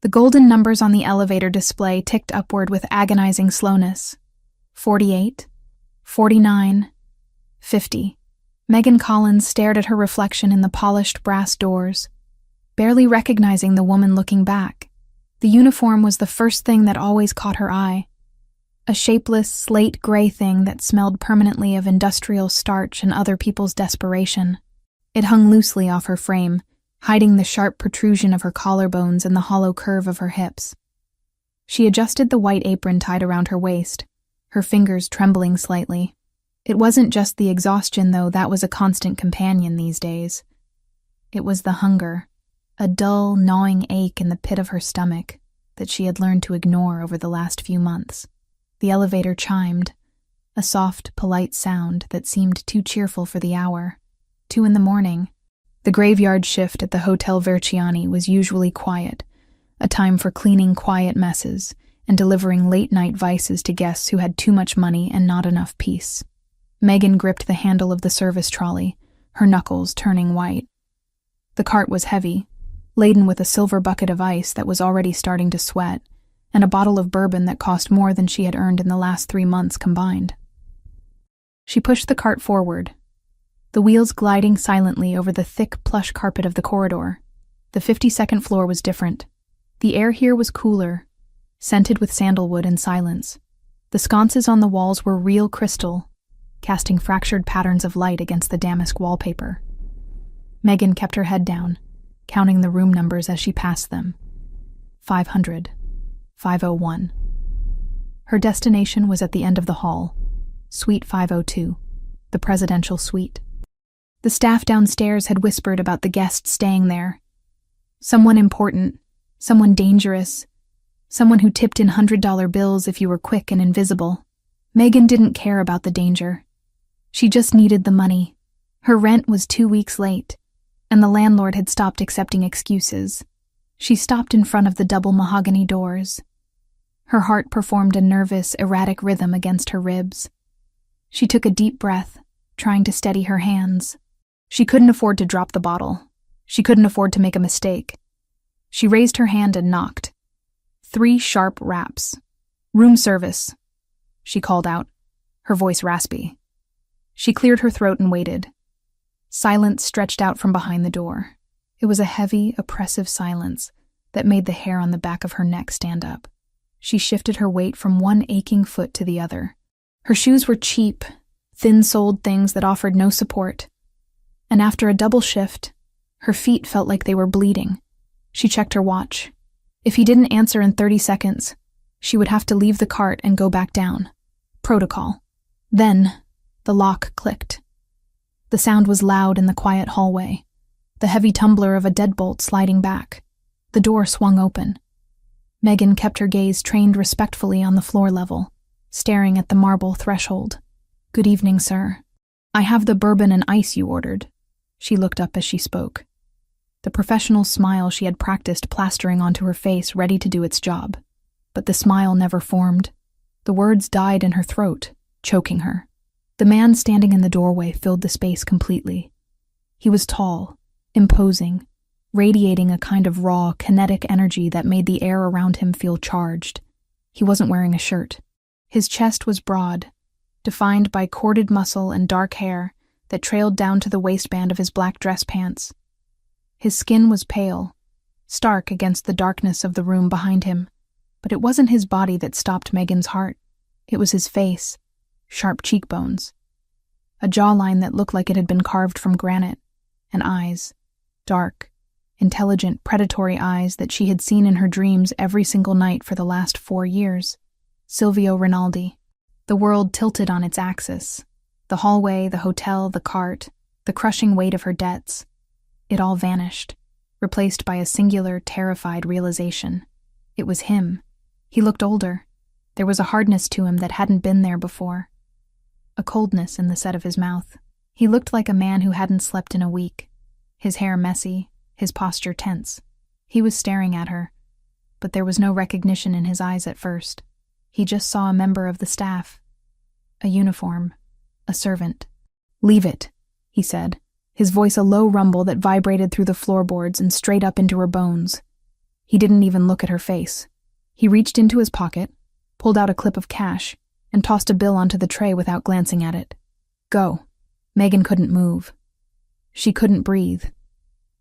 The golden numbers on the elevator display ticked upward with agonizing slowness. 48, 49, 50. Megan Collins stared at her reflection in the polished brass doors, barely recognizing the woman looking back. The uniform was the first thing that always caught her eye. A shapeless, slate-gray thing that smelled permanently of industrial starch and other people's desperation. It hung loosely off her frame, hiding the sharp protrusion of her collarbones and the hollow curve of her hips. She adjusted the white apron tied around her waist, her fingers trembling slightly. It wasn't just the exhaustion, though, that was a constant companion these days. It was the hunger, a dull, gnawing ache in the pit of her stomach that she had learned to ignore over the last few months. The elevator chimed, a soft, polite sound that seemed too cheerful for the hour. 2 a.m. The graveyard shift at the Hotel Verciani was usually quiet, a time for cleaning quiet messes and delivering late-night vices to guests who had too much money and not enough peace. Megan gripped the handle of the service trolley, her knuckles turning white. The cart was heavy, laden with a silver bucket of ice that was already starting to sweat, and a bottle of bourbon that cost more than she had earned in the last 3 months combined. She pushed the cart forward, the wheels gliding silently over the thick plush carpet of the corridor. The 52nd floor was different. The air here was cooler, scented with sandalwood and silence. The sconces on the walls were real crystal, casting fractured patterns of light against the damask wallpaper. Megan kept her head down, counting the room numbers as she passed them. 500, 501. Her destination was at the end of the hall, Suite 502, the presidential suite. The staff downstairs had whispered about the guests staying there. Someone important, someone dangerous, someone who tipped in $100 bills if you were quick and invisible. Megan didn't care about the danger. She just needed the money. Her rent was 2 weeks late, and the landlord had stopped accepting excuses. She stopped in front of the double mahogany doors. Her heart performed a nervous, erratic rhythm against her ribs. She took a deep breath, trying to steady her hands. She couldn't afford to drop the bottle. She couldn't afford to make a mistake. She raised her hand and knocked. 3 sharp raps. "Room service," she called out, her voice raspy. She cleared her throat and waited. Silence stretched out from behind the door. It was a heavy, oppressive silence that made the hair on the back of her neck stand up. She shifted her weight from one aching foot to the other. Her shoes were cheap, thin-soled things that offered no support. And after a double shift, her feet felt like they were bleeding. She checked her watch. If he didn't answer in 30 seconds, she would have to leave the cart and go back down. Protocol. Then, the lock clicked. The sound was loud in the quiet hallway, the heavy tumbler of a deadbolt sliding back. The door swung open. Megan kept her gaze trained respectfully on the floor level, staring at the marble threshold. "Good evening, sir. I have the bourbon and ice you ordered." She looked up as she spoke. The professional smile she had practiced plastering onto her face ready to do its job. But the smile never formed. The words died in her throat, choking her. The man standing in the doorway filled the space completely. He was tall, imposing, radiating a kind of raw, kinetic energy that made the air around him feel charged. He wasn't wearing a shirt. His chest was broad, defined by corded muscle and dark hair that trailed down to the waistband of his black dress pants. His skin was pale, stark against the darkness of the room behind him, but it wasn't his body that stopped Megan's heart. It was his face, sharp cheekbones, a jawline that looked like it had been carved from granite, and eyes, dark, intelligent, predatory eyes that she had seen in her dreams every single night for the last 4 years. Silvio Rinaldi. The world tilted on its axis. The hallway, the hotel, the cart, the crushing weight of her debts. It all vanished, replaced by a singular, terrified realization. It was him. He looked older. There was a hardness to him that hadn't been there before. A coldness in the set of his mouth. He looked like a man who hadn't slept in a week, his hair messy, his posture tense. He was staring at her, but there was no recognition in his eyes at first. He just saw a member of the staff. A uniform. A servant. "Leave it," he said, his voice a low rumble that vibrated through the floorboards and straight up into her bones. He didn't even look at her face. He reached into his pocket, pulled out a clip of cash, and tossed a bill onto the tray without glancing at it. Go. Megan couldn't move. She couldn't breathe.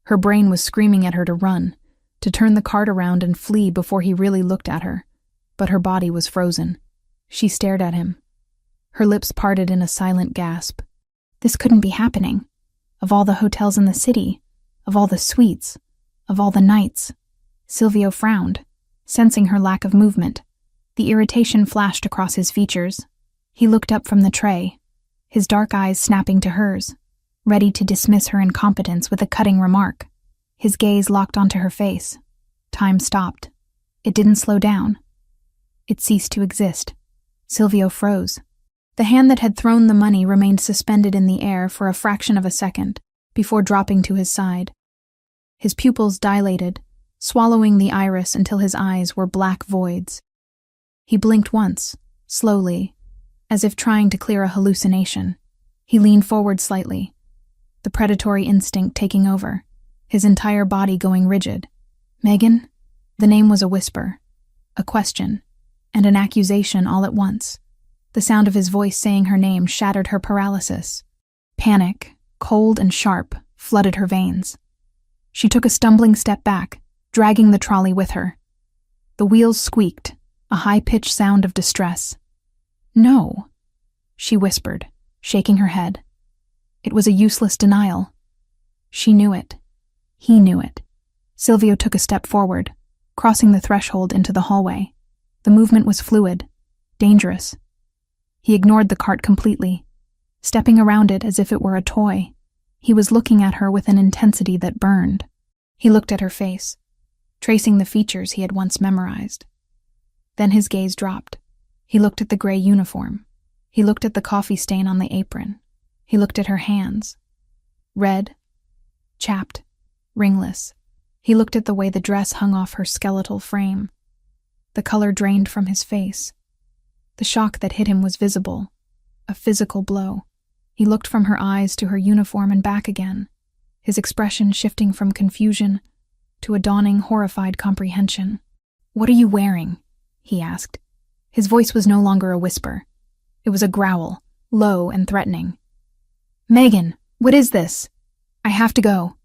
Her brain was screaming at her to run, to turn the cart around and flee before he really looked at her. But her body was frozen. She stared at him. Her lips parted in a silent gasp. This couldn't be happening. Of all the hotels in the city, of all the suites, of all the nights. Silvio frowned, sensing her lack of movement. The irritation flashed across his features. He looked up from the tray, his dark eyes snapping to hers, ready to dismiss her incompetence with a cutting remark. His gaze locked onto her face. Time stopped. It didn't slow down. It ceased to exist. Silvio froze. The hand that had thrown the money remained suspended in the air for a fraction of a second before dropping to his side. His pupils dilated, swallowing the iris until his eyes were black voids. He blinked once, slowly, as if trying to clear a hallucination. He leaned forward slightly, the predatory instinct taking over, his entire body going rigid. Megan? The name was a whisper, a question, and an accusation all at once. The sound of his voice saying her name shattered her paralysis. Panic, cold and sharp, flooded her veins. She took a stumbling step back, dragging the trolley with her. The wheels squeaked, a high-pitched sound of distress. No, she whispered, shaking her head. It was a useless denial. She knew it. He knew it. Silvio took a step forward, crossing the threshold into the hallway. The movement was fluid, dangerous. He ignored the cart completely, stepping around it as if it were a toy. He was looking at her with an intensity that burned. He looked at her face, tracing the features he had once memorized. Then his gaze dropped. He looked at the gray uniform. He looked at the coffee stain on the apron. He looked at her hands. Red, chapped, ringless. He looked at the way the dress hung off her skeletal frame. The color drained from his face. The shock that hit him was visible, a physical blow. He looked from her eyes to her uniform and back again, his expression shifting from confusion to a dawning, horrified comprehension. "What are you wearing?" he asked. His voice was no longer a whisper. It was a growl, low and threatening. "Megan, what is this?" "I have to go,"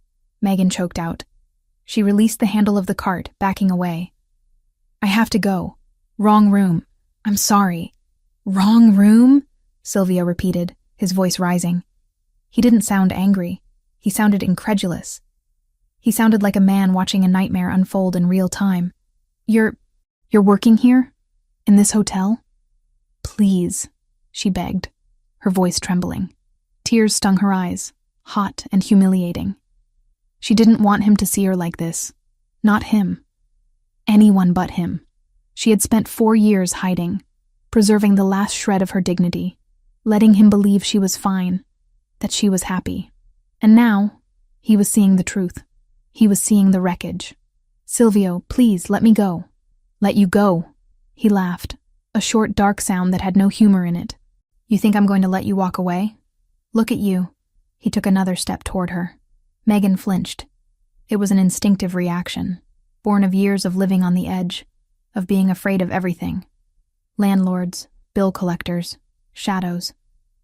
Megan choked out. She released the handle of the cart, backing away. "I have to go. Wrong room. I'm sorry." "Wrong room?" Silvio repeated, his voice rising. He didn't sound angry. He sounded incredulous. He sounded like a man watching a nightmare unfold in real time. You're working here? In this hotel?" "Please," she begged, her voice trembling. Tears stung her eyes, hot and humiliating. She didn't want him to see her like this. Not him. Anyone but him. She had spent 4 years hiding, preserving the last shred of her dignity, letting him believe she was fine, that she was happy. And now, he was seeing the truth. He was seeing the wreckage. "Silvio, please, let me go." "Let you go?" He laughed, a short, dark sound that had no humor in it. "You think I'm going to let you walk away? Look at you." He took another step toward her. Megan flinched. It was an instinctive reaction, born of years of living on the edge, of being afraid of everything. Landlords, bill collectors, shadows.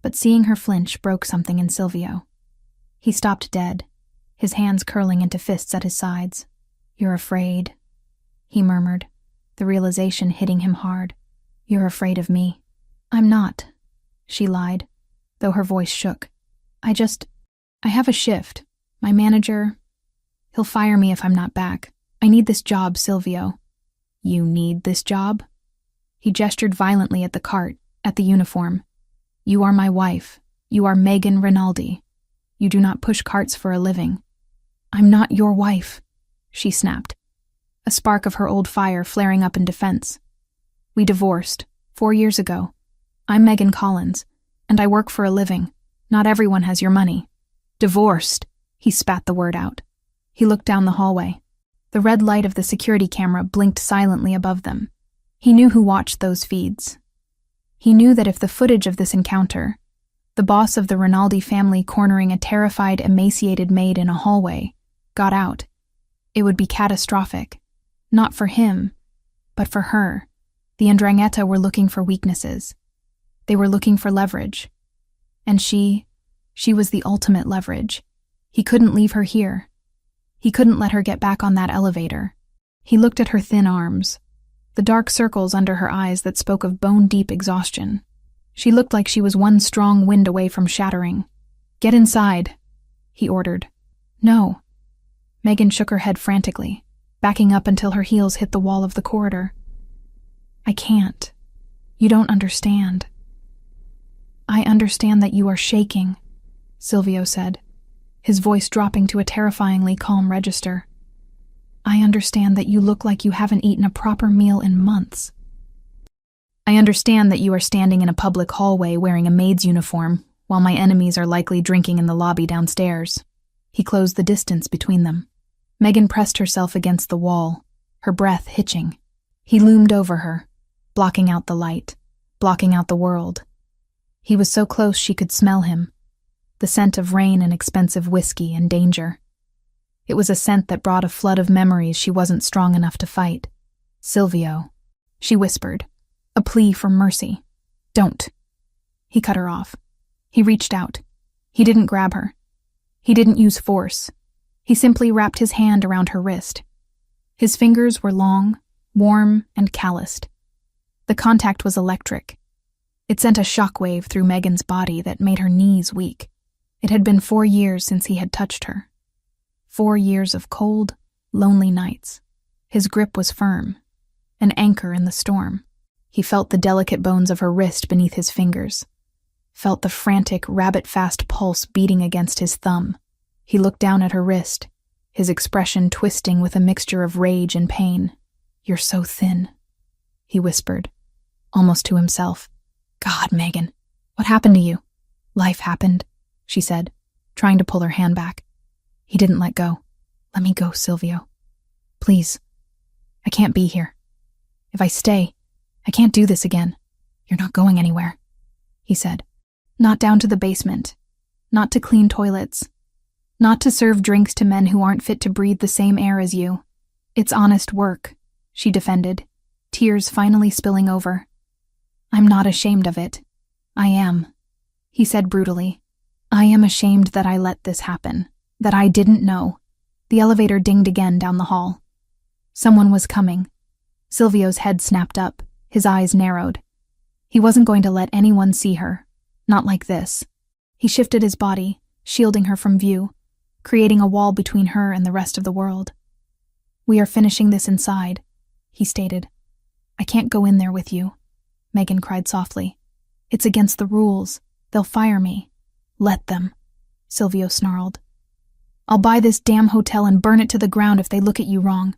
But seeing her flinch broke something in Silvio. He stopped dead, his hands curling into fists at his sides. "You're afraid," he murmured, the realization hitting him hard. "You're afraid of me." "I'm not," she lied, though her voice shook. I have a shift. My manager, he'll fire me if I'm not back. I need this job, Silvio." "You need this job?" He gestured violently at the cart, at the uniform. "You are my wife. You are Megan Rinaldi. You do not push carts for a living." "I'm not your wife," she snapped, a spark of her old fire flaring up in defense. "We divorced 4 years ago. I'm Megan Collins, and I work for a living. Not everyone has your money." "Divorced?" He spat the word out. He looked down the hallway. The red light of the security camera blinked silently above them. He knew who watched those feeds. He knew that if the footage of this encounter, the boss of the Rinaldi family cornering a terrified, emaciated maid in a hallway, got out, it would be catastrophic. Not for him, but for her. The Ndrangheta were looking for weaknesses. They were looking for leverage. And she was the ultimate leverage. He couldn't leave her here. He couldn't let her get back on that elevator. He looked at her thin arms, the dark circles under her eyes that spoke of bone-deep exhaustion. She looked like she was one strong wind away from shattering. "Get inside," he ordered. "No." Megan shook her head frantically, backing up until her heels hit the wall of the corridor. "I can't. You don't understand." "I understand that you are shaking," Silvio said, his voice dropping to a terrifyingly calm register. "I understand that you look like you haven't eaten a proper meal in months. I understand that you are standing in a public hallway wearing a maid's uniform, while my enemies are likely drinking in the lobby downstairs." He closed the distance between them. Megan pressed herself against the wall, her breath hitching. He loomed over her, blocking out the light, blocking out the world. He was so close she could smell him, the scent of rain and expensive whiskey and danger. It was a scent that brought a flood of memories she wasn't strong enough to fight. "Silvio," she whispered, a plea for mercy. "Don't." He cut her off. He reached out. He didn't grab her. He didn't use force. He simply wrapped his hand around her wrist. His fingers were long, warm, and calloused. The contact was electric. It sent a shockwave through Megan's body that made her knees weak. It had been 4 years since he had touched her. 4 years of cold, lonely nights. His grip was firm, an anchor in the storm. He felt the delicate bones of her wrist beneath his fingers, felt the frantic, rabbit-fast pulse beating against his thumb. He looked down at her wrist, his expression twisting with a mixture of rage and pain. "You're so thin," he whispered, almost to himself. "God, Megan, what happened to you?" "Life happened," she said, trying to pull her hand back. He didn't let go. "Let me go, Silvio. Please. I can't be here. If I stay, I can't do this again." "You're not going anywhere," he said. "Not down to the basement. Not to clean toilets. Not to serve drinks to men who aren't fit to breathe the same air as you. It's honest work," she defended, tears finally spilling over. "I'm not ashamed of it. I am," he said brutally. "I am ashamed that I let this happen, that I didn't know." The elevator dinged again down the hall. Someone was coming. Silvio's head snapped up, his eyes narrowed. He wasn't going to let anyone see her, not like this. He shifted his body, shielding her from view, creating a wall between her and the rest of the world. "We are finishing this inside," he stated. "I can't go in there with you," Megan cried softly. "It's against the rules. They'll fire me." "Let them," Silvio snarled. "I'll buy this damn hotel and burn it to the ground if they look at you wrong.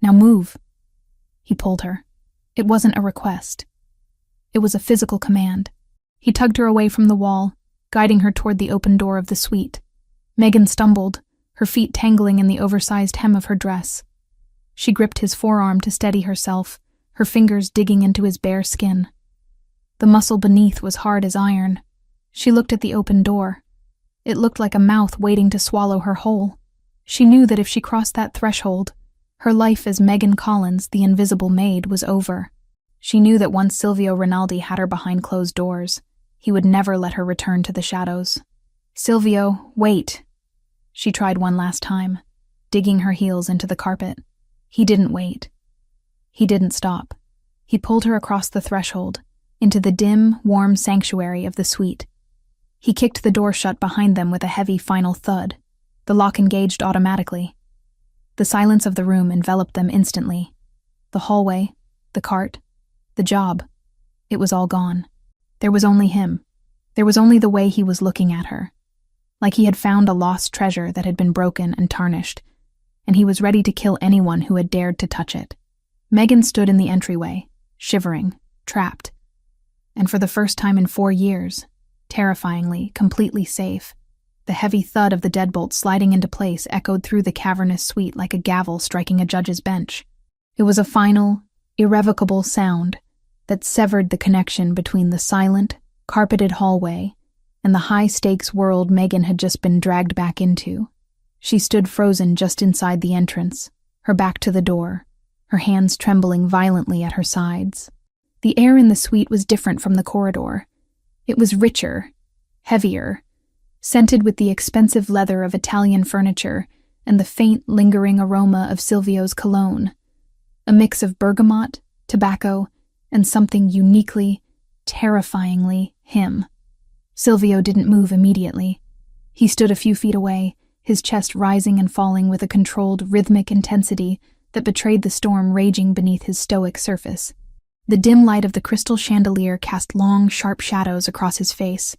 Now move." He pulled her. It wasn't a request. It was a physical command. He tugged her away from the wall, guiding her toward the open door of the suite. Megan stumbled, her feet tangling in the oversized hem of her dress. She gripped his forearm to steady herself, her fingers digging into his bare skin. The muscle beneath was hard as iron. She looked at the open door. It looked like a mouth waiting to swallow her whole. She knew that if she crossed that threshold, her life as Megan Collins, the invisible maid, was over. She knew that once Silvio Rinaldi had her behind closed doors, he would never let her return to the shadows. "Silvio, wait." She tried one last time, digging her heels into the carpet. He didn't wait. He didn't stop. He pulled her across the threshold, into the dim, warm sanctuary of the suite. He kicked the door shut behind them with a heavy final thud. The lock engaged automatically. The silence of the room enveloped them instantly. The hallway, the cart, the job. It was all gone. There was only him. There was only the way he was looking at her. Like he had found a lost treasure that had been broken and tarnished, and he was ready to kill anyone who had dared to touch it. Megan stood in the entryway, shivering, trapped, and for the first time in 4 years, terrifyingly, completely safe. The heavy thud of the deadbolt sliding into place echoed through the cavernous suite like a gavel striking a judge's bench. It was a final, irrevocable sound that severed the connection between the silent, carpeted hallway and the high-stakes world Megan had just been dragged back into. She stood frozen just inside the entrance, her back to the door, her hands trembling violently at her sides. The air in the suite was different from the corridor. It was richer, heavier, scented with the expensive leather of Italian furniture and the faint, lingering aroma of Silvio's cologne, a mix of bergamot, tobacco, and something uniquely, terrifyingly him. Silvio didn't move immediately. He stood a few feet away, his chest rising and falling with a controlled, rhythmic intensity that betrayed the storm raging beneath his stoic surface. The dim light of the crystal chandelier cast long, sharp shadows across his face,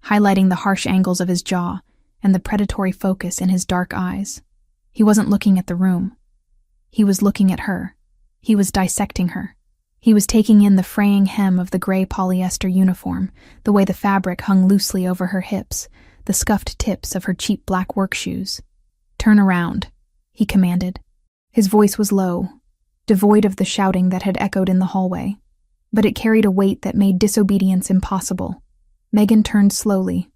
highlighting the harsh angles of his jaw and the predatory focus in his dark eyes. He wasn't looking at the room. He was looking at her. He was dissecting her. He was taking in the fraying hem of the gray polyester uniform, the way the fabric hung loosely over her hips, the scuffed tips of her cheap black work shoes. "Turn around," he commanded. His voice was low, devoid of the shouting that had echoed in the hallway, but it carried a weight that made disobedience impossible. Megan turned slowly,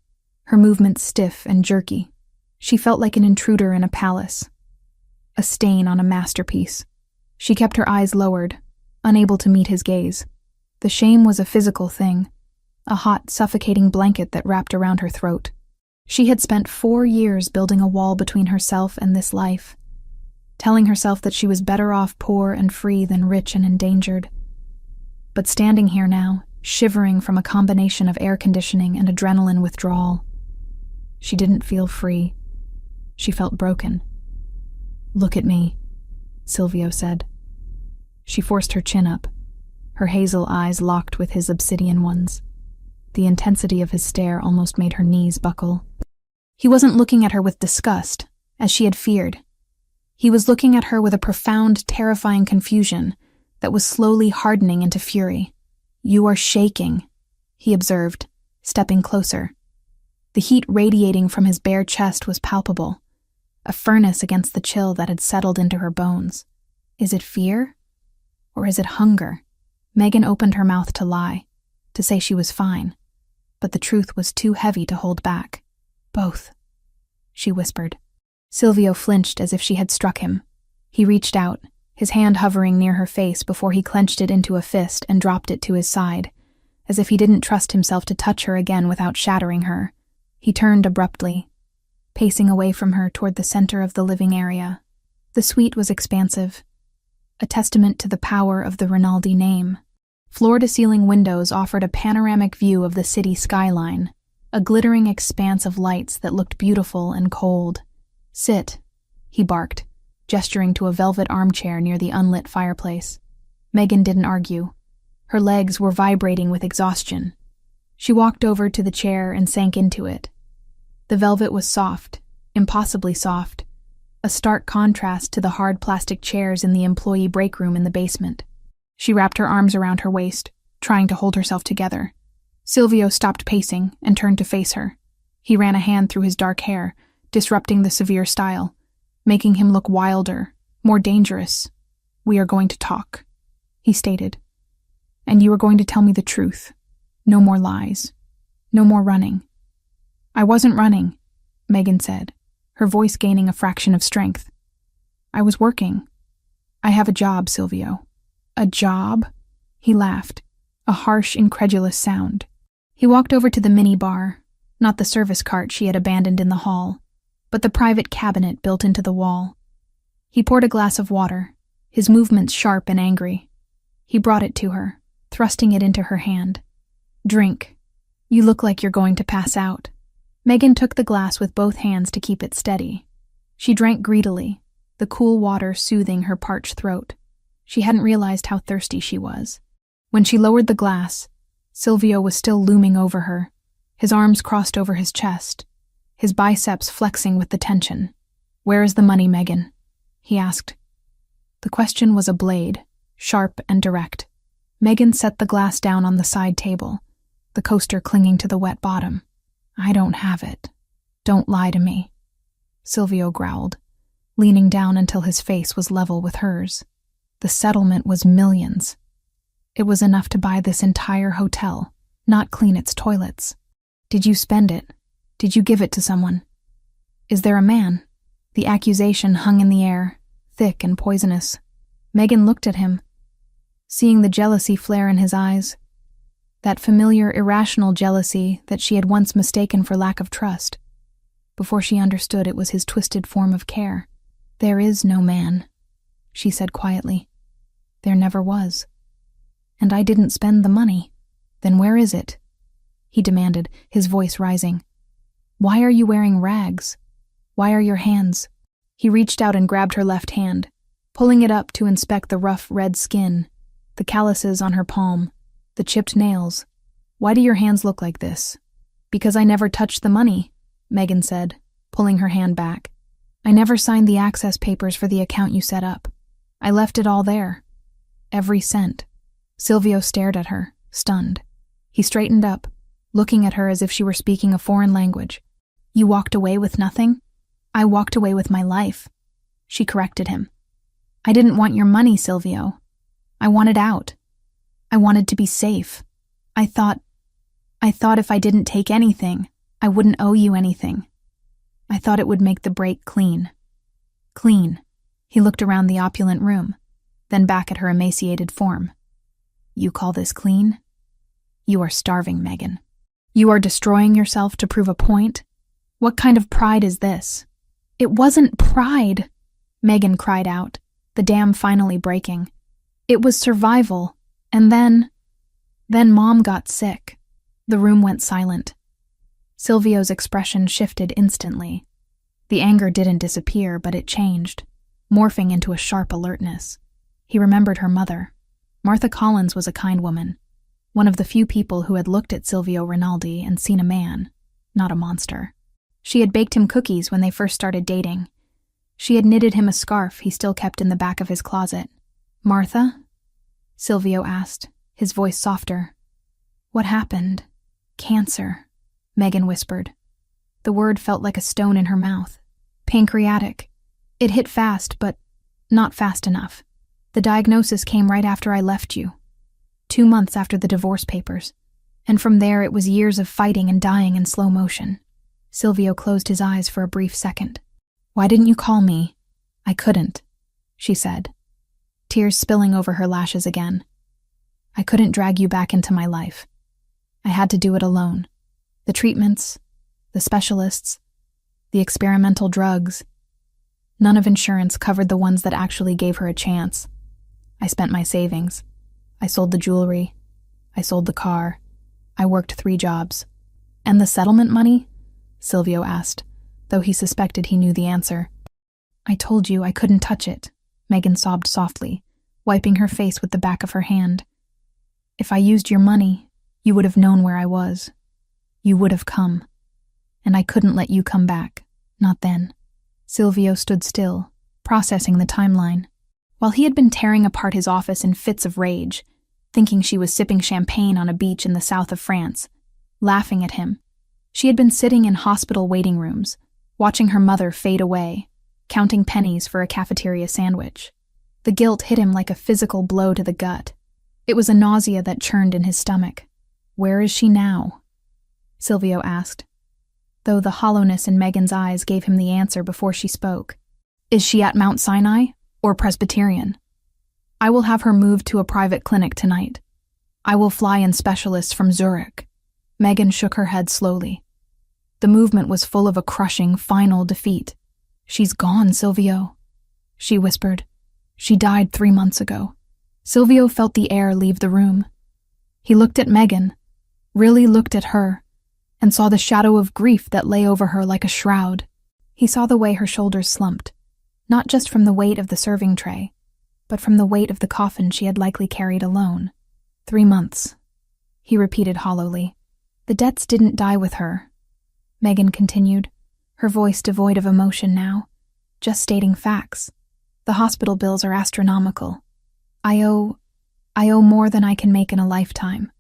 her movements stiff and jerky. She felt like an intruder in a palace, a stain on a masterpiece. She kept her eyes lowered, unable to meet his gaze. The shame was a physical thing, a hot, suffocating blanket that wrapped around her throat. She had spent 4 years building a wall between herself and this life, telling herself that she was better off poor and free than rich and endangered. But standing here now, shivering from a combination of air conditioning and adrenaline withdrawal, she didn't feel free. She felt broken. "Look at me," Silvio said. She forced her chin up, her hazel eyes locked with his obsidian ones. The intensity of his stare almost made her knees buckle. He wasn't looking at her with disgust, as she had feared. He was looking at her with a profound, terrifying confusion that was slowly hardening into fury. "You are shaking," he observed, stepping closer. The heat radiating from his bare chest was palpable, a furnace against the chill that had settled into her bones. Is it fear? Or is it hunger? Megan opened her mouth to lie, to say she was fine, but the truth was too heavy to hold back. "Both," she whispered. Silvio flinched as if she had struck him. He reached out, his hand hovering near her face before he clenched it into a fist and dropped it to his side, as if he didn't trust himself to touch her again without shattering her. He turned abruptly, pacing away from her toward the center of the living area. The suite was expansive, a testament to the power of the Rinaldi name. Floor-to-ceiling windows offered a panoramic view of the city skyline, a glittering expanse of lights that looked beautiful and cold. "Sit," he barked, gesturing to a velvet armchair near the unlit fireplace. Megan didn't argue. Her legs were vibrating with exhaustion. She walked over to the chair and sank into it. The velvet was soft, impossibly soft, a stark contrast to the hard plastic chairs in the employee break room in the basement. She wrapped her arms around her waist, trying to hold herself together. Silvio stopped pacing and turned to face her. He ran a hand through his dark hair, disrupting the severe style, making him look wilder, more dangerous. "We are going to talk," he stated. "And you are going to tell me the truth. No more lies. No more running." "I wasn't running," Megan said, her voice gaining a fraction of strength. "I was working. I have a job, Silvio." "A job?" He laughed, a harsh, incredulous sound. He walked over to the mini-bar, not the service cart she had abandoned in the hall, but the private cabinet built into the wall. He poured a glass of water, his movements sharp and angry. He brought it to her, thrusting it into her hand. "Drink. You look like you're going to pass out." Megan took the glass with both hands to keep it steady. She drank greedily, the cool water soothing her parched throat. She hadn't realized how thirsty she was. When she lowered the glass, Silvio was still looming over her, his arms crossed over his chest, his biceps flexing with the tension. "Where is the money, Megan?" he asked. The question was a blade, sharp and direct. Megan set the glass down on the side table, the coaster clinging to the wet bottom. "I don't have it. Don't lie to me," Silvio growled, leaning down until his face was level with hers. The settlement was millions. It was enough to buy this entire hotel, not clean its toilets. "Did you spend it? Did you give it to someone? Is there a man?" The accusation hung in the air, thick and poisonous. Megan looked at him, seeing the jealousy flare in his eyes. That familiar, irrational jealousy that she had once mistaken for lack of trust, before she understood it was his twisted form of care. "There is no man," she said quietly. "There never was. And I didn't spend the money. Then where is it?" he demanded, his voice rising. "Why are you wearing rags? Why are your hands?" He reached out and grabbed her left hand, pulling it up to inspect the rough red skin, the calluses on her palm, the chipped nails. "Why do your hands look like this?" "Because I never touched the money," Megan said, pulling her hand back. "I never signed the access papers for the account you set up. I left it all there. Every cent." Silvio stared at her, stunned. He straightened up, looking at her as if she were speaking a foreign language. "You walked away with nothing?" "I walked away with my life," she corrected him. "I didn't want your money, Silvio. I wanted out. I wanted to be safe. I thought if I didn't take anything, I wouldn't owe you anything. I thought it would make the break clean." Clean. He looked around the opulent room, then back at her emaciated form. "You call this clean? You are starving, Megan. You are destroying yourself to prove a point? What kind of pride is this?" "It wasn't pride," Megan cried out, the dam finally breaking. "It was survival. And then Mom got sick." The room went silent. Silvio's expression shifted instantly. The anger didn't disappear, but it changed, morphing into a sharp alertness. He remembered her mother. Martha Collins was a kind woman, one of the few people who had looked at Silvio Rinaldi and seen a man, not a monster. She had baked him cookies when they first started dating. She had knitted him a scarf he still kept in the back of his closet. "Martha?" Silvio asked, his voice softer. "What happened?" "Cancer," Megan whispered. The word felt like a stone in her mouth. "Pancreatic. It hit fast, but not fast enough. The diagnosis came right after I left you, 2 months after the divorce papers, and from there it was years of fighting and dying in slow motion." Silvio closed his eyes for a brief second. "Why didn't you call me?" "I couldn't," she said, tears spilling over her lashes again. "I couldn't drag you back into my life. I had to do it alone. The treatments, the specialists, the experimental drugs. None of insurance covered the ones that actually gave her a chance. I spent my savings. I sold the jewelry. I sold the car. I worked 3 jobs." "And the settlement money?" Silvio asked, though he suspected he knew the answer. "I told you I couldn't touch it," Megan sobbed softly, wiping her face with the back of her hand. "If I used your money, you would have known where I was. You would have come. And I couldn't let you come back. Not then." Silvio stood still, processing the timeline. While he had been tearing apart his office in fits of rage, thinking she was sipping champagne on a beach in the south of France, laughing at him, she had been sitting in hospital waiting rooms, watching her mother fade away, counting pennies for a cafeteria sandwich. The guilt hit him like a physical blow to the gut. It was a nausea that churned in his stomach. "Where is she now?" Silvio asked, though the hollowness in Megan's eyes gave him the answer before she spoke. "Is she at Mount Sinai or Presbyterian? I will have her moved to a private clinic tonight. I will fly in specialists from Zurich." Megan shook her head slowly. The movement was full of a crushing, final defeat. "She's gone, Silvio," she whispered. "She died 3 months ago." Silvio felt the air leave the room. He looked at Megan, really looked at her, and saw the shadow of grief that lay over her like a shroud. He saw the way her shoulders slumped, not just from the weight of the serving tray, but from the weight of the coffin she had likely carried alone. 3 months, he repeated hollowly. "The debts didn't die with her," Megan continued, her voice devoid of emotion now, just stating facts. "The hospital bills are astronomical. I owe more than I can make in a lifetime.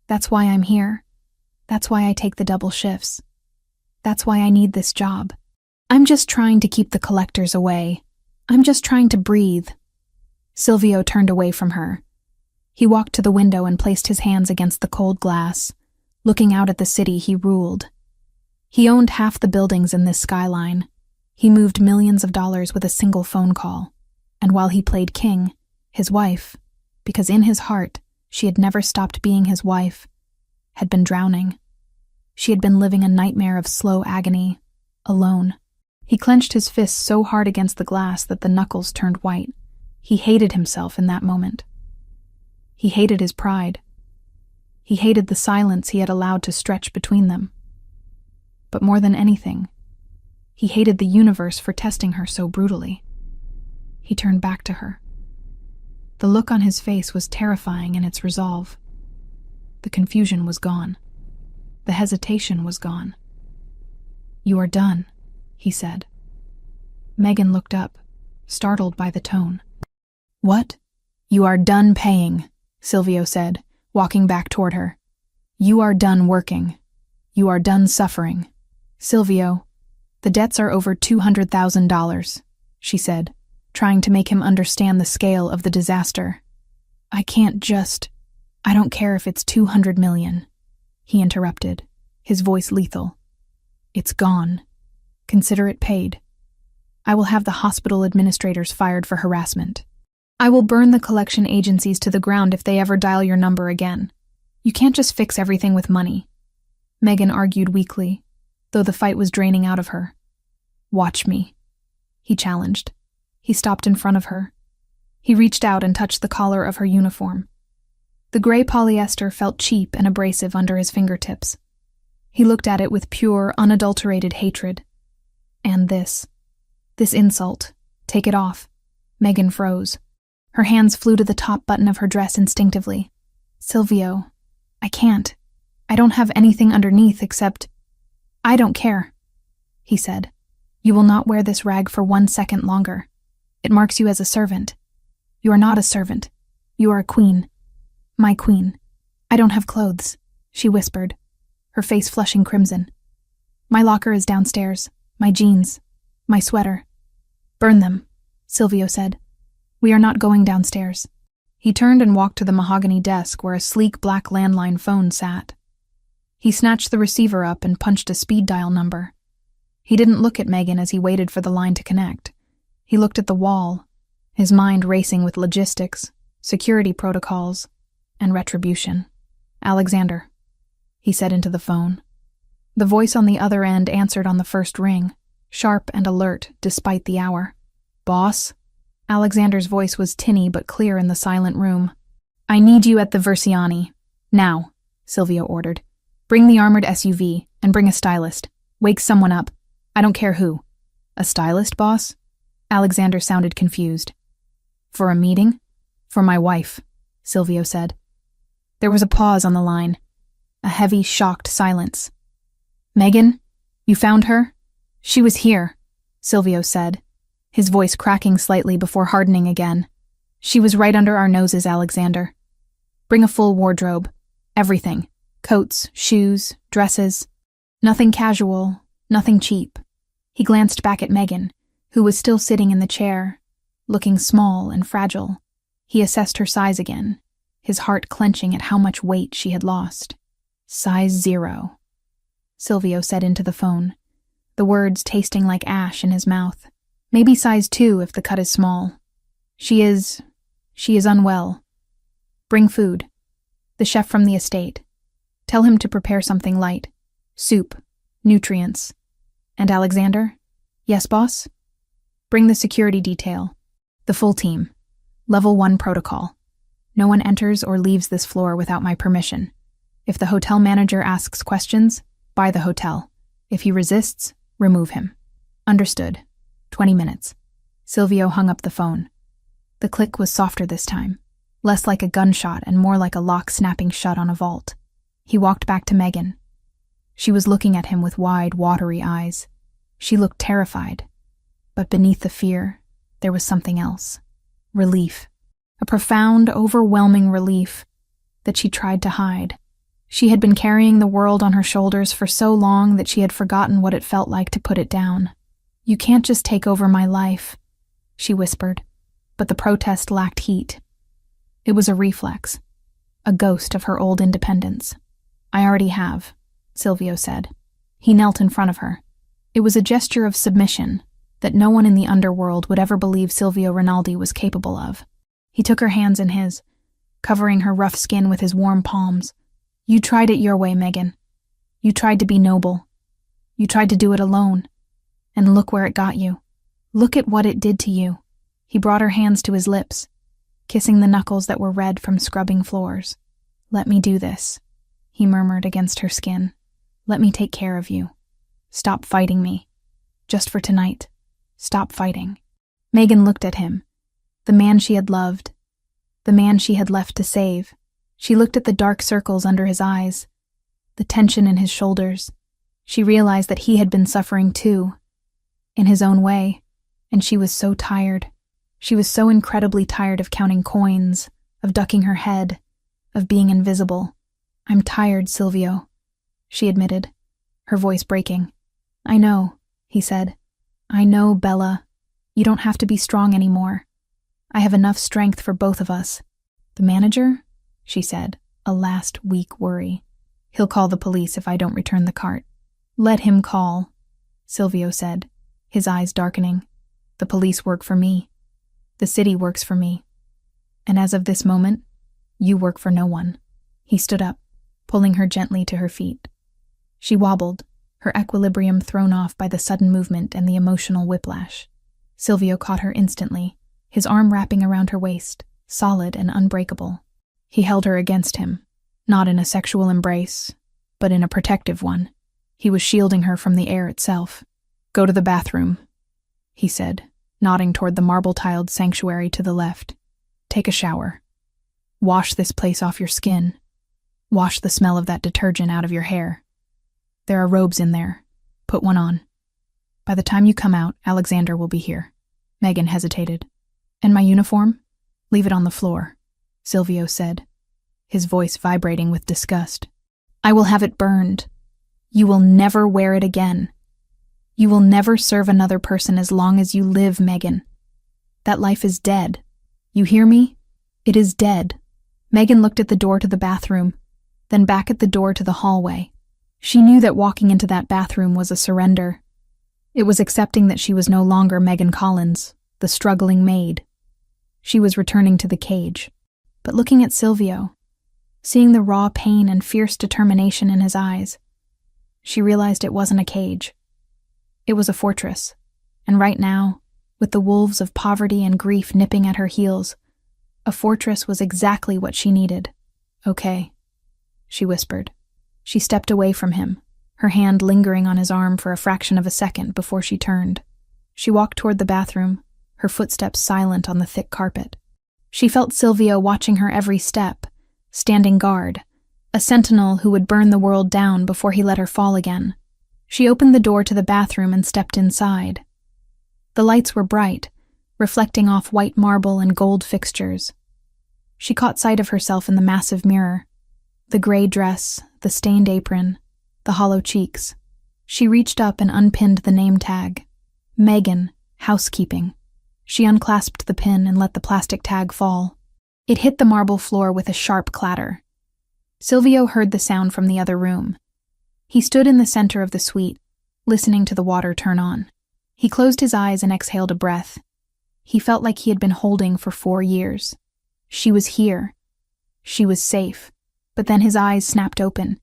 That's why I'm here. That's why I take the double shifts. That's why I need this job. I'm just trying to keep the collectors away. I'm just trying to breathe." Silvio turned away from her. He walked to the window and placed his hands against the cold glass, looking out at the city he ruled. He owned half the buildings in this skyline. He moved millions of dollars with a single phone call. And while he played king, His wife, because in his heart she had never stopped being his wife, had been drowning. She had been living a nightmare of slow agony, alone. He clenched his fists so hard against the glass that the knuckles turned white. He hated himself in that moment. He hated his pride. He hated the silence he had allowed to stretch between them. But more than anything, he hated the universe for testing her so brutally. He turned back to her. The look on his face was terrifying in its resolve. The confusion was gone. The hesitation was gone. "You are done," he said. Megan looked up, startled by the tone. "What?" "You are done paying," Silvio said, walking back toward her. "You are done working. You are done suffering." "Silvio, the debts are over $200,000, she said, trying to make him understand the scale of the disaster. "I can't just... I don't care if it's 200 million, he interrupted, his voice lethal. "It's gone. Consider it paid. I will have the hospital administrators fired for harassment. I will burn the collection agencies to the ground if they ever dial your number again. You can't just fix everything with money." Megan argued weakly, though the fight was draining out of her. "Watch me," he challenged. He stopped in front of her. He reached out and touched the collar of her uniform. The gray polyester felt cheap and abrasive under his fingertips. He looked at it with pure, unadulterated hatred. "And this insult. Take it off." Megan froze. Her hands flew to the top button of her dress instinctively. "Silvio, I can't. I don't have anything underneath except—" "I don't care," he said. "You will not wear this rag for 1 second longer. It marks you as a servant. You are not a servant. You are a queen. My queen. I don't have clothes," she whispered, her face flushing crimson. "My locker is downstairs. My jeans. My sweater." "Burn them," Silvio said. "We are not going downstairs." He turned and walked to the mahogany desk where a sleek black landline phone sat. He snatched the receiver up and punched a speed dial number. He didn't look at Megan as he waited for the line to connect. He looked at the wall, his mind racing with logistics, security protocols, and retribution. "Alexander," he said into the phone. The voice on the other end answered on the first ring, sharp and alert despite the hour. "Boss?" Alexander's voice was tinny but clear in the silent room. "I need you at the Versiani. Now," Silvio ordered. "Bring the armored SUV, and bring a stylist. Wake someone up. I don't care who." "A stylist, boss?" Alexander sounded confused. "For a meeting?" "For my wife," Silvio said. There was a pause on the line, a heavy, shocked silence. "Megan, you found her?" "She was here," Silvio said, his voice cracking slightly before hardening again. "She was right under our noses, Alexander. Bring a full wardrobe. Everything. Coats, shoes, dresses. Nothing casual, nothing cheap." He glanced back at Megan, who was still sitting in the chair, looking small and fragile. He assessed her size again, his heart clenching at how much weight she had lost. "Size 0, Silvio said into the phone, the words tasting like ash in his mouth. "Maybe size 2 if the cut is small. She is unwell. Bring food. The chef from the estate. Tell him to prepare something light. Soup, nutrients. And Alexander?" "Yes, boss?" "Bring the security detail. The full team. Level 1 protocol. No one enters or leaves this floor without my permission. If the hotel manager asks questions, buy the hotel. If he resists, remove him." "Understood. 20 minutes. Silvio hung up the phone. The click was softer this time, less like a gunshot and more like a lock snapping shut on a vault. He walked back to Megan. She was looking at him with wide, watery eyes. She looked terrified, but beneath the fear, there was something else. Relief. A profound, overwhelming relief that she tried to hide. She had been carrying the world on her shoulders for so long that she had forgotten what it felt like to put it down. "You can't just take over my life," she whispered, but the protest lacked heat. It was a reflex, a ghost of her old independence. "I already have," Silvio said. He knelt in front of her. It was a gesture of submission that no one in the underworld would ever believe Silvio Rinaldi was capable of. He took her hands in his, covering her rough skin with his warm palms. You tried it your way, Megan. You tried to be noble. You tried to do it alone. And look where it got you. Look at what it did to you. He brought her hands to his lips, kissing the knuckles that were red from scrubbing floors. Let me do this, he murmured against her skin. Let me take care of you. Stop fighting me. Just for tonight. Stop fighting. Megan looked at him, the man she had loved, the man she had left to save. She looked at the dark circles under his eyes, the tension in his shoulders. She realized that he had been suffering too, in his own way, and she was so tired. She was so incredibly tired of counting coins, of ducking her head, of being invisible. I'm tired, Silvio, she admitted, her voice breaking. I know, he said. I know, Bella. You don't have to be strong anymore. I have enough strength for both of us. The manager? She said, a last weak worry. He'll call the police if I don't return the cart. Let him call, Silvio said, his eyes darkening. The police work for me. The city works for me. And as of this moment, you work for no one. He stood up, pulling her gently to her feet. She wobbled, her equilibrium thrown off by the sudden movement and the emotional whiplash. Silvio caught her instantly, his arm wrapping around her waist, solid and unbreakable. He held her against him, not in a sexual embrace, but in a protective one. He was shielding her from the air itself. Go to the bathroom, he said, nodding toward the marble-tiled sanctuary to the left. Take a shower. Wash this place off your skin. Wash the smell of that detergent out of your hair. There are robes in there. Put one on. By the time you come out, Alexander will be here. Megan hesitated. And my uniform? Leave it on the floor, Silvio said, his voice vibrating with disgust. I will have it burned. You will never wear it again. You will never serve another person as long as you live, Megan. That life is dead. You hear me? It is dead. Megan looked at the door to the bathroom, then back at the door to the hallway. She knew that walking into that bathroom was a surrender. It was accepting that she was no longer Megan Collins, the struggling maid. She was returning to the cage. But looking at Silvio, seeing the raw pain and fierce determination in his eyes, she realized it wasn't a cage. It was a fortress, and right now, with the wolves of poverty and grief nipping at her heels, a fortress was exactly what she needed. Okay, she whispered. She stepped away from him, her hand lingering on his arm for a fraction of a second before she turned. She walked toward the bathroom, her footsteps silent on the thick carpet. She felt Silvio watching her every step, standing guard, a sentinel who would burn the world down before he let her fall again. She opened the door to the bathroom and stepped inside. The lights were bright, reflecting off white marble and gold fixtures. She caught sight of herself in the massive mirror, the gray dress, the stained apron, the hollow cheeks. She reached up and unpinned the name tag. Megan, housekeeping. She unclasped the pin and let the plastic tag fall. It hit the marble floor with a sharp clatter. Silvio heard the sound from the other room. He stood in the center of the suite, listening to the water turn on. He closed his eyes and exhaled a breath. He felt like he had been holding for 4 years. She was here. She was safe. But then his eyes snapped open,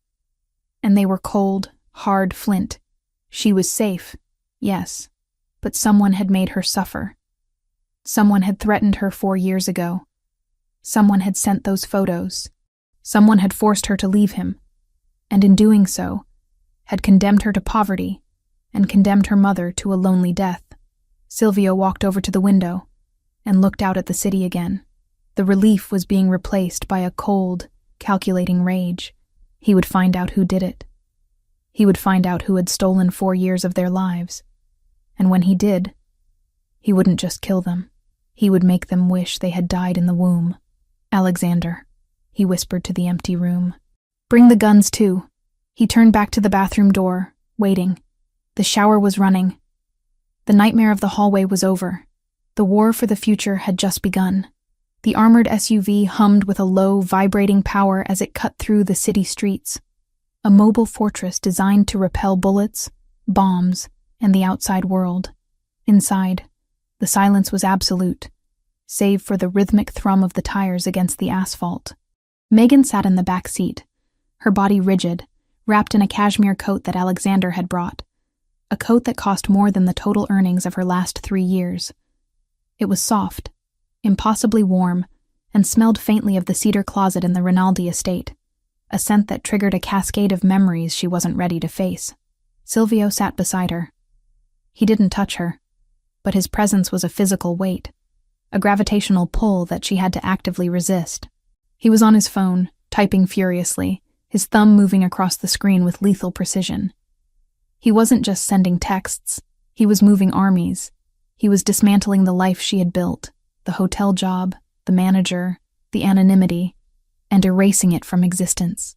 and they were cold, hard flint. She was safe, yes, but someone had made her suffer. Someone had threatened her 4 years ago. Someone had sent those photos. Someone had forced her to leave him, and in doing so, had condemned her to poverty and condemned her mother to a lonely death. Silvio walked over to the window and looked out at the city again. The relief was being replaced by a cold, calculating rage. He would find out who did it. He would find out who had stolen 4 years of their lives. And when he did, he wouldn't just kill them. He would make them wish they had died in the womb. Alexander, he whispered to the empty room. Bring the guns too. He turned back to the bathroom door, waiting. The shower was running. The nightmare of the hallway was over. The war for the future had just begun. The armored SUV hummed with a low, vibrating power as it cut through the city streets. A mobile fortress designed to repel bullets, bombs, and the outside world. Inside, the silence was absolute. save for the rhythmic thrum of the tires against the asphalt. Megan sat in the back seat, her body rigid, wrapped in a cashmere coat that Alexander had brought, a coat that cost more than the total earnings of her last 3 years. It was soft, impossibly warm, and smelled faintly of the cedar closet in the Rinaldi estate, a scent that triggered a cascade of memories she wasn't ready to face. Silvio sat beside her. He didn't touch her, but his presence was a physical weight, a gravitational pull that she had to actively resist. He was on his phone, typing furiously, his thumb moving across the screen with lethal precision. He wasn't just sending texts, he was moving armies. He was dismantling the life she had built, the hotel job, the manager, the anonymity, and erasing it from existence.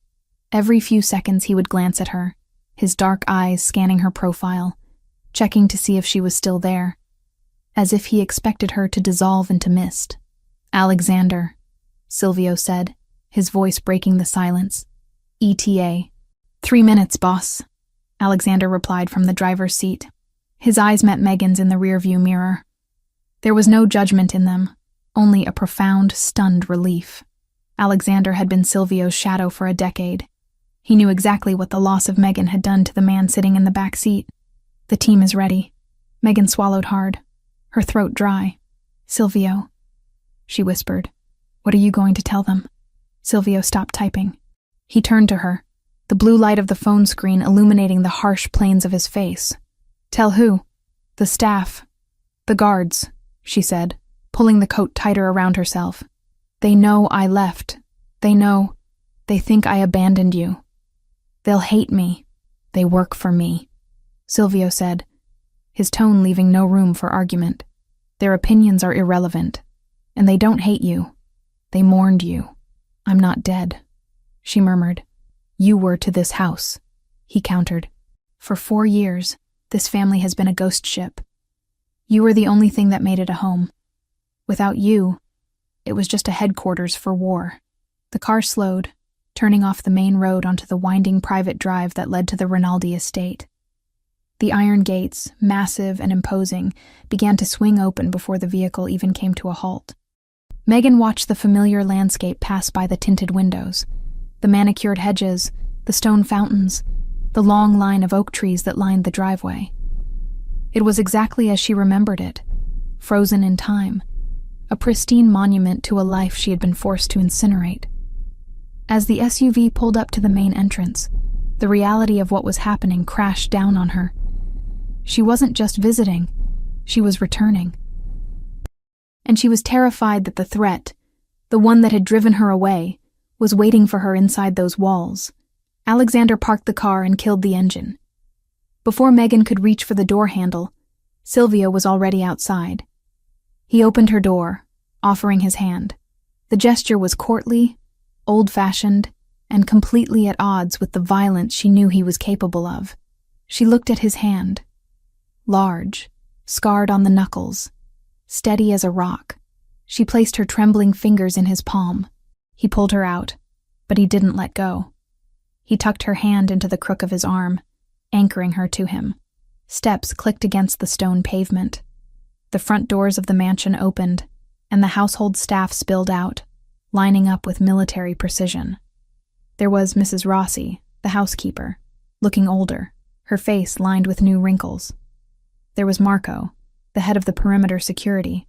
Every few seconds he would glance at her, his dark eyes scanning her profile, checking to see if she was still there, as if he expected her to dissolve into mist. "Alexander," Silvio said, his voice breaking the silence. "ETA. 3 minutes, boss," Alexander replied from the driver's seat. His eyes met Megan's in the rearview mirror. There was no judgment in them, only a profound, stunned relief. Alexander had been Silvio's shadow for a decade. He knew exactly what the loss of Megan had done to the man sitting in the back seat. "The team is ready." Megan swallowed hard, her throat dry. "Silvio," she whispered, "what are you going to tell them?" Silvio stopped typing. He turned to her, the blue light of the phone screen illuminating the harsh planes of his face. "Tell who?" "The staff. The guards," she said, pulling the coat tighter around herself. "They know I left. They know. They think I abandoned you. They'll hate me. They work for me," Silvio said, his tone leaving no room for argument. "Their opinions are irrelevant, and they don't hate you. They mourned you. I'm not dead," she murmured. "You were to this house," he countered. "For 4 years, this family has been a ghost ship. You were the only thing that made it a home. Without you, it was just a headquarters for war." The car slowed, turning off the main road onto the winding private drive that led to the Rinaldi estate. The iron gates, massive and imposing, began to swing open before the vehicle even came to a halt. Megan watched the familiar landscape pass by the tinted windows, the manicured hedges, the stone fountains, the long line of oak trees that lined the driveway. It was exactly as she remembered it, frozen in time, a pristine monument to a life she had been forced to incinerate. As the SUV pulled up to the main entrance, the reality of what was happening crashed down on her. She wasn't just visiting, she was returning. And she was terrified that the threat, the one that had driven her away, was waiting for her inside those walls. Alexander parked the car and killed the engine. Before Megan could reach for the door handle, Silvio was already outside. He opened her door, offering his hand. The gesture was courtly, old-fashioned, and completely at odds with the violence she knew he was capable of. She looked at his hand. Large, scarred on the knuckles, steady as a rock. She placed her trembling fingers in his palm. He pulled her out, but he didn't let go. He tucked her hand into the crook of his arm, anchoring her to him. Steps clicked against the stone pavement. The front doors of the mansion opened, and the household staff spilled out, lining up with military precision. There was Mrs. Rossi, the housekeeper, looking older, her face lined with new wrinkles. There was Marco, the head of the perimeter security.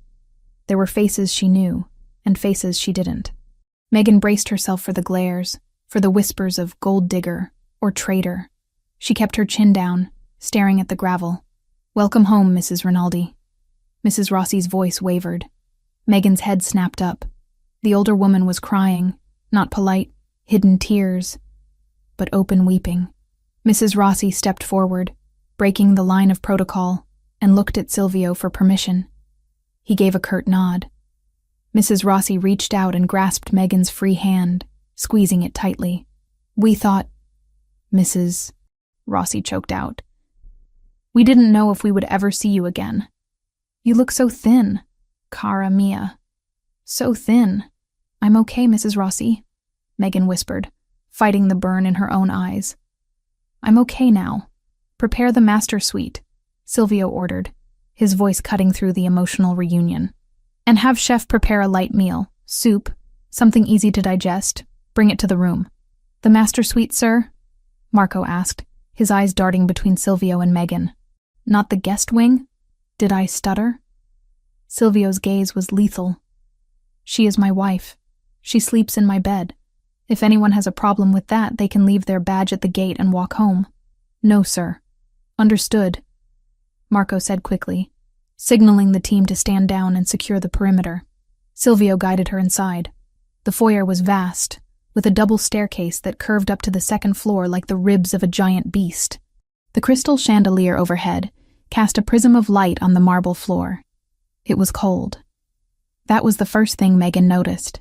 There were faces she knew, and faces she didn't. Megan braced herself for the glares, for the whispers of gold digger or traitor. She kept her chin down, staring at the gravel. "Welcome home, Mrs. Rinaldi." Mrs. Rossi's voice wavered. Megan's head snapped up. The older woman was crying, not polite, hidden tears, but open weeping. Mrs. Rossi stepped forward, breaking the line of protocol, and looked at Silvio for permission. He gave a curt nod. Mrs. Rossi reached out and grasped Megan's free hand, squeezing it tightly. "We thought..." Mrs. Rossi choked out. "We didn't know if we would ever see you again. You look so thin, cara mia. So thin." "I'm okay, Mrs. Rossi," Megan whispered, fighting the burn in her own eyes. "I'm okay now. Prepare the master suite," Silvio ordered, his voice cutting through the emotional reunion. And have chef prepare a light meal, soup, something easy to digest. Bring it to the room. The master suite, sir? Marco asked, his eyes darting between Silvio and Megan. Not the guest wing? Did I stutter? Silvio's gaze was lethal. She is my wife. She sleeps in my bed. If anyone has a problem with that, they can leave their badge at the gate and walk home. No, sir. Understood, Marco said quickly, signaling the team to stand down and secure the perimeter. Silvio guided her inside. The foyer was vast, with a double staircase that curved up to the second floor like the ribs of a giant beast. The crystal chandelier overhead cast a prism of light on the marble floor. It was cold. That was the first thing Megan noticed.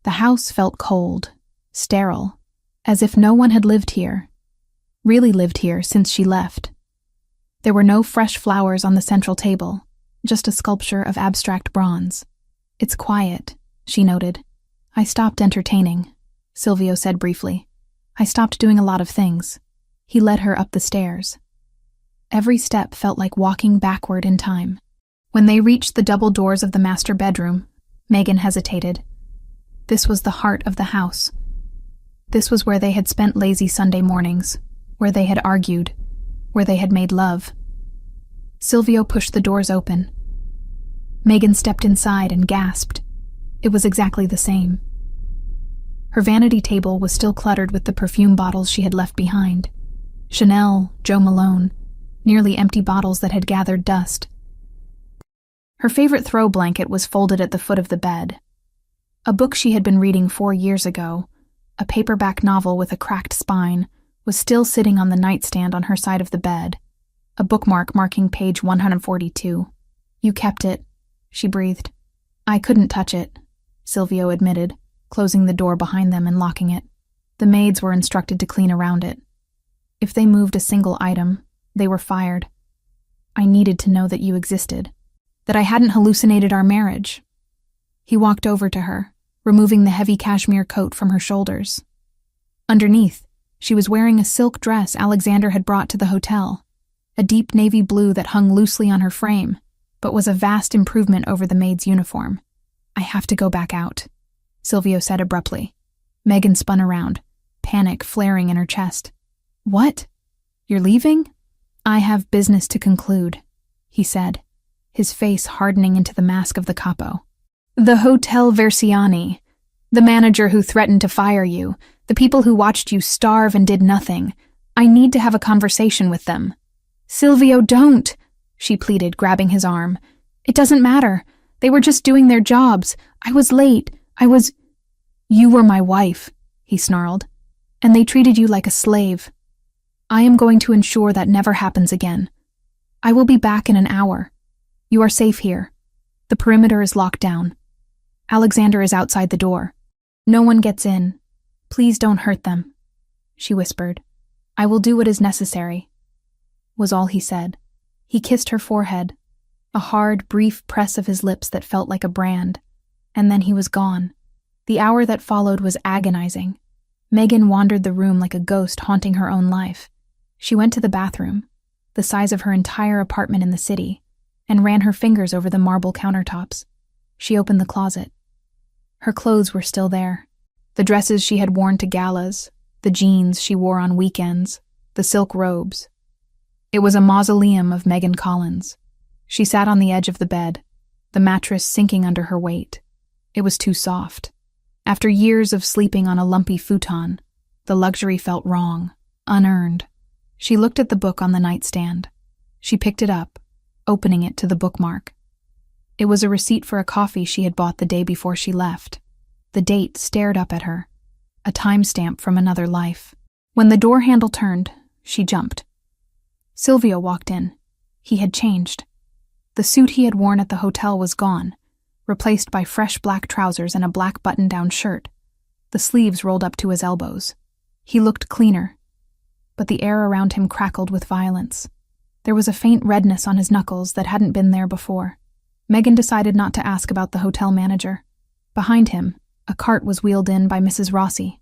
The house felt cold, sterile, as if no one had really lived here since she left. There were no fresh flowers on the central table, just a sculpture of abstract bronze. It's quiet, she noted. I stopped entertaining, Silvio said briefly. I stopped doing a lot of things. He led her up the stairs. Every step felt like walking backward in time. When they reached the double doors of the master bedroom, Megan hesitated. This was the heart of the house. This was where they had spent lazy Sunday mornings, where they had argued, where they had made love. Silvio pushed the doors open. Megan stepped inside and gasped. It was exactly the same. Her vanity table was still cluttered with the perfume bottles she had left behind. Chanel, Jo Malone, nearly empty bottles that had gathered dust. Her favorite throw blanket was folded at the foot of the bed. A book she had been reading 4 years ago, a paperback novel with a cracked spine, was still sitting on the nightstand on her side of the bed, a bookmark marking page 142. You kept it, she breathed. I couldn't touch it, Silvio admitted, closing the door behind them and locking it. The maids were instructed to clean around it. If they moved a single item, they were fired. I needed to know that you existed, that I hadn't hallucinated our marriage. He walked over to her, removing the heavy cashmere coat from her shoulders. Underneath, she was wearing a silk dress Alexander had brought to the hotel, a deep navy blue that hung loosely on her frame, but was a vast improvement over the maid's uniform. I have to go back out, Silvio said abruptly. Megan spun around, panic flaring in her chest. What? You're leaving? I have business to conclude, he said, his face hardening into the mask of the capo. The Hotel Versiani, the manager who threatened to fire you, the people who watched you starve and did nothing. I need to have a conversation with them. Silvio, don't, she pleaded, grabbing his arm. It doesn't matter. They were just doing their jobs. I was late. You were my wife, he snarled, and they treated you like a slave. I am going to ensure that never happens again. I will be back in an hour. You are safe here. The perimeter is locked down. Alexander is outside the door. No one gets in. Please don't hurt them, she whispered. I will do what is necessary, was all he said. He kissed her forehead, a hard, brief press of his lips that felt like a brand, and then he was gone. The hour that followed was agonizing. Megan wandered the room like a ghost haunting her own life. She went to the bathroom, the size of her entire apartment in the city, and ran her fingers over the marble countertops. She opened the closet. Her clothes were still there. The dresses she had worn to galas, the jeans she wore on weekends, the silk robes. It was a mausoleum of Megan Collins. She sat on the edge of the bed, the mattress sinking under her weight. It was too soft. After years of sleeping on a lumpy futon, the luxury felt wrong, unearned. She looked at the book on the nightstand. She picked it up, opening it to the bookmark. It was a receipt for a coffee she had bought the day before she left. The date stared up at her, a timestamp from another life. When the door handle turned, she jumped. Silvio walked in. He had changed. The suit he had worn at the hotel was gone, replaced by fresh black trousers and a black button-down shirt. The sleeves rolled up to his elbows. He looked cleaner, but the air around him crackled with violence. There was a faint redness on his knuckles that hadn't been there before. Megan decided not to ask about the hotel manager. Behind him, a cart was wheeled in by Mrs. Rossi.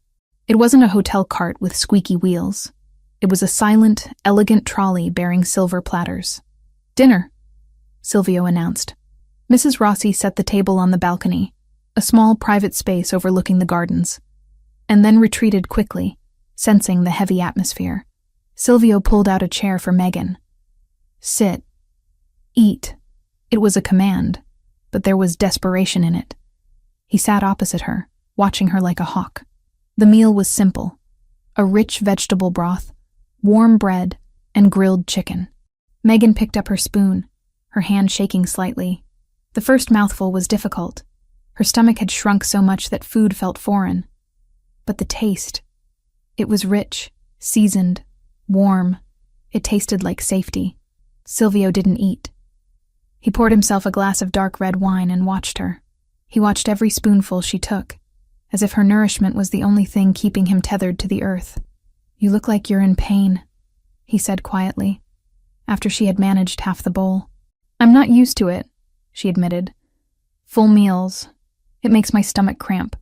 It wasn't a hotel cart with squeaky wheels. It was a silent, elegant trolley bearing silver platters. Dinner, Silvio announced. Mrs. Rossi set the table on the balcony, a small private space overlooking the gardens, and then retreated quickly, sensing the heavy atmosphere. Silvio pulled out a chair for Megan. Sit. Eat. It was a command, but there was desperation in it. He sat opposite her, watching her like a hawk. The meal was simple: a rich vegetable broth, warm bread, and grilled chicken. Megan picked up her spoon, her hand shaking slightly. The first mouthful was difficult. Her stomach had shrunk so much that food felt foreign. But the taste, it was rich, seasoned, warm. It tasted like safety. Silvio didn't eat. He poured himself a glass of dark red wine and watched her. He watched every spoonful she took, as if her nourishment was the only thing keeping him tethered to the earth. "You look like you're in pain," he said quietly, after she had managed half the bowl. "I'm not used to it," she admitted. "Full meals. It makes my stomach cramp.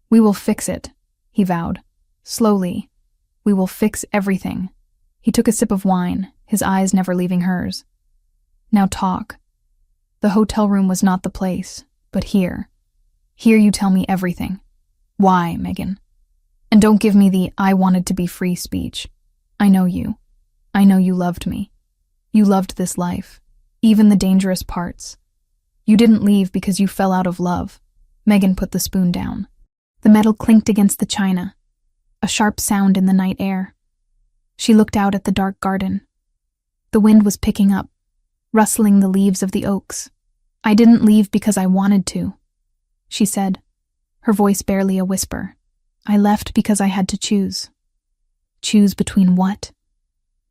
We will fix it," he vowed. "Slowly. We will fix everything." He took a sip of wine, his eyes never leaving hers. "Now talk. The hotel room was not the place, but here. Here you tell me everything. Why, Megan? And don't give me the 'I wanted to be free' speech. I know you. I know you loved me. You loved this life, even the dangerous parts. You didn't leave because you fell out of love." Megan put the spoon down. The metal clinked against the china, a sharp sound in the night air. She looked out at the dark garden. The wind was picking up, rustling the leaves of the oaks. "I didn't leave because I wanted to," she said, her voice barely a whisper. "I left because I had to choose." "Choose between what?"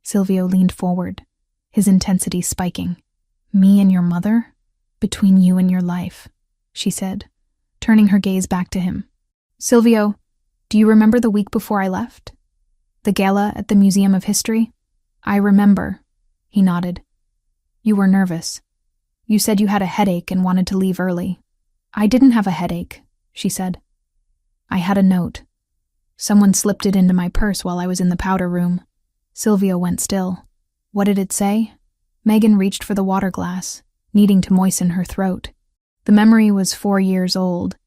Silvio leaned forward, his intensity spiking. "Me and your mother? Between you and your life," she said, turning her gaze back to him. "Silvio, do you remember the week before I left? The gala at the Museum of History?" "I remember," he nodded. "You were nervous. You said you had a headache and wanted to leave early." "I didn't have a headache," she said. "I had a note. Someone slipped it into my purse while I was in the powder room." Silvio went still. "What did it say?" Megan reached for the water glass, needing to moisten her throat. The memory was 4 years old,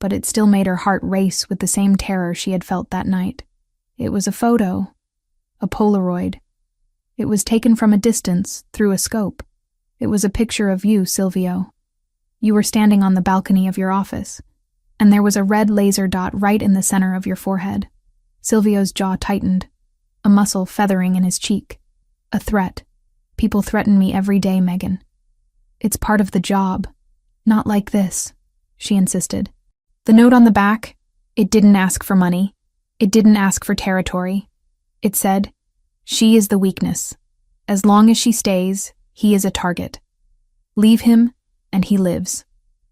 but it still made her heart race with the same terror she had felt that night. It was a photo, a Polaroid. It was taken from a distance, through a scope. It was a picture of you, Silvio. You were standing on the balcony of your office, and there was a red laser dot right in the center of your forehead. Silvio's jaw tightened, a muscle feathering in his cheek. "A threat. People threaten me every day, Megan. It's part of the job. Not like this," she insisted. The note on the back, it didn't ask for money. It didn't ask for territory. It said, "She is the weakness. As long as she stays, he is a target. Leave him, and he lives.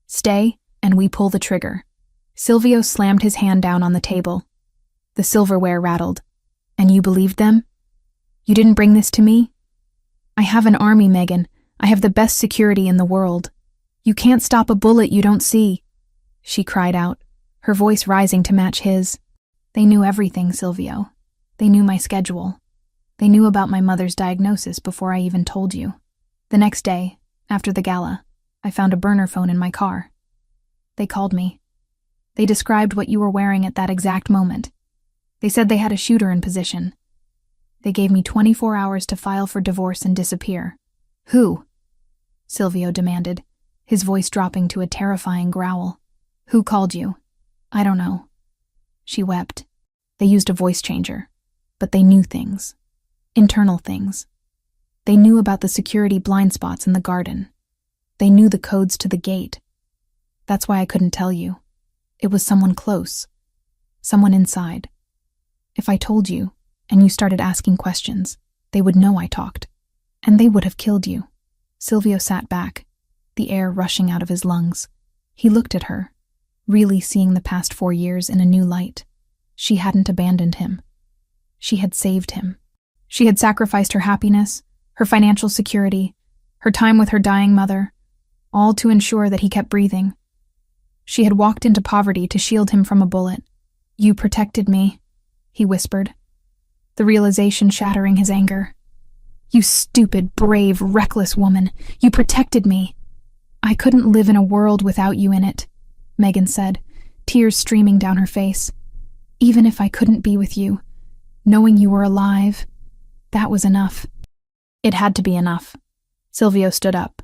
Stay, and we pull the trigger." Silvio slammed his hand down on the table. The silverware rattled. "And you believed them? You didn't bring this to me? I have an army, Megan. I have the best security in the world. You can't stop a bullet you don't see," she cried out, her voice rising to match his. "They knew everything, Silvio. They knew my schedule. They knew about my mother's diagnosis before I even told you. The next day, after the gala, I found a burner phone in my car. They called me. They described what you were wearing at that exact moment. They said they had a shooter in position. They gave me 24 hours to file for divorce and disappear." "Who?" Silvio demanded, his voice dropping to a terrifying growl. "Who called you?" "I don't know." She wept. "They used a voice changer, but they knew things. Internal things. They knew about the security blind spots in the garden. They knew the codes to the gate. That's why I couldn't tell you. It was someone close. Someone inside. If I told you, and you started asking questions, they would know I talked. And they would have killed you." Silvio sat back, the air rushing out of his lungs. He looked at her, really seeing the past 4 years in a new light. She hadn't abandoned him. She had saved him. She had sacrificed her happiness, her financial security, her time with her dying mother, all to ensure that he kept breathing. She had walked into poverty to shield him from a bullet. "You protected me," he whispered, the realization shattering his anger. "You stupid, brave, reckless woman. You protected me. I couldn't live in a world without you in it, Megan said, tears streaming down her face. Even if I couldn't be with you, knowing you were alive, that was enough. It had to be enough. Silvio stood up.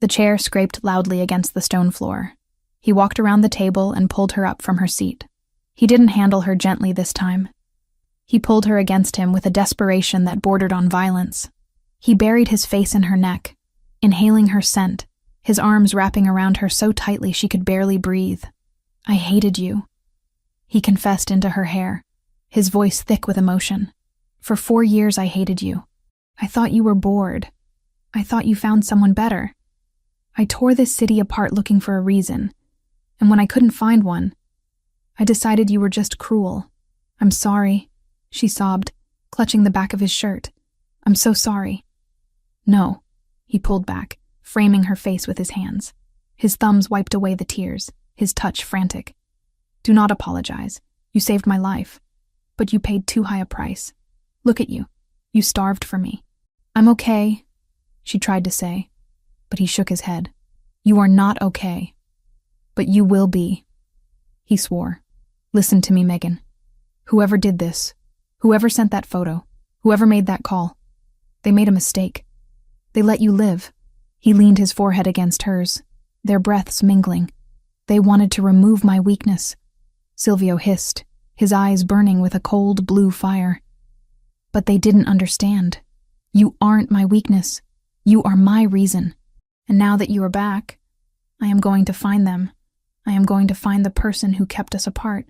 The chair scraped loudly against the stone floor. He walked around the table and pulled her up from her seat. He didn't handle her gently this time. He pulled her against him with a desperation that bordered on violence. He buried his face in her neck, inhaling her scent, his arms wrapping around her so tightly she could barely breathe. I hated you, he confessed into her hair, his voice thick with emotion. For 4 years I hated you. I thought you were bored. I thought you found someone better. I tore this city apart looking for a reason, and when I couldn't find one, I decided you were just cruel. I'm sorry, she sobbed, clutching the back of his shirt. I'm so sorry. No, he pulled back, framing her face with his hands. His thumbs wiped away the tears, his touch frantic. Do not apologize. You saved my life. But you paid too high a price. Look at you. You starved for me. I'm okay, she tried to say, but he shook his head. You are not okay. But you will be. He swore. Listen to me, Megan. Whoever did this, whoever sent that photo, whoever made that call, they made a mistake. They let you live. He leaned his forehead against hers, their breaths mingling. They wanted to remove my weakness. Silvio hissed, his eyes burning with a cold blue fire. But they didn't understand. You aren't my weakness. You are my reason. And now that you are back, I am going to find them. I am going to find the person who kept us apart.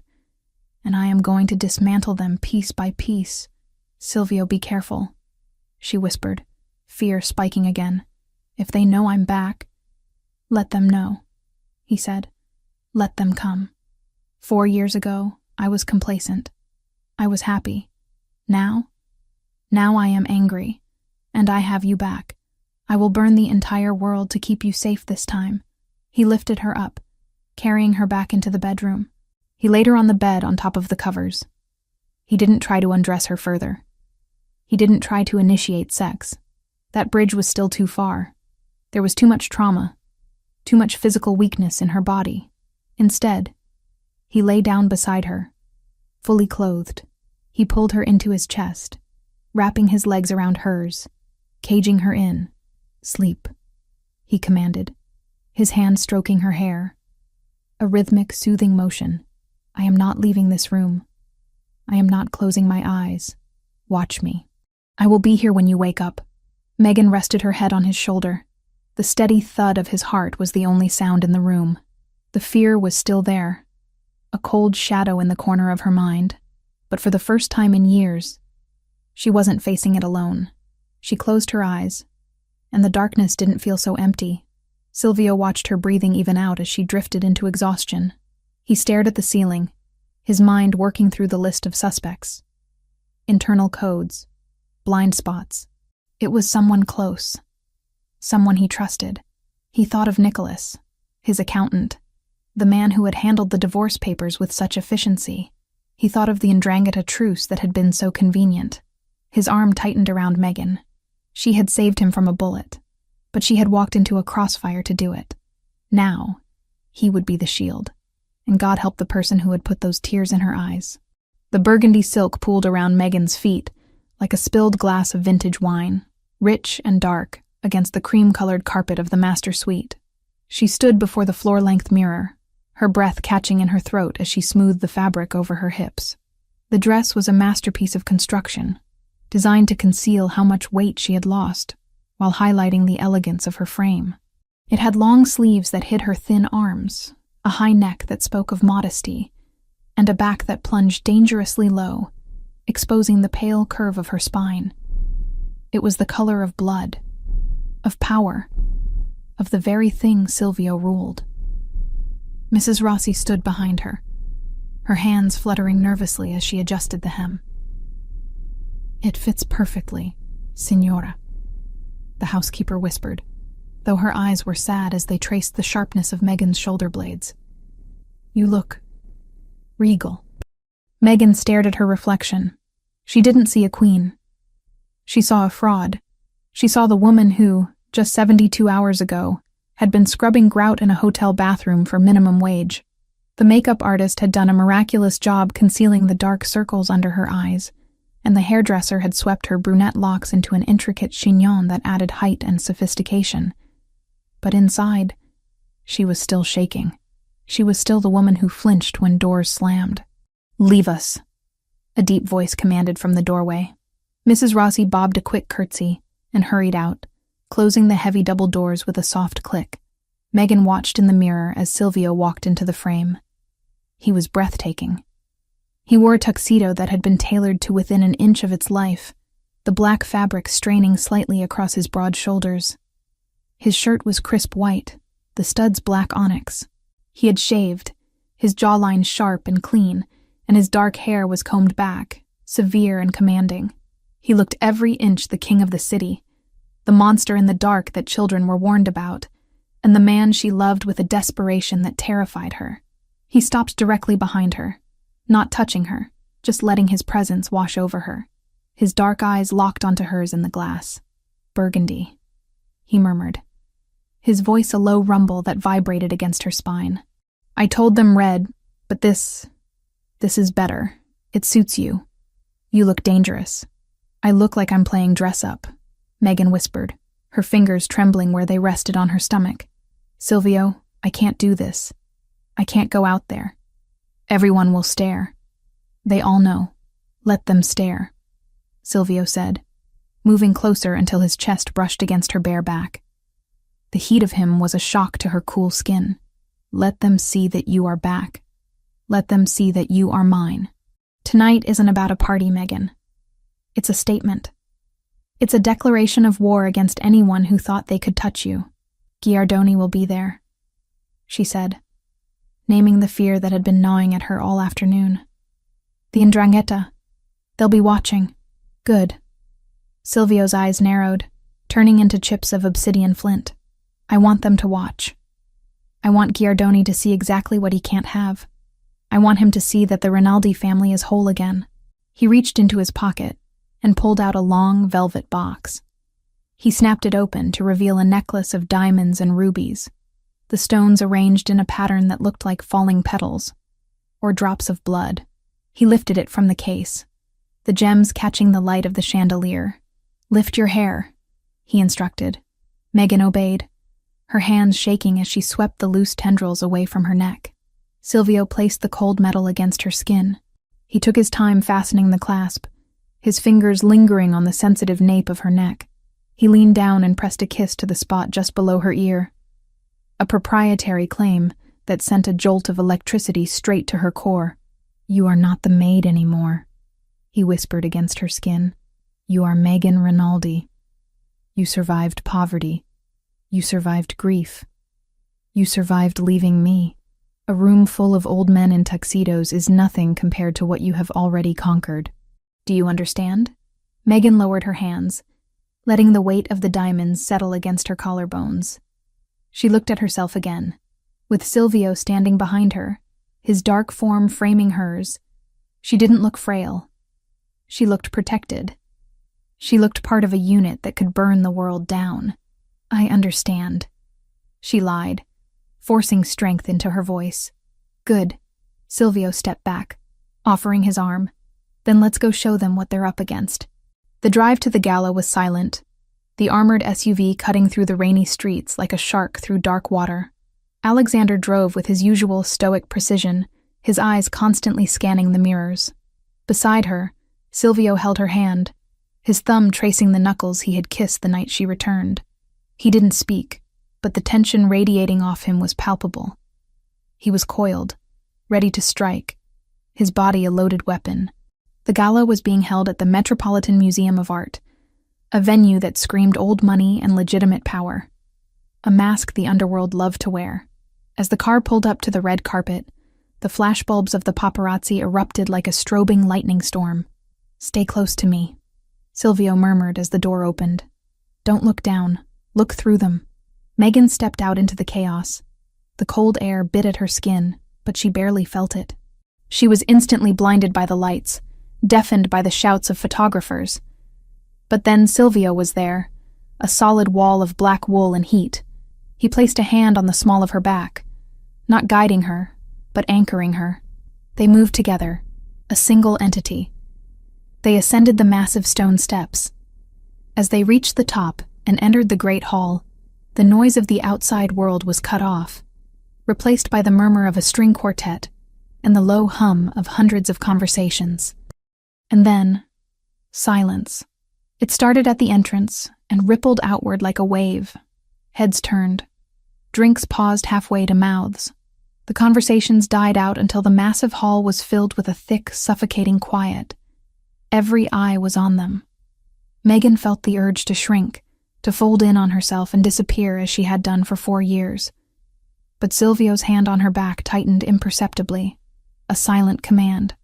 And I am going to dismantle them piece by piece. Silvio, be careful, she whispered, fear spiking again. If they know I'm back, let them know, he said. Let them come. 4 years ago, I was complacent. I was happy. Now I am angry, and I have you back. I will burn the entire world to keep you safe this time. He lifted her up, carrying her back into the bedroom. He laid her on the bed on top of the covers. He didn't try to undress her further. He didn't try to initiate sex. That bridge was still too far. There was too much trauma, too much physical weakness in her body. Instead, he lay down beside her, fully clothed. He pulled her into his chest, wrapping his legs around hers, caging her in. Sleep, he commanded, his hand stroking her hair. A rhythmic, soothing motion. I am not leaving this room. I am not closing my eyes. Watch me. I will be here when you wake up. Megan rested her head on his shoulder. The steady thud of his heart was the only sound in the room. The fear was still there, a cold shadow in the corner of her mind. But for the first time in years, she wasn't facing it alone. She closed her eyes, and the darkness didn't feel so empty. Silvio watched her breathing even out as she drifted into exhaustion. He stared at the ceiling, his mind working through the list of suspects. Internal codes, blind spots. It was someone close, someone he trusted. He thought of Nicholas, his accountant, the man who had handled the divorce papers with such efficiency. He thought of the Ndrangheta truce that had been so convenient. His arm tightened around Megan. She had saved him from a bullet, but she had walked into a crossfire to do it. Now, he would be the shield, and God help the person who had put those tears in her eyes. The burgundy silk pooled around Megan's feet like a spilled glass of vintage wine, rich and dark against the cream-colored carpet of the master suite. She stood before the floor-length mirror, her breath catching in her throat as she smoothed the fabric over her hips. The dress was a masterpiece of construction, designed to conceal how much weight she had lost, while highlighting the elegance of her frame. It had long sleeves that hid her thin arms, a high neck that spoke of modesty, and a back that plunged dangerously low, exposing the pale curve of her spine. It was the color of blood, of power, of the very thing Silvio ruled. Mrs. Rossi stood behind her, her hands fluttering nervously as she adjusted the hem. It fits perfectly, Signora, the housekeeper whispered, though her eyes were sad as they traced the sharpness of Megan's shoulder blades. You look regal. Megan stared at her reflection. She didn't see a queen. She saw a fraud. She saw the woman who, just 72 hours ago, had been scrubbing grout in a hotel bathroom for minimum wage. The makeup artist had done a miraculous job concealing the dark circles under her eyes, and the hairdresser had swept her brunette locks into an intricate chignon that added height and sophistication. But inside, she was still shaking. She was still the woman who flinched when doors slammed. "Leave us," a deep voice commanded from the doorway. Mrs. Rossi bobbed a quick curtsy and hurried out, closing the heavy double doors with a soft click. Megan watched in the mirror as Silvio walked into the frame. He was breathtaking. He wore a tuxedo that had been tailored to within an inch of its life, the black fabric straining slightly across his broad shoulders. His shirt was crisp white, the studs black onyx. He had shaved, his jawline sharp and clean, and his dark hair was combed back, severe and commanding. He looked every inch the king of the city, the monster in the dark that children were warned about, and the man she loved with a desperation that terrified her. He stopped directly behind her, not touching her, just letting his presence wash over her. His dark eyes locked onto hers in the glass. "Burgundy," he murmured, his voice a low rumble that vibrated against her spine. "I told them red, but this is better. It suits you. You look dangerous." "I look like I'm playing dress-up," Megan whispered, her fingers trembling where they rested on her stomach. "Silvio, I can't do this. I can't go out there. Everyone will stare. They all know. Let them stare," Silvio said, moving closer until his chest brushed against her bare back. The heat of him was a shock to her cool skin. "Let them see that you are back. Let them see that you are mine. Tonight isn't about a party, Megan. It's a statement. It's a declaration of war against anyone who thought they could touch you. Giardoni will be there," she said, naming the fear that had been gnawing at her all afternoon. "The 'Ndrangheta. They'll be watching." "Good." Silvio's eyes narrowed, turning into chips of obsidian flint. "I want them to watch. I want Giardoni to see exactly what he can't have. I want him to see that the Rinaldi family is whole again." He reached into his pocket and pulled out a long velvet box. He snapped it open to reveal a necklace of diamonds and rubies, the stones arranged in a pattern that looked like falling petals, or drops of blood. He lifted it from the case, the gems catching the light of the chandelier. "Lift your hair," he instructed. Megan obeyed, her hands shaking as she swept the loose tendrils away from her neck. Silvio placed the cold metal against her skin. He took his time fastening the clasp, his fingers lingering on the sensitive nape of her neck. He leaned down and pressed a kiss to the spot just below her ear. A proprietary claim that sent a jolt of electricity straight to her core. "You are not the maid anymore," he whispered against her skin. "You are Megan Rinaldi. You survived poverty. You survived grief. You survived leaving me. A room full of old men in tuxedos is nothing compared to what you have already conquered. Do you understand?" Megan lowered her hands, letting the weight of the diamonds settle against her collarbones. She looked at herself again, with Silvio standing behind her, his dark form framing hers. She didn't look frail. She looked protected. She looked part of a unit that could burn the world down. "I understand," she lied, forcing strength into her voice. "Good." Silvio stepped back, offering his arm. "Then let's go show them what they're up against." The drive to the gala was silent, the armored SUV cutting through the rainy streets like a shark through dark water. Alexander drove with his usual stoic precision, his eyes constantly scanning the mirrors. Beside her, Silvio held her hand, his thumb tracing the knuckles he had kissed the night she returned. He didn't speak, but the tension radiating off him was palpable. He was coiled, ready to strike, his body a loaded weapon. The gala was being held at the Metropolitan Museum of Art, a venue that screamed old money and legitimate power, a mask the underworld loved to wear. As the car pulled up to the red carpet, the flashbulbs of the paparazzi erupted like a strobing lightning storm. "Stay close to me," Silvio murmured as the door opened. "Don't look down. Look through them." Megan stepped out into the chaos. The cold air bit at her skin, but she barely felt it. She was instantly blinded by the lights, deafened by the shouts of photographers. But then Silvio was there, a solid wall of black wool and heat, He placed a hand on the small of her back, not guiding her, but anchoring her. They moved together, a single entity. They ascended the massive stone steps. As they reached the top and entered the great hall, the noise of the outside world was cut off, replaced by the murmur of a string quartet and the low hum of hundreds of conversations. And then, silence. It started at the entrance and rippled outward like a wave. Heads turned. Drinks paused halfway to mouths. The conversations died out until the massive hall was filled with a thick, suffocating quiet. Every eye was on them. Megan felt the urge to shrink, to fold in on herself and disappear as she had done for 4 years. But Silvio's hand on her back tightened imperceptibly, a silent command.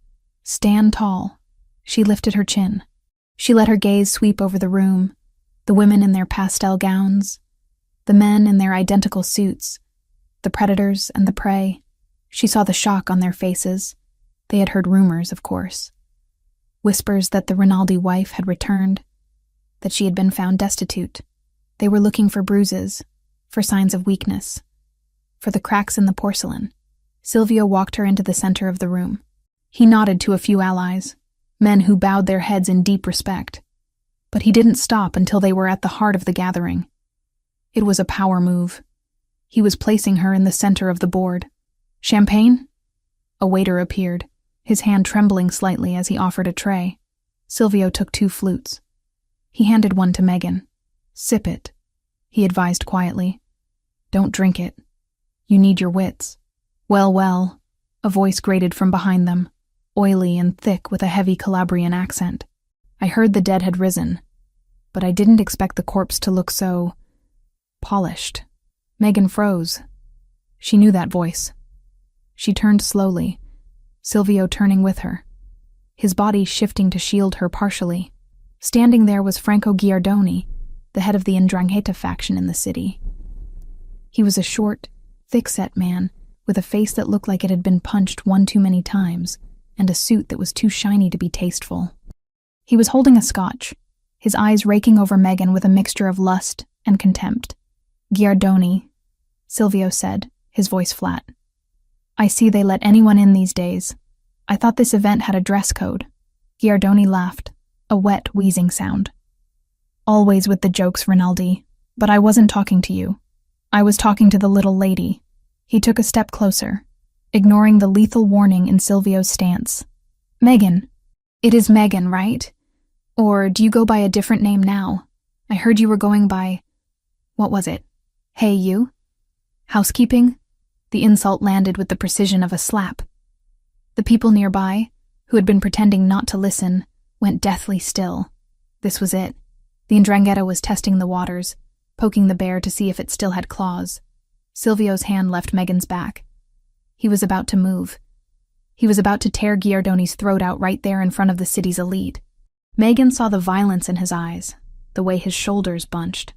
Stand tall. She lifted her chin. She let her gaze sweep over the room, the women in their pastel gowns, the men in their identical suits, the predators and the prey. She saw the shock on their faces. They had heard rumors, of course. Whispers that the Rinaldi wife had returned, that she had been found destitute. They were looking for bruises, for signs of weakness, for the cracks in the porcelain. Silvio walked her into the center of the room. He nodded to a few allies, men who bowed their heads in deep respect. But he didn't stop until they were at the heart of the gathering. It was a power move. He was placing her in the center of the board. Champagne? A waiter appeared, his hand trembling slightly as he offered a tray. Silvio took 2 flutes. He handed one to Megan. Sip it, he advised quietly. Don't drink it. You need your wits. Well, a voice grated from behind them, oily and thick with a heavy Calabrian accent. I heard the dead had risen, but I didn't expect the corpse to look so polished. Megan froze. She knew that voice. She turned slowly, Silvio turning with her, his body shifting to shield her partially. Standing there was Franco Giardoni, the head of the 'Ndrangheta faction in the city. He was a short, thick-set man with a face that looked like it had been punched one too many times, and a suit that was too shiny to be tasteful. He was holding a scotch, his eyes raking over Megan with a mixture of lust and contempt. Giardoni, Silvio said, his voice flat. I see they let anyone in these days. I thought this event had a dress code. Giardoni laughed, a wet, wheezing sound. Always with the jokes, Rinaldi, but I wasn't talking to you. I was talking to the little lady. He took a step closer, ignoring the lethal warning in Silvio's stance. Megan. It is Megan, right? Or do you go by a different name now? I heard you were going by... What was it? Hey, you? Housekeeping? The insult landed with the precision of a slap. The people nearby, who had been pretending not to listen, went deathly still. This was it. The 'Ndrangheta was testing the waters, poking the bear to see if it still had claws. Silvio's hand left Megan's back. He was about to move. He was about to tear Giardoni's throat out right there in front of the city's elite. Megan saw the violence in his eyes, the way his shoulders bunched.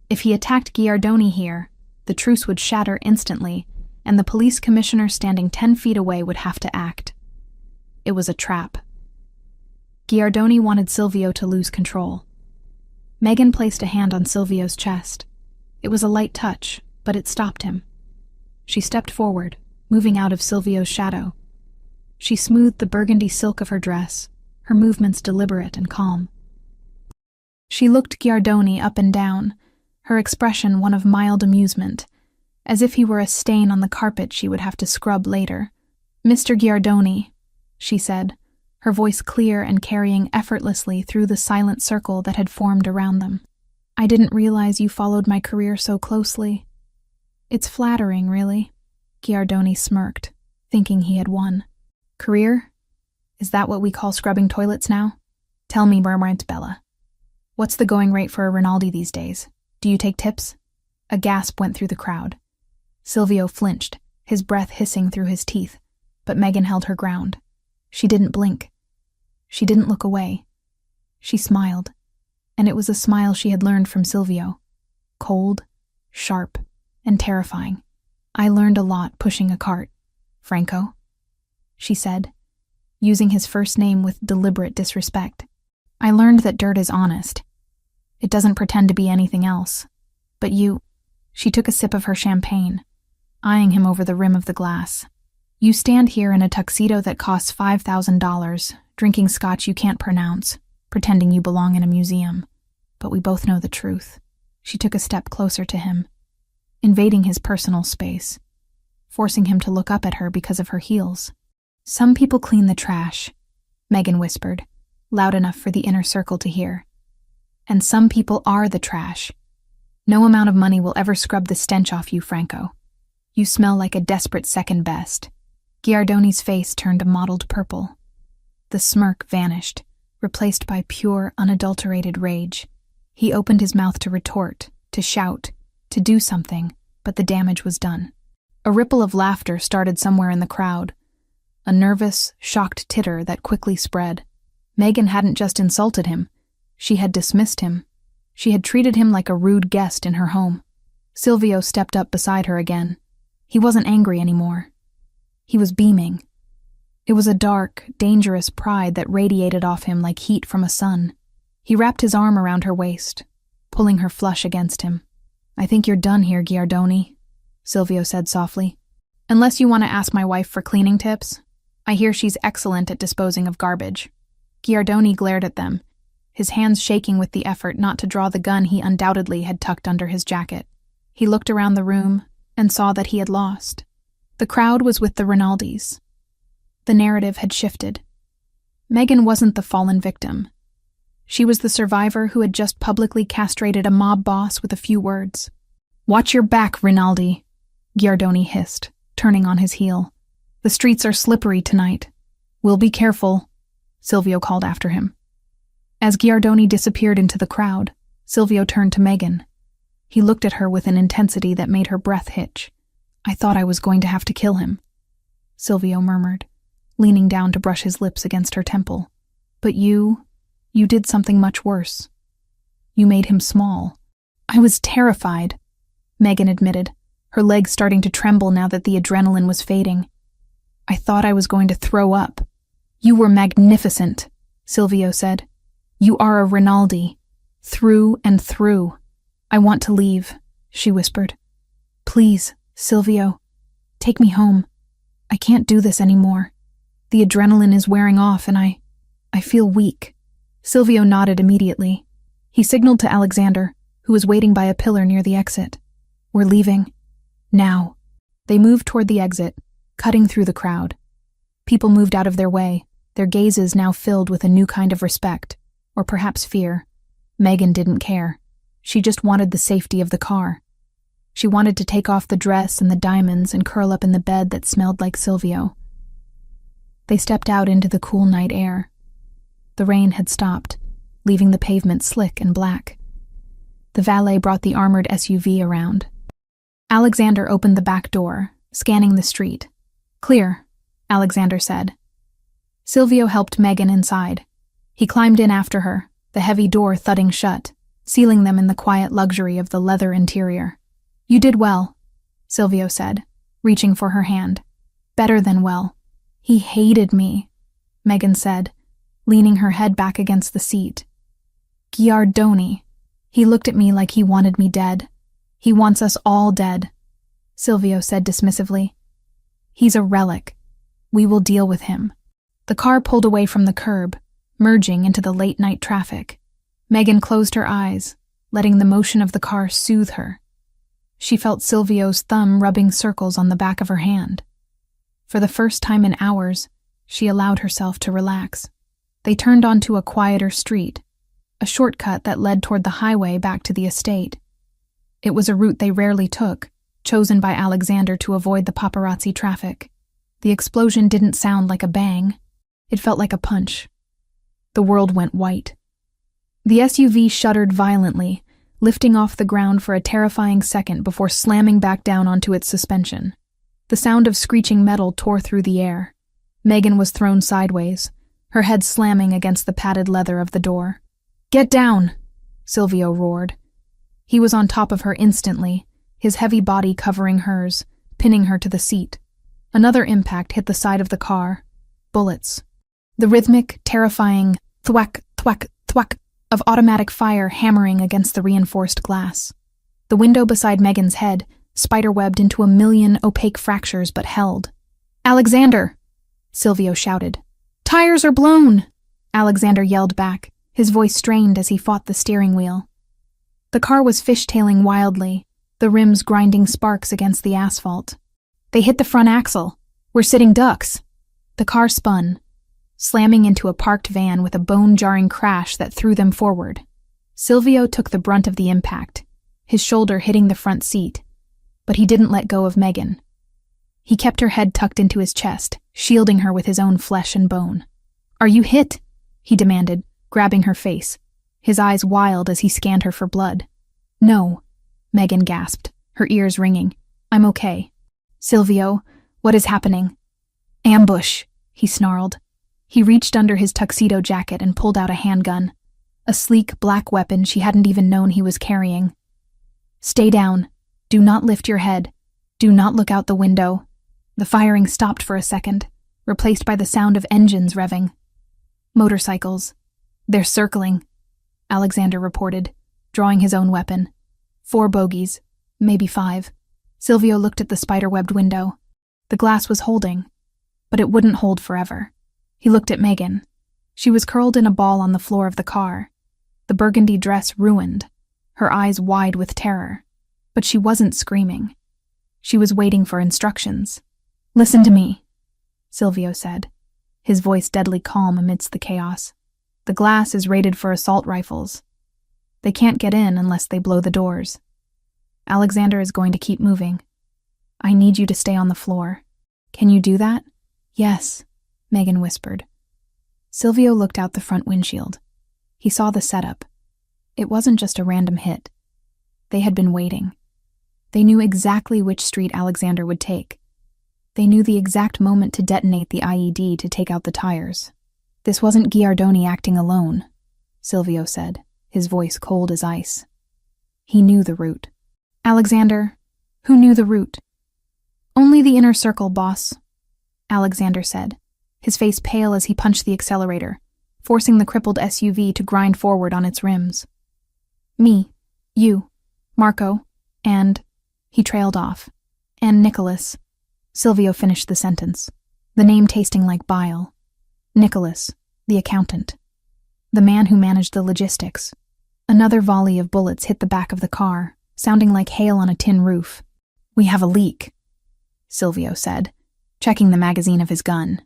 If he attacked Giardoni here, the truce would shatter instantly, and the police commissioner standing 10 feet away would have to act. It was a trap. Giardoni wanted Silvio to lose control. Megan placed a hand on Silvio's chest. It was a light touch, but it stopped him. She stepped forward, moving out of Silvio's shadow. She smoothed the burgundy silk of her dress, her movements deliberate and calm. She looked Giardoni up and down, her expression one of mild amusement, as if he were a stain on the carpet she would have to scrub later. Mr. Giardoni, she said, her voice clear and carrying effortlessly through the silent circle that had formed around them. I didn't realize you followed my career so closely. It's flattering, really. Giardoni smirked, thinking he had won. Career? Is that what we call scrubbing toilets now? Tell me, murmured Bella. What's the going rate for a Rinaldi these days? Do you take tips? A gasp went through the crowd. Silvio flinched, his breath hissing through his teeth, but Megan held her ground. She didn't blink. She didn't look away. She smiled, and it was a smile she had learned from Silvio. Cold, sharp, and terrifying. I learned a lot pushing a cart, Franco, she said, using his first name with deliberate disrespect. I learned that dirt is honest. It doesn't pretend to be anything else. But you... She took a sip of her champagne, eyeing him over the rim of the glass. You stand here in a tuxedo that costs $5,000, drinking scotch you can't pronounce, pretending you belong in a museum. But we both know the truth. She took a step closer to him, invading his personal space, forcing him to look up at her because of her heels. Some people clean the trash, Megan whispered, loud enough for the inner circle to hear. And some people are the trash. No amount of money will ever scrub the stench off you, Franco. You smell like a desperate second best. Giardoni's face turned a mottled purple. The smirk vanished, replaced by pure, unadulterated rage. He opened his mouth to retort, to shout, to do something, but the damage was done. A ripple of laughter started somewhere in the crowd, a nervous, shocked titter that quickly spread. Megan hadn't just insulted him. She had dismissed him. She had treated him like a rude guest in her home. Silvio stepped up beside her again. He wasn't angry anymore. He was beaming. It was a dark, dangerous pride that radiated off him like heat from a sun. He wrapped his arm around her waist, pulling her flush against him. I think you're done here, Giardoni, Silvio said softly. Unless you want to ask my wife for cleaning tips. I hear she's excellent at disposing of garbage. Giardoni glared at them, his hands shaking with the effort not to draw the gun he undoubtedly had tucked under his jacket. He looked around the room and saw that he had lost. The crowd was with the Rinaldis. The narrative had shifted. Megan wasn't the fallen victim. She was the survivor who had just publicly castrated a mob boss with a few words. Watch your back, Rinaldi, Giardoni hissed, turning on his heel. The streets are slippery tonight. We'll be careful, Silvio called after him. As Giardoni disappeared into the crowd, Silvio turned to Megan. He looked at her with an intensity that made her breath hitch. I thought I was going to have to kill him, Silvio murmured, leaning down to brush his lips against her temple. But you did something much worse. You made him small. I was terrified, Megan admitted, her legs starting to tremble now that the adrenaline was fading. I thought I was going to throw up. You were magnificent, Silvio said. You are a Rinaldi, through and through. I want to leave, she whispered. Please, Silvio, take me home. I can't do this anymore. The adrenaline is wearing off and I feel weak. Silvio nodded immediately. He signaled to Alexander, who was waiting by a pillar near the exit. We're leaving. Now. They moved toward the exit, cutting through the crowd. People moved out of their way, their gazes now filled with a new kind of respect, or perhaps fear. Megan didn't care. She just wanted the safety of the car. She wanted to take off the dress and the diamonds and curl up in the bed that smelled like Silvio. They stepped out into the cool night air. The rain had stopped, leaving the pavement slick and black. The valet brought the armored SUV around. Alexander opened the back door, scanning the street. Clear, Alexander said. Silvio helped Megan inside. He climbed in after her, the heavy door thudding shut, sealing them in the quiet luxury of the leather interior. You did well, Silvio said, reaching for her hand. Better than well. He hated me, Megan said, leaning her head back against the seat. Giardoni. He looked at me like he wanted me dead. He wants us all dead, Silvio said dismissively. He's a relic. We will deal with him. The car pulled away from the curb, merging into the late-night traffic. Megan closed her eyes, letting the motion of the car soothe her. She felt Silvio's thumb rubbing circles on the back of her hand. For the first time in hours, she allowed herself to relax. They turned onto a quieter street, a shortcut that led toward the highway back to the estate. It was a route they rarely took, chosen by Alexander to avoid the paparazzi traffic. The explosion didn't sound like a bang. It felt like a punch. The world went white. The SUV shuddered violently, lifting off the ground for a terrifying second before slamming back down onto its suspension. The sound of screeching metal tore through the air. Megan was thrown sideways, her head slamming against the padded leather of the door. Get down, Silvio roared. He was on top of her instantly, his heavy body covering hers, pinning her to the seat. Another impact hit the side of the car. Bullets. The rhythmic, terrifying thwack, thwack, thwack of automatic fire hammering against the reinforced glass. The window beside Megan's head spiderwebbed into a million opaque fractures but held. "Alexander!" Silvio shouted. "Tires are blown!" Alexander yelled back, his voice strained as he fought the steering wheel. The car was fishtailing wildly, the rims grinding sparks against the asphalt. "They hit the front axle. We're sitting ducks." The car spun, slamming into a parked van with a bone-jarring crash that threw them forward. Silvio took the brunt of the impact, his shoulder hitting the front seat, but he didn't let go of Megan. He kept her head tucked into his chest, shielding her with his own flesh and bone. "Are you hit?" he demanded, grabbing her face, his eyes wild as he scanned her for blood. "No," Megan gasped, her ears ringing. "I'm okay." "Silvio, what is happening?" "Ambush," he snarled. He reached under his tuxedo jacket and pulled out a handgun, a sleek black weapon she hadn't even known he was carrying. "Stay down. Do not lift your head. Do not look out the window." The firing stopped for a second, replaced by the sound of engines revving. "Motorcycles. They're circling," Alexander reported, drawing his own weapon. 4 bogies, maybe 5. Silvio looked at the spider-webbed window. The glass was holding, but it wouldn't hold forever. He looked at Megan. She was curled in a ball on the floor of the car, the burgundy dress ruined, her eyes wide with terror. But she wasn't screaming. She was waiting for instructions. "Listen to me," Silvio said, his voice deadly calm amidst the chaos. "The glass is rated for assault rifles. They can't get in unless they blow the doors. Alexander is going to keep moving. I need you to stay on the floor. Can you do that?" "Yes," Megan whispered. Silvio looked out the front windshield. He saw the setup. It wasn't just a random hit. They had been waiting. They knew exactly which street Alexander would take. They knew the exact moment to detonate the IED to take out the tires. "This wasn't Giardoni acting alone," Silvio said, his voice cold as ice. He knew the route. "Alexander, who knew the route?" "Only the inner circle, boss," Alexander said, his face pale as he punched the accelerator, forcing the crippled SUV to grind forward on its rims. "Me, you, Marco, and..." He trailed off. "And Nicholas." Silvio finished the sentence, the name tasting like bile. Nicholas, the accountant. The man who managed the logistics. Another volley of bullets hit the back of the car, sounding like hail on a tin roof. "We have a leak," Silvio said, checking the magazine of his gun.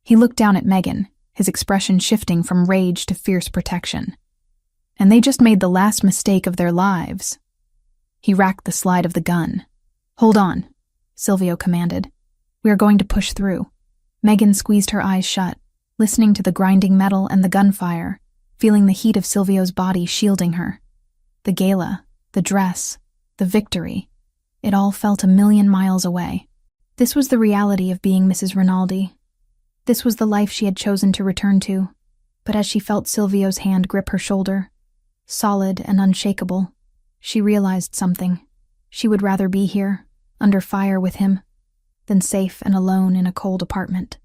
He looked down at Megan, his expression shifting from rage to fierce protection. "And they just made the last mistake of their lives." He racked the slide of the gun. "Hold on," Silvio commanded. "We are going to push through." Megan squeezed her eyes shut, listening to the grinding metal and the gunfire, feeling the heat of Silvio's body shielding her. The gala, the dress, the victory, it all felt a million miles away. This was the reality of being Mrs. Rinaldi. This was the life she had chosen to return to. But as she felt Silvio's hand grip her shoulder, solid and unshakable, she realized something. She would rather be here, under fire with him, than safe and alone in a cold apartment.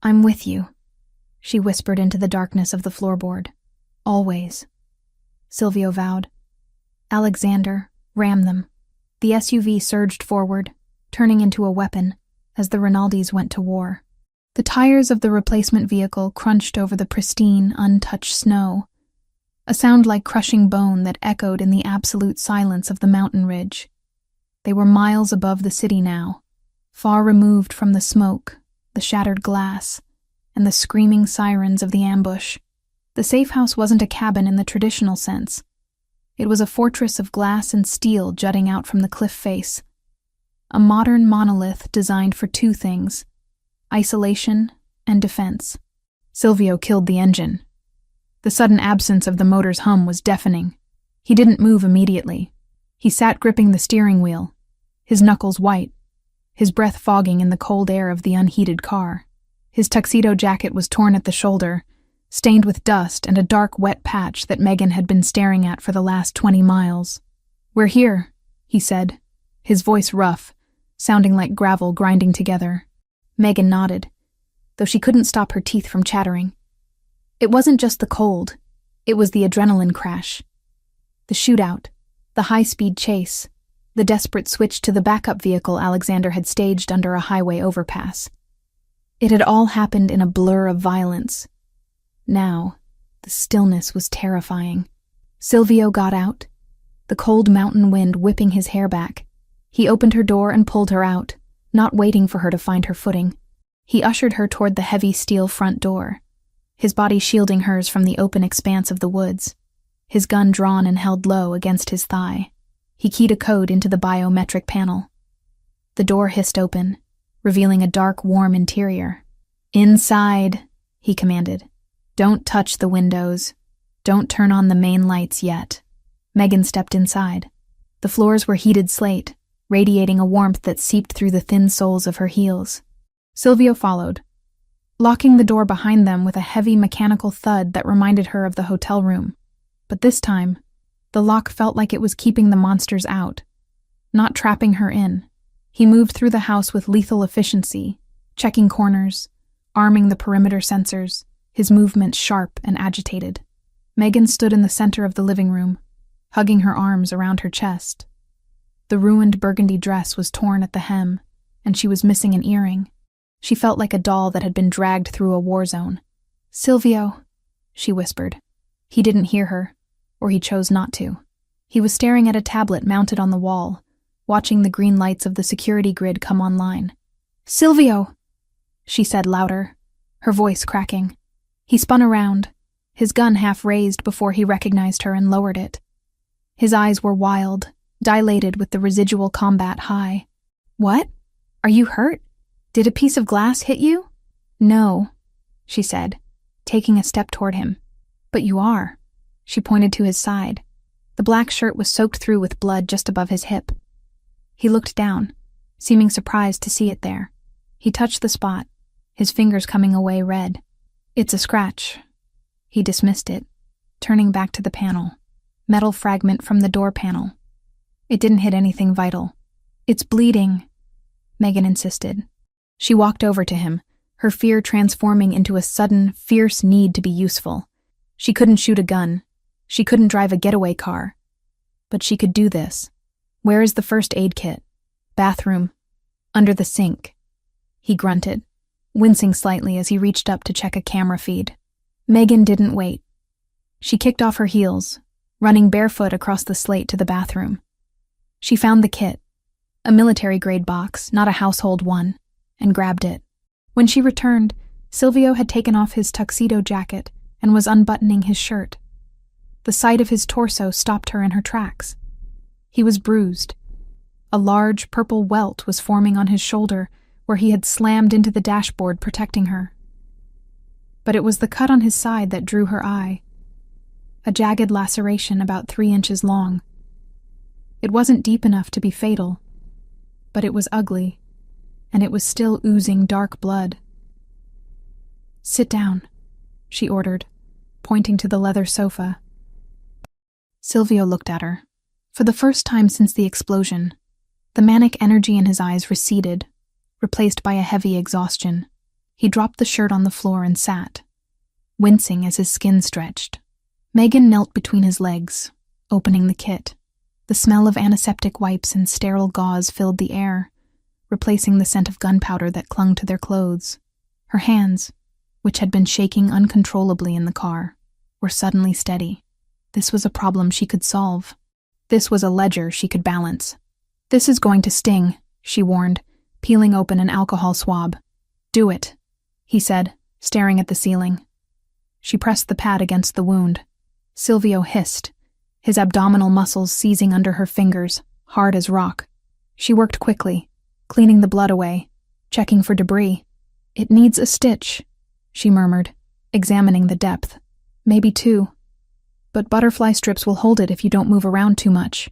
"I'm with you," she whispered into the darkness of the floorboard. "Always," Silvio vowed. "Alexander, ram them." The SUV surged forward, turning into a weapon, as the Rinaldis went to war. The tires of the replacement vehicle crunched over the pristine, untouched snow, a sound like crushing bone that echoed in the absolute silence of the mountain ridge. They were miles above the city now, far removed from the smoke, the shattered glass, and the screaming sirens of the ambush. The safe house wasn't a cabin in the traditional sense. It was a fortress of glass and steel jutting out from the cliff face. A modern monolith designed for 2 things: isolation and defense. Silvio killed the engine. The sudden absence of the motor's hum was deafening. He didn't move immediately. He sat gripping the steering wheel, his knuckles white, his breath fogging in the cold air of the unheated car. His tuxedo jacket was torn at the shoulder, stained with dust and a dark, wet patch that Megan had been staring at for the last 20 miles. "We're here," he said, his voice rough, sounding like gravel grinding together. Megan nodded, though she couldn't stop her teeth from chattering. It wasn't just the cold, it was the adrenaline crash. The shootout, The high-speed chase, the desperate switch to the backup vehicle Alexander had staged under a highway overpass. It had all happened in a blur of violence. Now, the stillness was terrifying. Silvio got out, the cold mountain wind whipping his hair back. He opened her door and pulled her out, not waiting for her to find her footing. He ushered her toward the heavy steel front door, his body shielding hers from the open expanse of the woods, his gun drawn and held low against his thigh. He keyed a code into the biometric panel. The door hissed open, revealing a dark, warm interior. "Inside," he commanded. "Don't touch the windows. Don't turn on the main lights yet." Megan stepped inside. The floors were heated slate, radiating a warmth that seeped through the thin soles of her heels. Silvio followed, locking the door behind them with a heavy mechanical thud that reminded her of the hotel room. But this time, the lock felt like it was keeping the monsters out, not trapping her in. He moved through the house with lethal efficiency, checking corners, arming the perimeter sensors, his movements sharp and agitated. Megan stood in the center of the living room, hugging her arms around her chest. The ruined burgundy dress was torn at the hem, and she was missing an earring. She felt like a doll that had been dragged through a war zone. "Silvio," she whispered. He didn't hear her, or he chose not to. He was staring at a tablet mounted on the wall, watching the green lights of the security grid come online. "Silvio," she said louder, her voice cracking. He spun around, his gun half raised before he recognized her and lowered it. His eyes were wild, dilated with the residual combat high. "What? Are you hurt? Did a piece of glass hit you?" "No," she said, taking a step toward him. "But you are." She pointed to his side. The black shirt was soaked through with blood just above his hip. He looked down, seeming surprised to see it there. He touched the spot, his fingers coming away red. "It's a scratch." He dismissed it, turning back to the panel. Metal fragment from the door panel. "It didn't hit anything vital." "It's bleeding," Megan insisted. She walked over to him, her fear transforming into a sudden, fierce need to be useful. She couldn't shoot a gun. She couldn't drive a getaway car. But she could do this. "Where is the first aid kit?" "Bathroom. Under the sink." He grunted, wincing slightly as he reached up to check a camera feed. Megan didn't wait. She kicked off her heels, running barefoot across the slate to the bathroom. She found the kit, a military-grade box, not a household one, and grabbed it. When she returned, Silvio had taken off his tuxedo jacket and was unbuttoning his shirt. The sight of his torso stopped her in her tracks. He was bruised. A large purple welt was forming on his shoulder where he had slammed into the dashboard protecting her. But it was the cut on his side that drew her eye. A jagged laceration about 3 inches long. It wasn't deep enough to be fatal, but it was ugly, and it was still oozing dark blood. "Sit down," she ordered, pointing to the leather sofa. Silvio looked at her. For the first time since the explosion, the manic energy in his eyes receded, replaced by a heavy exhaustion. He dropped the shirt on the floor and sat, wincing as his skin stretched. Megan knelt between his legs, opening the kit. The smell of antiseptic wipes and sterile gauze filled the air, replacing the scent of gunpowder that clung to their clothes. Her hands, which had been shaking uncontrollably in the car, were suddenly steady. This was a problem she could solve. This was a ledger she could balance. "This is going to sting," she warned, peeling open an alcohol swab. "Do it," he said, staring at the ceiling. She pressed the pad against the wound. Silvio hissed, his abdominal muscles seizing under her fingers, hard as rock. She worked quickly, cleaning the blood away, checking for debris. "It needs a stitch," she murmured, examining the depth. "Maybe 2. But butterfly strips will hold it if you don't move around too much."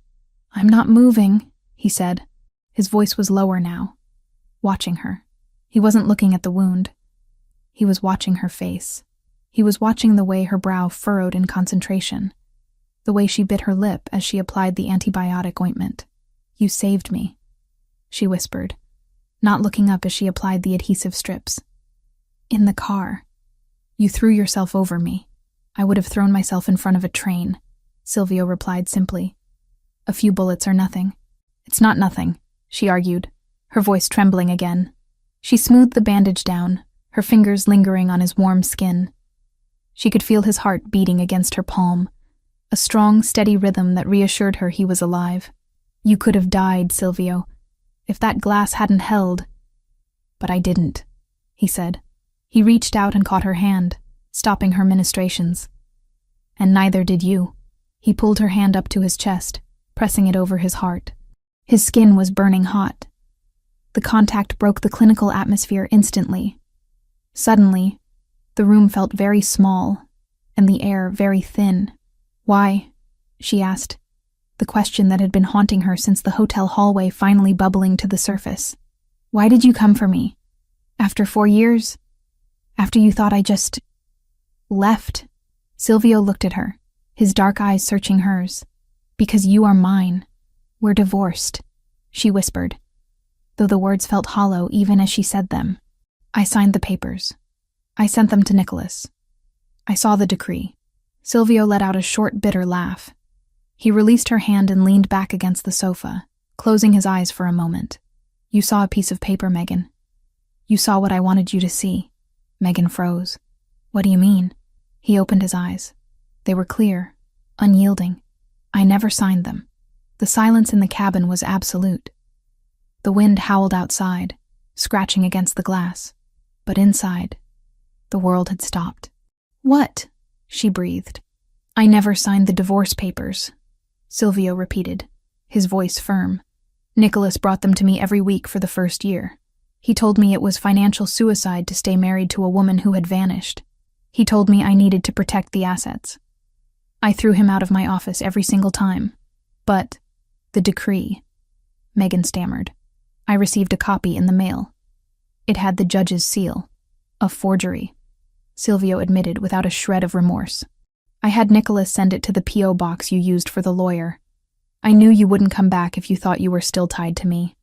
"I'm not moving," he said. His voice was lower now, watching her. He wasn't looking at the wound. He was watching her face. He was watching the way her brow furrowed in concentration, the way she bit her lip as she applied the antibiotic ointment. "You saved me," she whispered, not looking up as she applied the adhesive strips. "In the car. You threw yourself over me. I would have thrown myself in front of a train," Silvio replied simply. A few bullets are nothing. It's not nothing, she argued, her voice trembling again. She smoothed the bandage down, her fingers lingering on his warm skin. She could feel his heart beating against her palm, a strong, steady rhythm that reassured her he was alive. You could have died, Silvio, if that glass hadn't held. But I didn't, he said. He reached out and caught her hand, stopping her ministrations. And neither did you. He pulled her hand up to his chest, pressing it over his heart. His skin was burning hot. The contact broke the clinical atmosphere instantly. Suddenly, the room felt very small, and the air very thin. Why? She asked, the question that had been haunting her since the hotel hallway finally bubbling to the surface. Why did you come for me? After 4 years? After you thought I just left? Silvio looked at her, his dark eyes searching hers. Because you are mine. We're divorced, she whispered, though the words felt hollow even as she said them. I signed the papers. I sent them to Nicholas. I saw the decree. Silvio let out a short, bitter laugh. He released her hand and leaned back against the sofa, closing his eyes for a moment. You saw a piece of paper, Megan. You saw what I wanted you to see. Megan froze. What do you mean? He opened his eyes. They were clear, unyielding. I never signed them. The silence in the cabin was absolute. The wind howled outside, scratching against the glass. But inside, the world had stopped. What? She breathed. I never signed the divorce papers, Silvio repeated, his voice firm. Nicholas brought them to me every week for the first year. He told me it was financial suicide to stay married to a woman who had vanished. He told me I needed to protect the assets. I threw him out of my office every single time. But the decree, Megan stammered. I received a copy in the mail. It had the judge's seal. A forgery, Silvio admitted without a shred of remorse. I had Nicholas send it to the P.O. box you used for the lawyer. I knew you wouldn't come back if you thought you were still tied to me.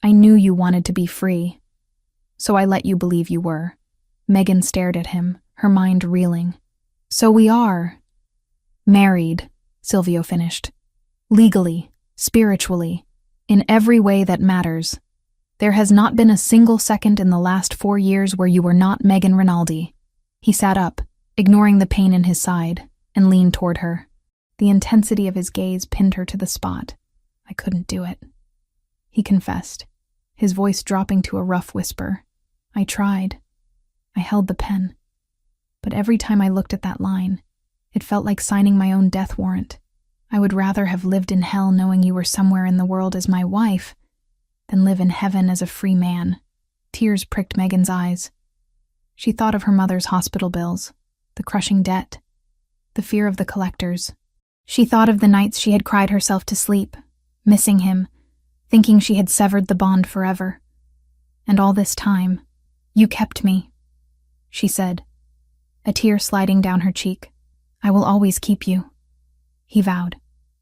I knew you wanted to be free. So I let you believe you were. Megan stared at him, her mind reeling. So we are married, Silvio finished. Legally, spiritually, in every way that matters. There has not been a single second in the last 4 years where you were not Megan Rinaldi. He sat up, ignoring the pain in his side, and leaned toward her. The intensity of his gaze pinned her to the spot. I couldn't do it, he confessed, his voice dropping to a rough whisper. I tried. I held the pen. But every time I looked at that line, it felt like signing my own death warrant. I would rather have lived in hell knowing you were somewhere in the world as my wife than live in heaven as a free man. Tears pricked Megan's eyes. She thought of her mother's hospital bills, the crushing debt, the fear of the collectors. She thought of the nights she had cried herself to sleep, missing him, thinking she had severed the bond forever. And all this time, you kept me, she said, a tear sliding down her cheek. I will always keep you, he vowed.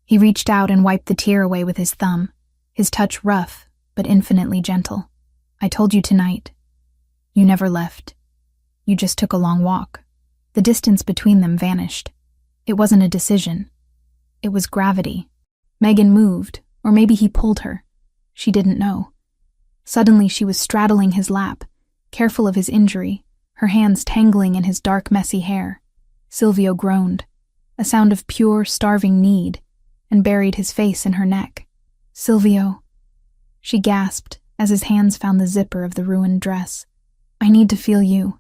He reached out and wiped the tear away with his thumb, his touch rough but infinitely gentle. I told you tonight. You never left. You just took a long walk. The distance between them vanished. It wasn't a decision. It was gravity. Megan moved, or maybe he pulled her. She didn't know. Suddenly she was straddling his lap, careful of his injury, her hands tangling in his dark, messy hair. Silvio groaned, a sound of pure, starving need, and buried his face in her neck. Silvio, she gasped as his hands found the zipper of the ruined dress. I need to feel you,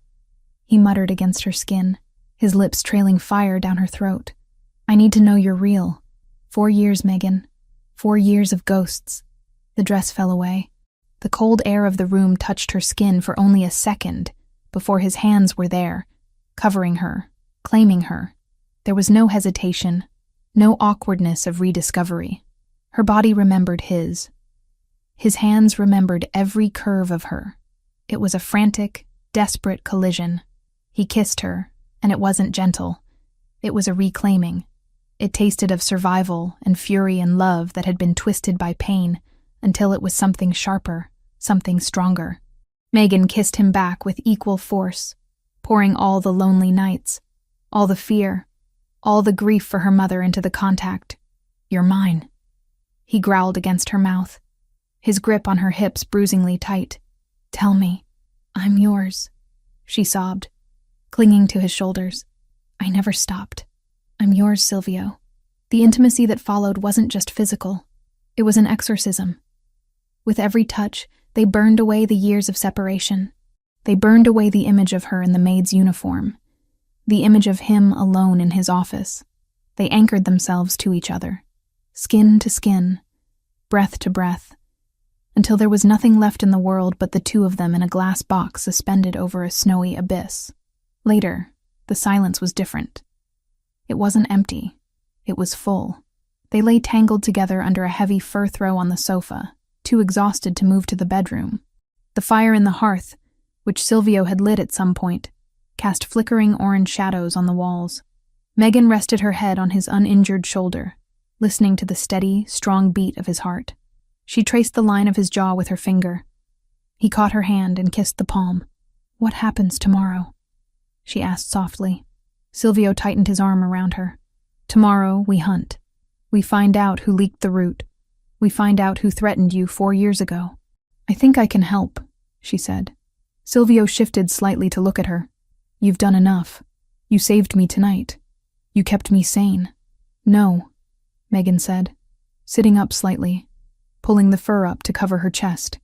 he muttered against her skin, his lips trailing fire down her throat. I need to know you're real. 4 years, Megan. 4 years of ghosts. The dress fell away. The cold air of the room touched her skin for only a second before his hands were there, covering her, claiming her. There was no hesitation, no awkwardness of rediscovery. Her body remembered his. His hands remembered every curve of her. It was a frantic, desperate collision. He kissed her, and it wasn't gentle. It was a reclaiming. It tasted of survival and fury and love that had been twisted by pain until it was something sharper, something stronger. Megan kissed him back with equal force, pouring all the lonely nights, all the fear, all the grief for her mother into the contact. You're mine, He growled against her mouth, his grip on her hips bruisingly tight. "Tell me, I'm yours," she sobbed, clinging to his shoulders. "I never stopped. I'm yours, Silvio." The intimacy that followed wasn't just physical. It was an exorcism. With every touch, they burned away the years of separation. They burned away the image of her in the maid's uniform, the image of him alone in his office. They anchored themselves to each other, skin to skin, breath to breath, until there was nothing left in the world but the two of them in a glass box suspended over a snowy abyss. Later, the silence was different. It wasn't empty. It was full. They lay tangled together under a heavy fur throw on the sofa, too exhausted to move to the bedroom. The fire in the hearth, which Silvio had lit at some point, cast flickering orange shadows on the walls. Megan rested her head on his uninjured shoulder, listening to the steady, strong beat of his heart. She traced the line of his jaw with her finger. He caught her hand and kissed the palm. "What happens tomorrow?" she asked softly. Silvio tightened his arm around her. "Tomorrow we hunt. We find out who leaked the root. We find out who threatened you 4 years ago." "I think I can help," she said. Silvio shifted slightly to look at her. "You've done enough. You saved me tonight. You kept me sane." "No," Megan said, sitting up slightly, pulling the fur up to cover her chest.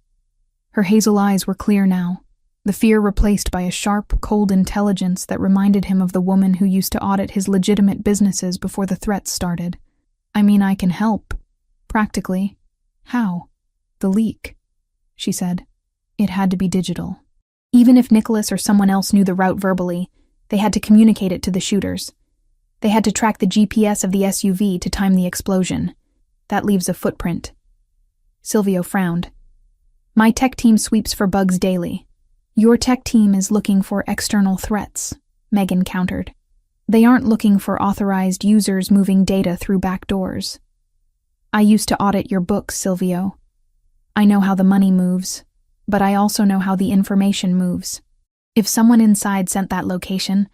Her hazel eyes were clear now, the fear replaced by a sharp, cold intelligence that reminded him of the woman who used to audit his legitimate businesses before the threats started. "I mean, I can help. Practically." "How?" "The leak," she said. "It had to be digital. Even if Nicholas or someone else knew the route verbally, they had to communicate it to the shooters. They had to track the GPS of the SUV to time the explosion. That leaves a footprint." Silvio frowned. "My tech team sweeps for bugs daily. Your tech team is looking for external threats," Megan countered. "They aren't looking for authorized users moving data through back doors. I used to audit your books, Silvio. I know how the money moves, but I also know how the information moves. If someone inside sent that location,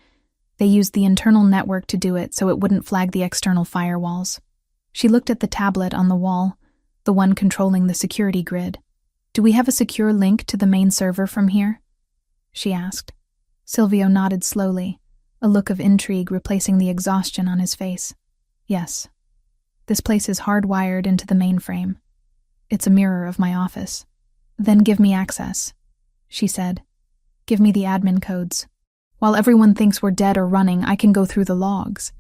they used the internal network to do it so it wouldn't flag the external firewalls." She looked at the tablet on the wall, the one controlling the security grid. "Do we have a secure link to the main server from here?" she asked. Silvio nodded slowly, a look of intrigue replacing the exhaustion on his face. "Yes. This place is hardwired into the mainframe. It's a mirror of my office." "Then give me access," she said. "Give me the admin codes. While everyone thinks we're dead or running, I can go through the logs.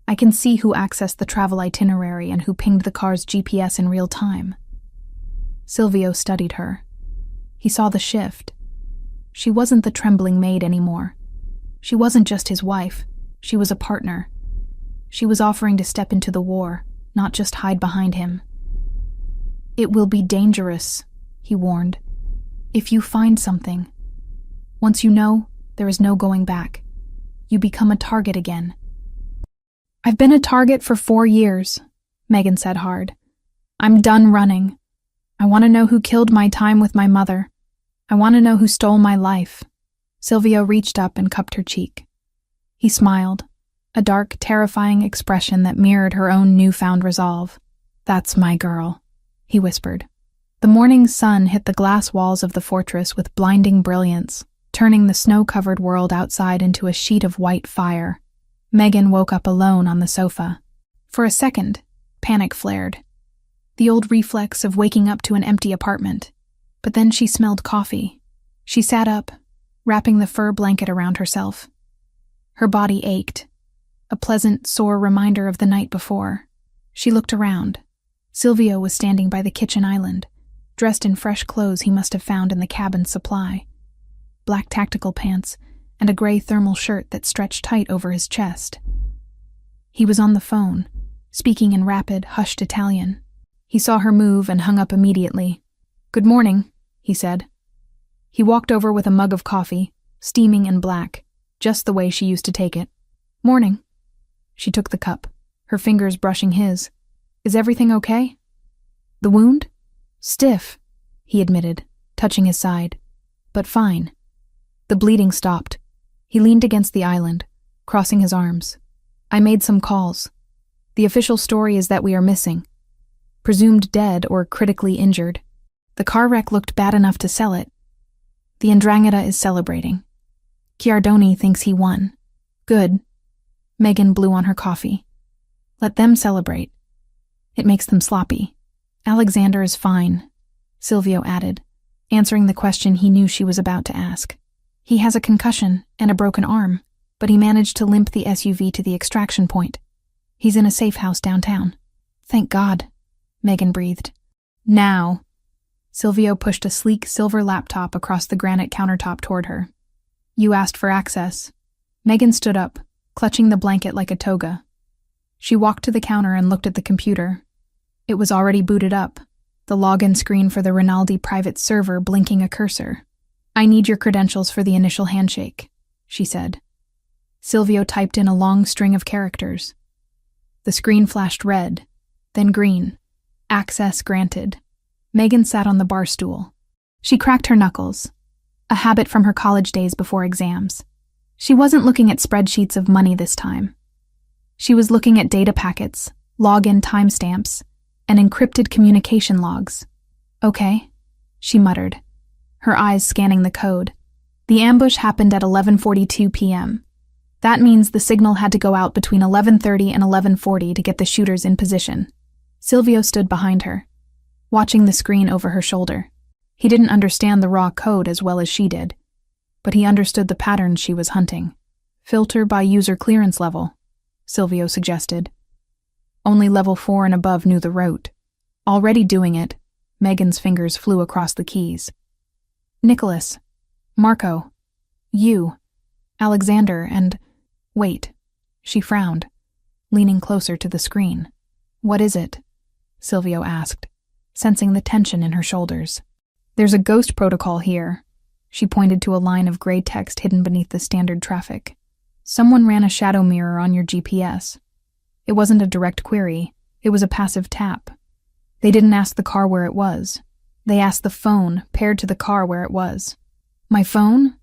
I can see who accessed the travel itinerary and who pinged the car's GPS in real time." Silvio studied her. He saw the shift. She wasn't the trembling maid anymore. She wasn't just his wife. She was a partner. She was offering to step into the war, not just hide behind him. "It will be dangerous," he warned. "If you find something. Once you know, there is no going back. You become a target again." "I've been a target for 4 years," Megan said hard. "I'm done running. I want to know who killed my time with my mother. I want to know who stole my life." Silvio reached up and cupped her cheek. He smiled, a dark, terrifying expression that mirrored her own newfound resolve. "That's my girl," he whispered. The morning sun hit the glass walls of the fortress with blinding brilliance, turning the snow-covered world outside into a sheet of white fire. Megan woke up alone on the sofa. For a second, panic flared. The old reflex of waking up to an empty apartment. But then she smelled coffee. She sat up, wrapping the fur blanket around herself. Her body ached, a pleasant, sore reminder of the night before. She looked around. Silvio was standing by the kitchen island, dressed in fresh clothes he must have found in the cabin's supply. Black tactical pants and a gray thermal shirt that stretched tight over his chest. He was on the phone, speaking in rapid, hushed Italian. He saw her move and hung up immediately. "Good morning," he said. He walked over with a mug of coffee, steaming and black, just the way she used to take it. "Morning." She took the cup, her fingers brushing his. "Is everything okay?" "The wound?" "Stiff," he admitted, touching his side. "But fine." The bleeding stopped. He leaned against the island, crossing his arms. "I made some calls. The official story is that we are missing. presumed dead or critically injured. The car wreck looked bad enough to sell it. The 'Ndrangheta is celebrating. Giardoni thinks he won. Good. Megan blew on her coffee. Let them celebrate. It makes them sloppy. Alexander is fine, Silvio added, answering the question he knew she was about to ask. He has a concussion and a broken arm, but he managed to limp the SUV to the extraction point. He's in a safe house downtown. Thank God, Megan breathed. Now. Silvio pushed a sleek silver laptop across the granite countertop toward her. You asked for access. Megan stood up, clutching the blanket like a toga. She walked to the counter and looked at the computer. It was already booted up, the login screen for the Rinaldi private server blinking a cursor. I need your credentials for the initial handshake, she said. Silvio typed in a long string of characters. The screen flashed red, then green. Access granted. Megan sat on the bar stool. She cracked her knuckles, a habit from her college days before exams. She wasn't looking at spreadsheets of money this time. She was looking at data packets, login timestamps, and encrypted communication logs. Okay, she muttered, her eyes scanning the code. The ambush happened at 11:42 p.m. That means the signal had to go out between 11:30 and 11:40 to get the shooters in position. Silvio stood behind her, watching the screen over her shoulder. He didn't understand the raw code as well as she did, but he understood the patterns she was hunting. Filter by user clearance level, Silvio suggested. Only level 4 and above knew the route. Already doing it, Megan's fingers flew across the keys. Nicholas, Marco, you, Alexander, and... Wait, she frowned, leaning closer to the screen. What is it? Silvio asked, sensing the tension in her shoulders. There's a ghost protocol here. She pointed to a line of gray text hidden beneath the standard traffic. Someone ran a shadow mirror on your GPS. It wasn't a direct query, it was a passive tap. They didn't ask the car where it was. They asked the phone paired to the car where it was. My phone?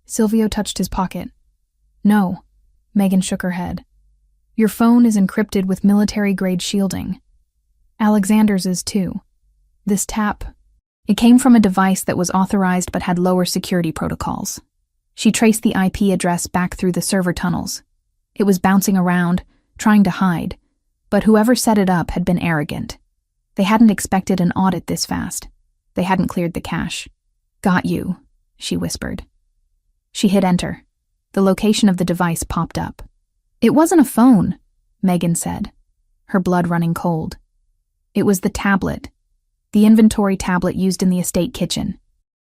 Silvio touched his pocket. No, Megan shook her head. Your phone is encrypted with military-grade shielding. Alexander's is too. This tap, it came from a device that was authorized but had lower security protocols. She traced the IP address back through the server tunnels. It was bouncing around, trying to hide, but whoever set it up had been arrogant. They hadn't expected an audit this fast. They hadn't cleared the cache. Got you, she whispered. She hit enter. The location of the device popped up. It wasn't a phone, Megan said, her blood running cold. It was the tablet, the inventory tablet used in the estate kitchen.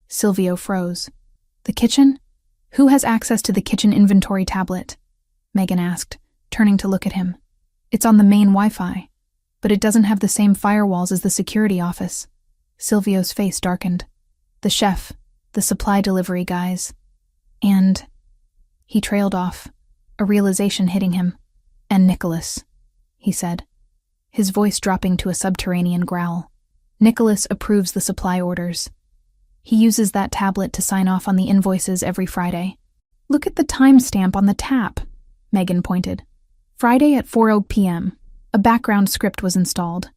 Silvio froze. The kitchen? Who has access to the kitchen inventory tablet? Megan asked, turning to look at him. It's on the main Wi-Fi, but it doesn't have the same firewalls as the security office. Silvio's face darkened. The chef, the supply delivery guys, and... He trailed off, a realization hitting him. And Nicholas, he said, his voice dropping to a subterranean growl. Nicholas approves the supply orders. He uses that tablet to sign off on the invoices every Friday. Look at the timestamp on the tap, Megan pointed. Friday at 4:00 p.m. A background script was installed.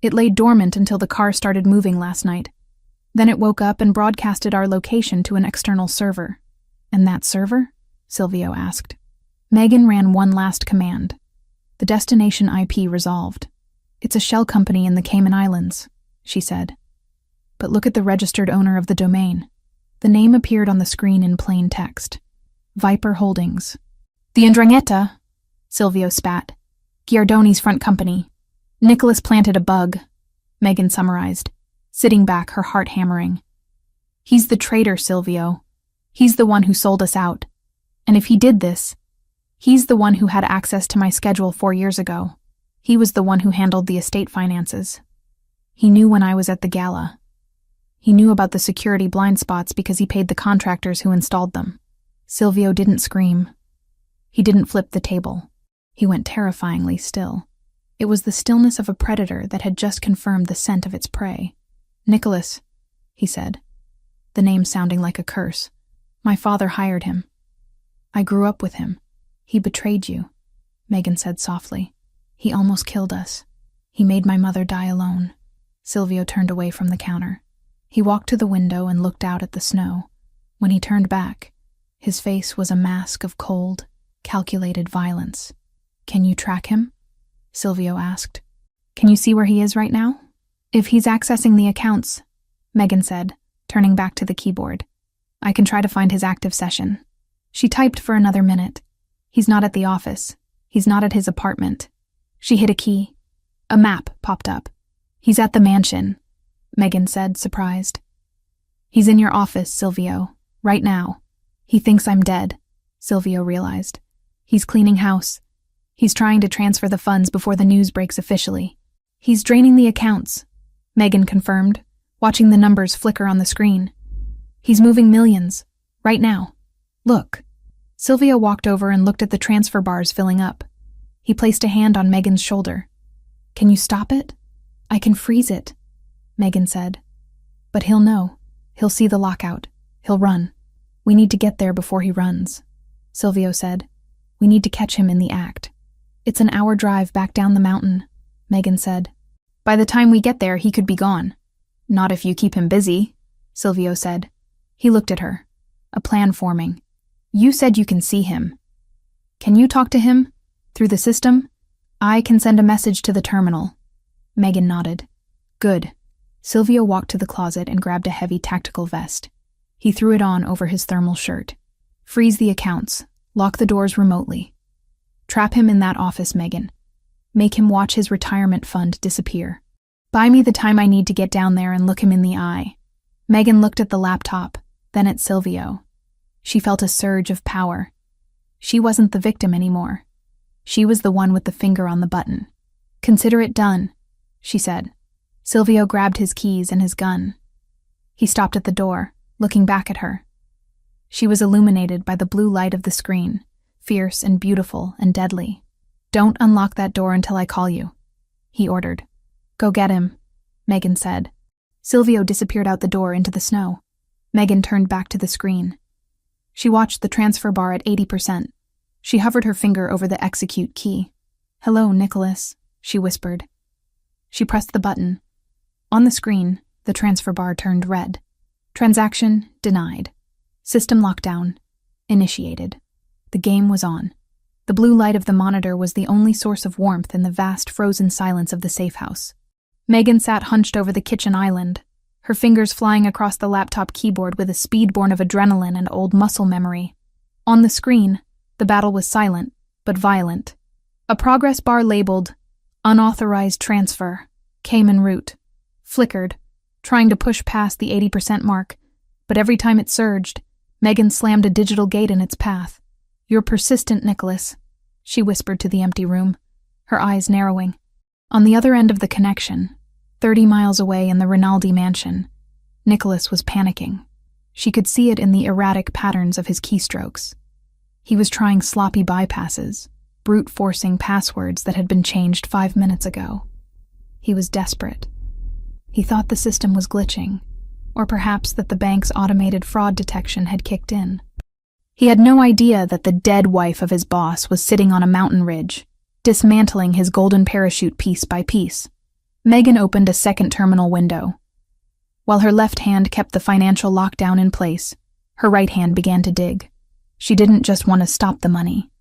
It lay dormant until the car started moving last night. Then it woke up and broadcasted our location to an external server. And that server? Silvio asked. Megan ran one last command. The destination IP resolved. It's a shell company in the Cayman Islands, she said. But look at the registered owner of the domain. The name appeared on the screen in plain text. Viper Holdings. The 'Ndrangheta, Silvio spat. Giardoni's front company. Nicholas planted a bug, Megan summarized, sitting back, her heart hammering. He's the traitor, Silvio. He's the one who sold us out. And if he did this, he's the one who had access to my schedule 4 years ago. He was the one who handled the estate finances. He knew when I was at the gala. He knew about the security blind spots because he paid the contractors who installed them. Silvio didn't scream. He didn't flip the table. He went terrifyingly still. It was the stillness of a predator that had just confirmed the scent of its prey. Nicholas, he said, the name sounding like a curse. My father hired him. I grew up with him. He betrayed you, Megan said softly. He almost killed us. He made my mother die alone. Silvio turned away from the counter. He walked to the window and looked out at the snow. When he turned back, his face was a mask of cold, calculated violence. Can you track him? Silvio asked. Can you see where he is right now? If he's accessing the accounts, Megan said, turning back to the keyboard. I can try to find his active session. She typed for another minute. He's not at the office. He's not at his apartment. She hit a key. A map popped up. He's at the mansion, Megan said, surprised. He's in your office, Silvio, right now. He thinks I'm dead, Silvio realized. He's cleaning house. He's trying to transfer the funds before the news breaks officially. He's draining the accounts, Megan confirmed, watching the numbers flicker on the screen. He's moving millions, right now. Look. Silvio walked over and looked at the transfer bars filling up. He placed a hand on Megan's shoulder. Can you stop it? I can freeze it, Megan said. But he'll know. He'll see the lockout. He'll run. We need to get there before he runs, Silvio said. We need to catch him in the act. It's an hour drive back down the mountain, Megan said. By the time we get there, he could be gone. Not if you keep him busy, Silvio said. He looked at her. A plan forming. You said you can see him. Can you talk to him? Through the system? I can send a message to the terminal. Megan nodded. Good. Silvio walked to the closet and grabbed a heavy tactical vest. He threw it on over his thermal shirt. Freeze the accounts. Lock the doors remotely. Trap him in that office, Megan. Make him watch his retirement fund disappear. Buy me the time I need to get down there and look him in the eye. Megan looked at the laptop, then at Silvio. She felt a surge of power. She wasn't the victim anymore. She was the one with the finger on the button. Consider it done, she said. Silvio grabbed his keys and his gun. He stopped at the door, looking back at her. She was illuminated by the blue light of the screen, fierce and beautiful and deadly. Don't unlock that door until I call you, he ordered. Go get him, Megan said. Silvio disappeared out the door into the snow. Megan turned back to the screen. She watched the transfer bar at 80%. She hovered her finger over the execute key. Hello, Nicholas, she whispered. She pressed the button. On the screen, the transfer bar turned red. Transaction denied. System lockdown initiated. The game was on. The blue light of the monitor was the only source of warmth in the vast frozen silence of the safe house. Megan sat hunched over the kitchen island, her fingers flying across the laptop keyboard with a speed born of adrenaline and old muscle memory. On the screen, the battle was silent, but violent. A progress bar labeled Unauthorized Transfer came en route, flickered, trying to push past the 80% mark, but every time it surged, Megan slammed a digital gate in its path. You're persistent, Nicholas, she whispered to the empty room, her eyes narrowing. On the other end of the connection, 30 miles away in the Rinaldi mansion, Nicholas was panicking. She could see it in the erratic patterns of his keystrokes. He was trying sloppy bypasses, brute-forcing passwords that had been changed 5 minutes ago. He was desperate. He thought the system was glitching, or perhaps that the bank's automated fraud detection had kicked in. He had no idea that the dead wife of his boss was sitting on a mountain ridge, dismantling his golden parachute piece by piece. Megan opened a second terminal window. While her left hand kept the financial lockdown in place, her right hand began to dig. She didn't just want to stop the money.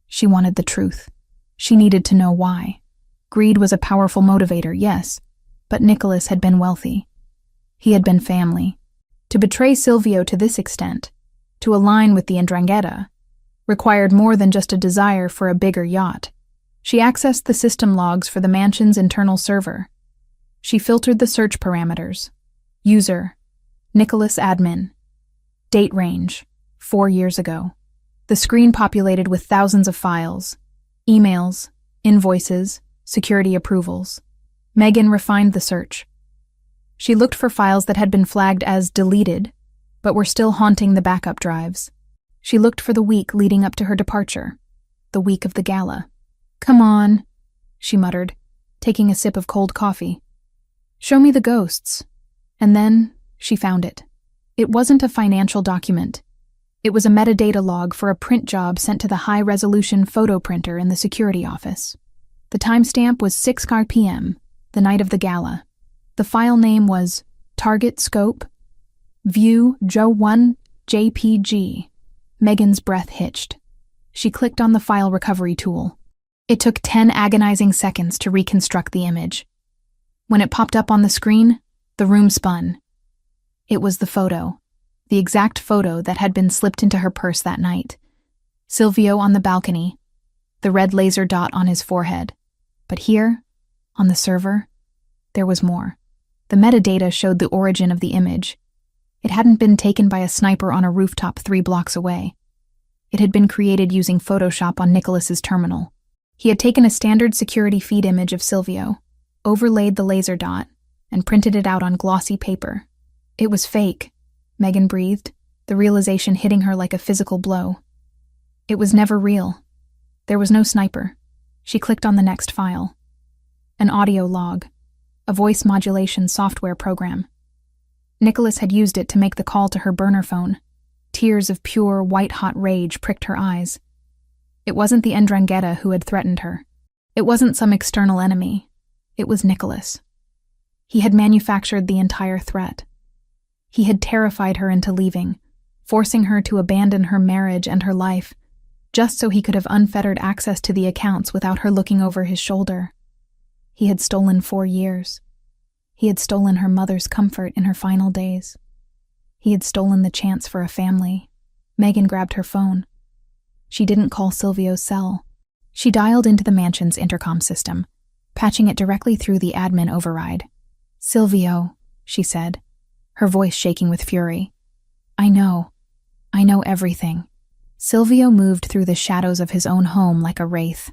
She wanted the truth. She needed to know why. Greed was a powerful motivator, yes, but Nicholas had been wealthy. He had been family. To betray Silvio to this extent, to align with the Ndrangheta, required more than just a desire for a bigger yacht. She accessed the system logs for the mansion's internal server. She filtered the search parameters. User, Nicholas admin. Date range, 4 years ago. The screen populated with thousands of files, emails, invoices, security approvals. Megan refined the search. She looked for files that had been flagged as deleted, but were still haunting the backup drives. She looked for the week leading up to her departure, the week of the gala. Come on, she muttered, taking a sip of cold coffee. Show me the ghosts. And then she found it. It wasn't a financial document. It was a metadata log for a print job sent to the high-resolution photo printer in the security office. The timestamp was 6 p.m., the night of the gala. The file name was Target Scope, View Joe 1 JPG. Megan's breath hitched. She clicked on the file recovery tool. It took 10 agonizing seconds to reconstruct the image. When it popped up on the screen, the room spun. It was the photo, the exact photo that had been slipped into her purse that night. Silvio on the balcony, the red laser dot on his forehead. But here, on the server, there was more. The metadata showed the origin of the image. It hadn't been taken by a sniper on a rooftop 3 blocks away. It had been created using Photoshop on Nicholas's terminal. He had taken a standard security feed image of Silvio, overlaid the laser dot, and printed it out on glossy paper. It was fake, Megan breathed, the realization hitting her like a physical blow. It was never real. There was no sniper. She clicked on the next file. An audio log, a voice modulation software program. Nicholas had used it to make the call to her burner phone. Tears of pure, white-hot rage pricked her eyes. It wasn't the Ndrangheta who had threatened her. It wasn't some external enemy. It was Nicholas. He had manufactured the entire threat. He had terrified her into leaving, forcing her to abandon her marriage and her life, just so he could have unfettered access to the accounts without her looking over his shoulder. He had stolen 4 years. He had stolen her mother's comfort in her final days. He had stolen the chance for a family. Megan grabbed her phone. She didn't call Silvio's cell. She dialed into the mansion's intercom system, patching it directly through the admin override. "Silvio," she said, her voice shaking with fury. I know everything." Silvio moved through the shadows of his own home like a wraith.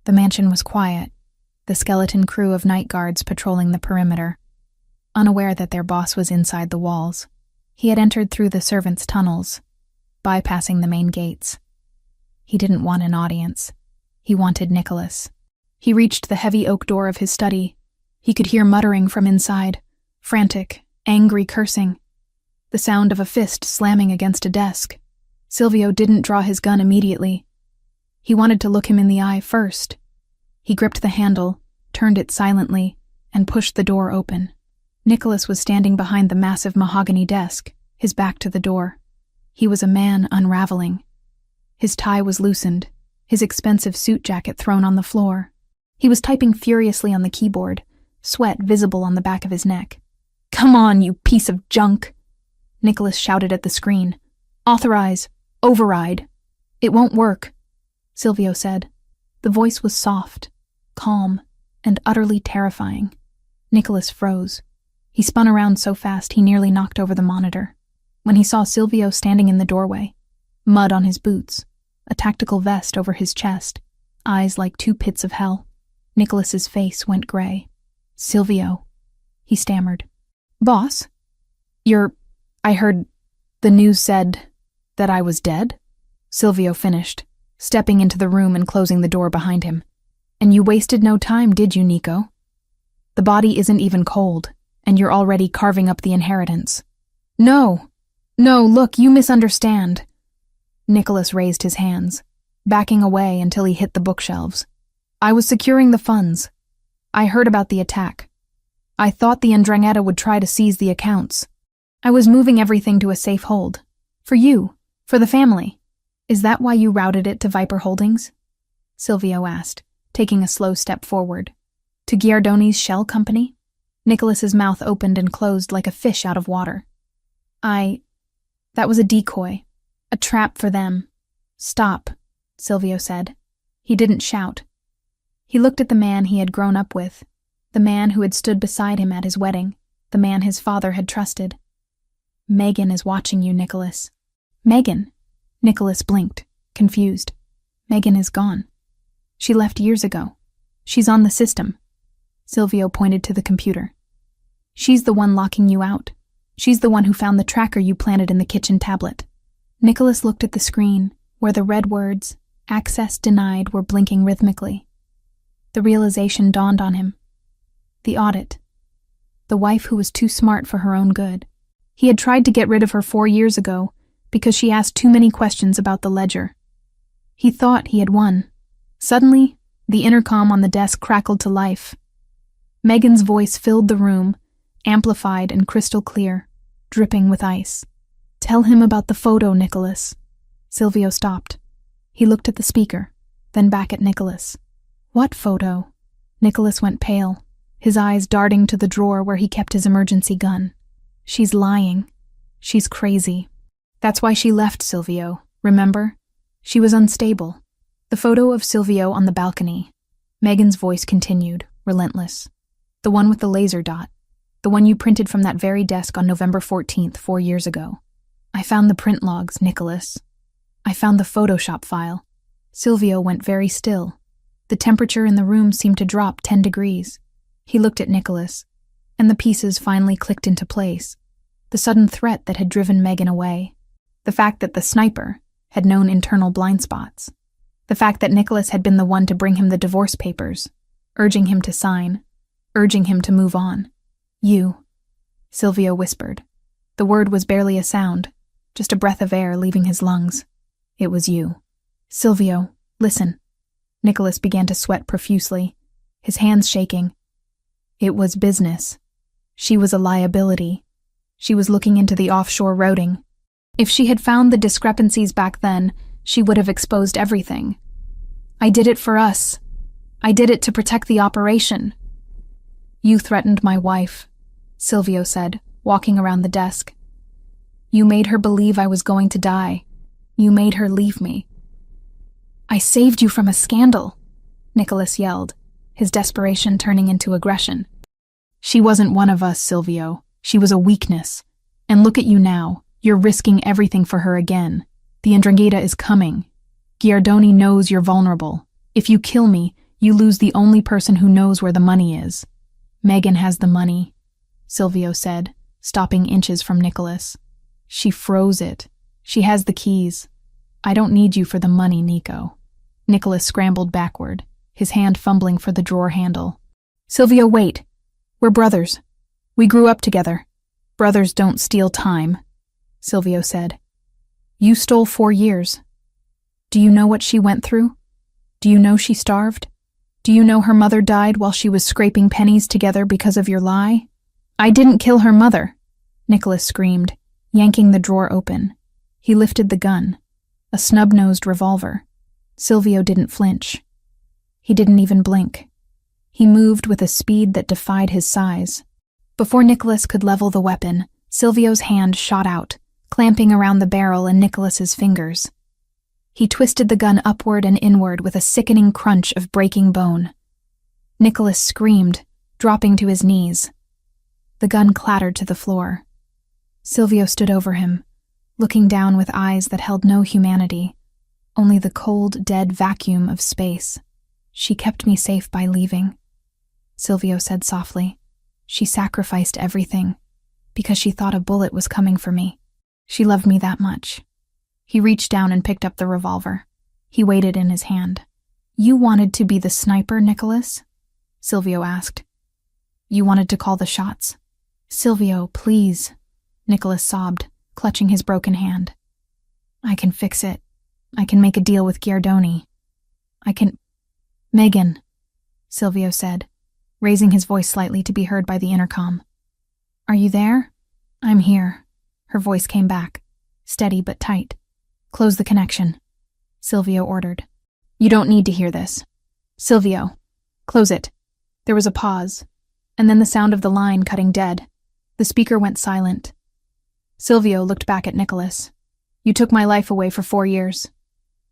The mansion was quiet, the skeleton crew of night guards patrolling the perimeter, unaware that their boss was inside the walls. He had entered through the servants' tunnels, bypassing the main gates. He didn't want an audience. He wanted Nicholas. He reached the heavy oak door of his study. He could hear muttering from inside, frantic, angry cursing, the sound of a fist slamming against a desk. Silvio didn't draw his gun immediately. He wanted to look him in the eye first. He gripped the handle, turned it silently, and pushed the door open. Nicholas was standing behind the massive mahogany desk, his back to the door. He was a man unraveling. His tie was loosened, his expensive suit jacket thrown on the floor. He was typing furiously on the keyboard, sweat visible on the back of his neck. "Come on, you piece of junk!" Nicholas shouted at the screen. "Authorize! Override!" "It won't work," Silvio said. The voice was soft, calm, and utterly terrifying. Nicholas froze. He spun around so fast he nearly knocked over the monitor. When he saw Silvio standing in the doorway, mud on his boots, a tactical vest over his chest, eyes like 2 pits of hell, Nicholas's face went gray. "Silvio," he stammered. "Boss? I heard the news said that I was dead?" Silvio finished, stepping into the room and closing the door behind him. "And you wasted no time, did you, Nico? The body isn't even cold, and you're already carving up the inheritance." No, look, you misunderstand." Nicholas raised his hands, backing away until he hit the bookshelves. "I was securing the funds. I heard about the attack. I thought the Ndrangheta would try to seize the accounts. I was moving everything to a safe hold. For you, for the family. Is that why you routed it to Viper Holdings?" Silvio asked, taking a slow step forward. "To Giardoni's shell company?" Nicholas's mouth opened and closed like a fish out of water. That was a decoy. A trap for them." "Stop," Silvio said. He didn't shout. He looked at the man he had grown up with, the man who had stood beside him at his wedding, the man his father had trusted. "Megan is watching you, Nicholas." "Megan?" Nicholas blinked, confused. "Megan is gone. She left years ago. She's on the system." Silvio pointed to the computer. "She's the one locking you out. She's the one who found the tracker you planted in the kitchen tablet." Nicholas looked at the screen, where the red words, "Access denied," were blinking rhythmically. The realization dawned on him. The audit. The wife who was too smart for her own good. He had tried to get rid of her 4 years ago because she asked too many questions about the ledger. He thought he had won. Suddenly, The intercom on the desk crackled to life. Megan's voice filled the room, amplified and crystal clear, dripping with ice. "Tell him about the photo, Nicholas." Silvio stopped. He looked at the speaker, then back at Nicholas. "What photo?" Nicholas went pale, his eyes darting to the drawer where he kept his emergency gun. "She's lying. She's crazy. That's why she left Silvio, remember? She was unstable." The photo of Silvio on the balcony. Megan's voice continued, relentless. "The one with the laser dot. The one you printed from that very desk on November 14th, 4 years ago. I found the print logs, Nicholas. I found the Photoshop file." Silvio went very still. The temperature in the room seemed to drop 10 degrees. He looked at Nicholas, and the pieces finally clicked into place. The sudden threat that had driven Megan away. The fact that the sniper had known internal blind spots. The fact that Nicholas had been the one to bring him the divorce papers, urging him to sign, urging him to move on. "You," Silvio whispered. The word was barely a sound, just a breath of air leaving his lungs. "It was you." "Silvio, listen." Nicholas began to sweat profusely, his hands shaking. "It was business. She was a liability. She was looking into the offshore routing. If she had found the discrepancies back then, she would have exposed everything. I did it for us. I did it to protect the operation." "You threatened my wife," Silvio said, walking around the desk. "You made her believe I was going to die. You made her leave me." "I saved you from a scandal," Nicholas yelled, his desperation turning into aggression. "She wasn't one of us, Silvio. She was a weakness. And look at you now. You're risking everything for her again. The Ndrangheta is coming. Giardoni knows you're vulnerable. If you kill me, you lose the only person who knows where the money is." "Megan has the money," Silvio said, stopping inches from Nicholas. "She froze it. She has the keys. I don't need you for the money, Nico." Nicholas scrambled backward, his hand fumbling for the drawer handle. "Silvio, wait. We're brothers. We grew up together. Brothers don't steal time," Silvio said. "You stole 4 years. Do you know what she went through? Do you know she starved? Do you know her mother died while she was scraping pennies together because of your lie?" "I didn't kill her mother," Nicholas screamed, yanking the drawer open. He lifted the gun, a snub-nosed revolver. Silvio didn't flinch. He didn't even blink. He moved with a speed that defied his size. Before Nicholas could level the weapon, Silvio's hand shot out, clamping around the barrel and Nicholas's fingers. He twisted the gun upward and inward with a sickening crunch of breaking bone. Nicholas screamed, dropping to his knees. The gun clattered to the floor. Silvio stood over him, looking down with eyes that held no humanity, only the cold, dead vacuum of space. "She kept me safe by leaving," Silvio said softly. "She sacrificed everything, because she thought a bullet was coming for me. She loved me that much." He reached down and picked up the revolver. He weighed it in his hand. "You wanted to be the sniper, Nicholas?" Silvio asked. "You wanted to call the shots?" "Silvio, please," Nicholas sobbed, clutching his broken hand. "I can fix it. I can make a deal with Giardoni. I can—" "Megan," Silvio said, raising his voice slightly to be heard by the intercom. "Are you there?" "I'm here." Her voice came back, steady but tight. "Close the connection," Silvio ordered. "You don't need to hear this." "Silvio, close it." There was a pause, and then the sound of the line cutting dead. The speaker went silent. Silvio looked back at Nicholas. "You took my life away for 4 years.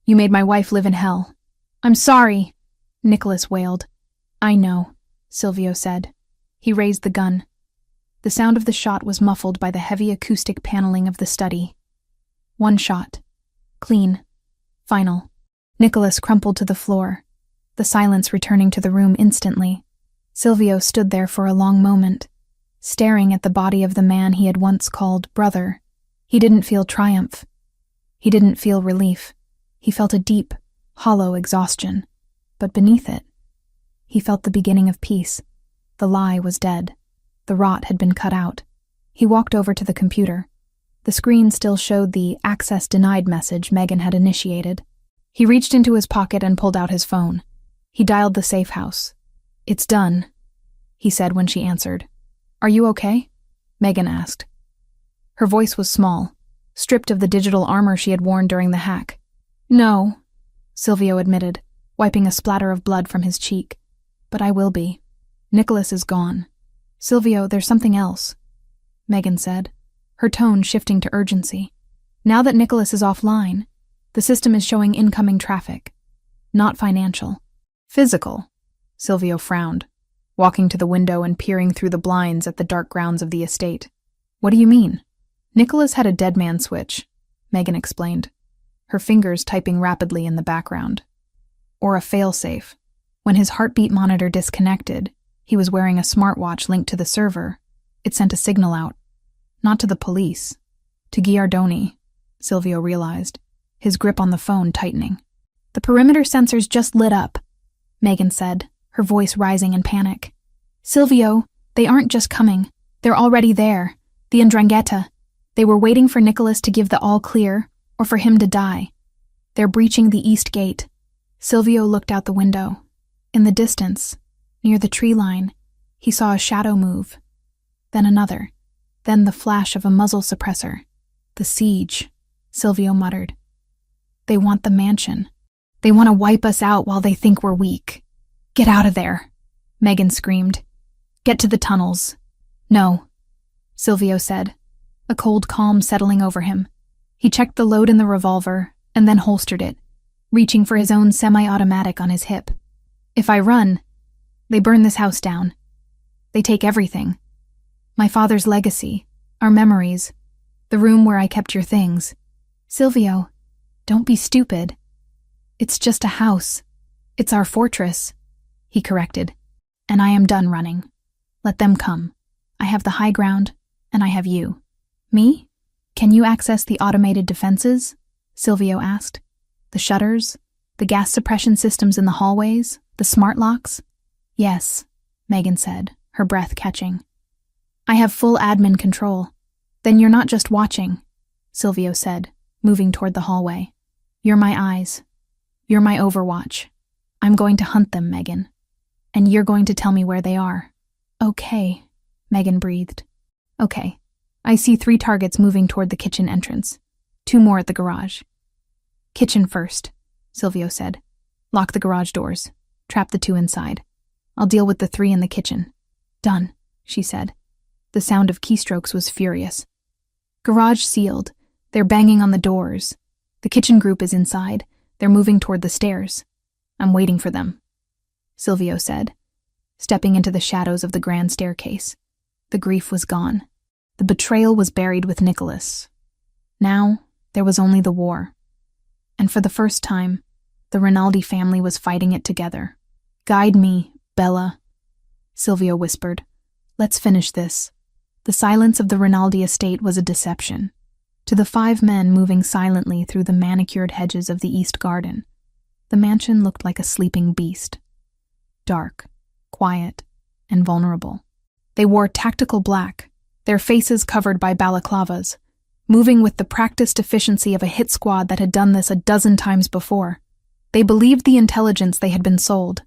You made my wife live in hell." "I'm sorry," Nicholas wailed. "I know," Silvio said. He raised the gun. The sound of the shot was muffled by the heavy acoustic paneling of the study. One shot. Clean. Final. Nicholas crumpled to the floor, the silence returning to the room instantly. Silvio stood there for a long moment, staring at the body of the man he had once called brother. He didn't feel triumph. He didn't feel relief. He felt a deep, hollow exhaustion. But beneath it, he felt the beginning of peace. The lie was dead. The rot had been cut out. He walked over to the computer. The screen still showed the access denied message Megan had initiated. He reached into his pocket and pulled out his phone. He dialed the safe house. "It's done," he said when she answered. "Are you okay?" Megan asked. Her voice was small, stripped of the digital armor she had worn during the hack. "No," Silvio admitted, wiping a splatter of blood from his cheek. "But I will be. Nicholas is gone." "Silvio, there's something else," Megan said, her tone shifting to urgency. "Now that Nicholas is offline, the system is showing incoming traffic. Not financial. Physical." Silvio frowned, walking to the window and peering through the blinds at the dark grounds of the estate. "What do you mean?" "Nicholas had a dead man switch," Megan explained, her fingers typing rapidly in the background. "Or a failsafe. When his heartbeat monitor disconnected, he was wearing a smartwatch linked to the server. It sent a signal out. Not to the police. To Giardoni," Silvio realized, his grip on the phone tightening. "The perimeter sensors just lit up," Megan said, her voice rising in panic. "Silvio, they aren't just coming. They're already there. The 'Ndrangheta. They were waiting for Nicholas to give the all-clear, or for him to die. They're breaching the east gate." Silvio looked out the window. In the distance, near the tree line, he saw a shadow move. Then another. Then the flash of a muzzle suppressor. "The siege," Silvio muttered. "They want the mansion. They want to wipe us out while they think we're weak." "Get out of there," Megan screamed. "Get to the tunnels." "No," Silvio said, a cold calm settling over him. He checked the load in the revolver and then holstered it, reaching for his own semi-automatic on his hip. "If I run, they burn this house down. They take everything. My father's legacy, our memories, the room where I kept your things. Silvio, don't be stupid. It's just a house. It's our fortress," he corrected. "And I am done running. Let them come. I have the high ground, and I have you." "Me? Can you access the automated defenses?" Silvio asked. "The shutters? The gas suppression systems in the hallways? The smart locks?" "Yes," Megan said, her breath catching. "I have full admin control." "Then you're not just watching," Silvio said, moving toward the hallway. "You're my eyes. You're my overwatch. I'm going to hunt them, Megan. And you're going to tell me where they are." "Okay," Megan breathed. "Okay. I see 3 targets moving toward the kitchen entrance. 2 more at the garage." "Kitchen first," Silvio said. "Lock the garage doors. Trap the 2 inside. I'll deal with the 3 in the kitchen." "Done," she said. The sound of keystrokes was furious. "Garage sealed. They're banging on the doors. The kitchen group is inside. They're moving toward the stairs. I'm waiting for them," Silvio said, stepping into the shadows of the grand staircase. The grief was gone. The betrayal was buried with Nicholas. Now, there was only the war. And for the first time, the Rinaldi family was fighting it together. "Guide me, Bella," Silvio whispered. "Let's finish this." The silence of the Rinaldi estate was a deception. To the 5 men moving silently through the manicured hedges of the east garden, the mansion looked like a sleeping beast. Dark, quiet, and vulnerable. They wore tactical black, their faces covered by balaclavas, moving with the practiced efficiency of a hit squad that had done this a dozen times before. They believed the intelligence they had been sold.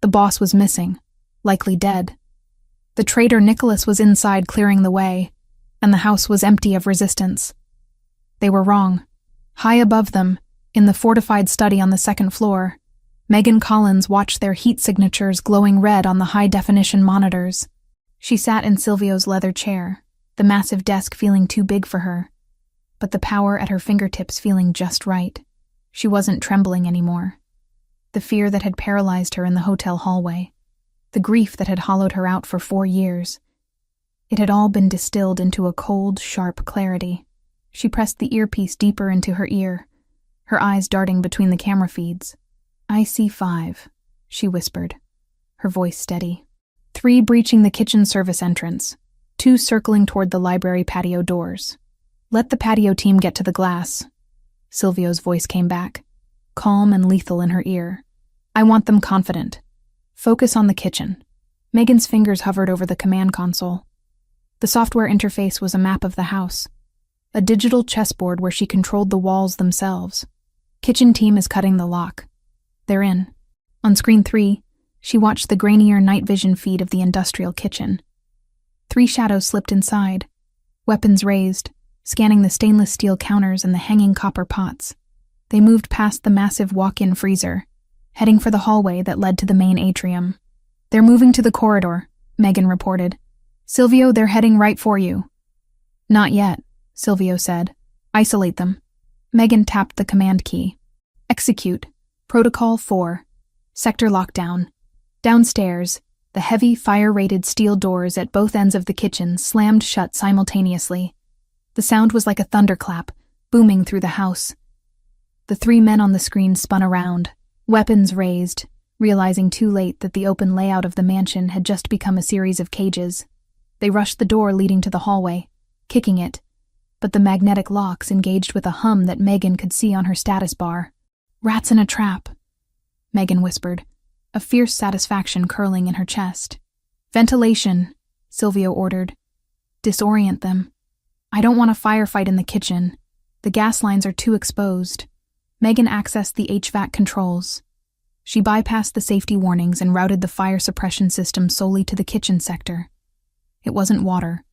The boss was missing, likely dead. The traitor Nicholas was inside clearing the way, and the house was empty of resistance. They were wrong. High above them, in the fortified study on the 2nd floor, Megan Collins watched their heat signatures glowing red on the high-definition monitors. She sat in Silvio's leather chair, the massive desk feeling too big for her, but the power at her fingertips feeling just right. She wasn't trembling anymore. The fear that had paralyzed her in the hotel hallway, the grief that had hollowed her out for 4 years, it had all been distilled into a cold, sharp clarity. She pressed the earpiece deeper into her ear, her eyes darting between the camera feeds. "I see 5, she whispered, her voice steady. 3 breaching the kitchen service entrance, 2 circling toward the library patio doors. Let the patio team get to the glass." Silvio's voice came back, calm and lethal in her ear. "I want them confident. Focus on the kitchen." Megan's fingers hovered over the command console. The software interface was a map of the house, a digital chessboard where she controlled the walls themselves. "Kitchen team is cutting the lock. They're in." On screen 3, she watched the grainier night vision feed of the industrial kitchen. 3 shadows slipped inside, weapons raised, scanning the stainless steel counters and the hanging copper pots. They moved past the massive walk-in freezer, heading for the hallway that led to the main atrium. "They're moving to the corridor," Megan reported. "Silvio, they're heading right for you." "Not yet," Silvio said. "Isolate them." Megan tapped the command key. "Execute. Protocol 4. Sector lockdown." Downstairs, the heavy, fire-rated steel doors at both ends of the kitchen slammed shut simultaneously. The sound was like a thunderclap, booming through the house. The 3 men on the screen spun around, weapons raised, realizing too late that the open layout of the mansion had just become a series of cages. They rushed the door leading to the hallway, kicking it, but the magnetic locks engaged with a hum that Megan could see on her status bar. "Rats in a trap," Megan whispered, a fierce satisfaction curling in her chest. "Ventilation," Silvio ordered. "Disorient them. I don't want a firefight in the kitchen. The gas lines are too exposed." Megan accessed the HVAC controls. She bypassed the safety warnings and routed the fire suppression system solely to the kitchen sector. It wasn't water.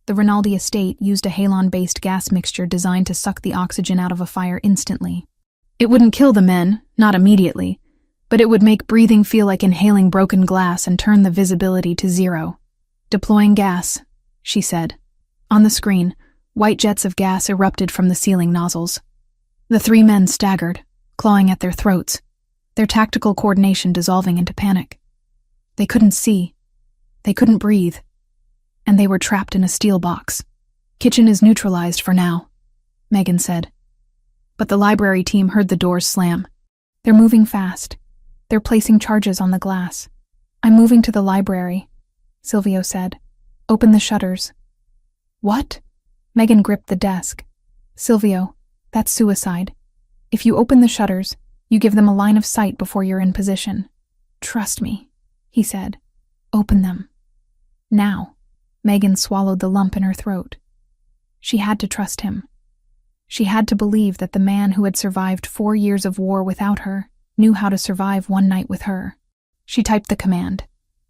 The Rinaldi estate used a halon-based gas mixture designed to suck the oxygen out of a fire instantly. It wouldn't kill the men, not immediately, but it would make breathing feel like inhaling broken glass and turn the visibility to 0. "Deploying gas," she said. On the screen, white jets of gas erupted from the ceiling nozzles. The 3 men staggered, clawing at their throats, their tactical coordination dissolving into panic. They couldn't see. They couldn't breathe. And they were trapped in a steel box. "Kitchen is neutralized for now," Megan said. But the library team heard the doors slam. "They're moving fast. They're placing charges on the glass." "I'm moving to the library," Silvio said. "Open the shutters." "What?" Megan gripped the desk. "Silvio, that's suicide. If you open the shutters, you give them a line of sight before you're in position." "Trust me," he said. "Open them. Now." Megan swallowed the lump in her throat. She had to trust him. She had to believe that the man who had survived 4 years of war without her knew how to survive one night with her. She typed the command.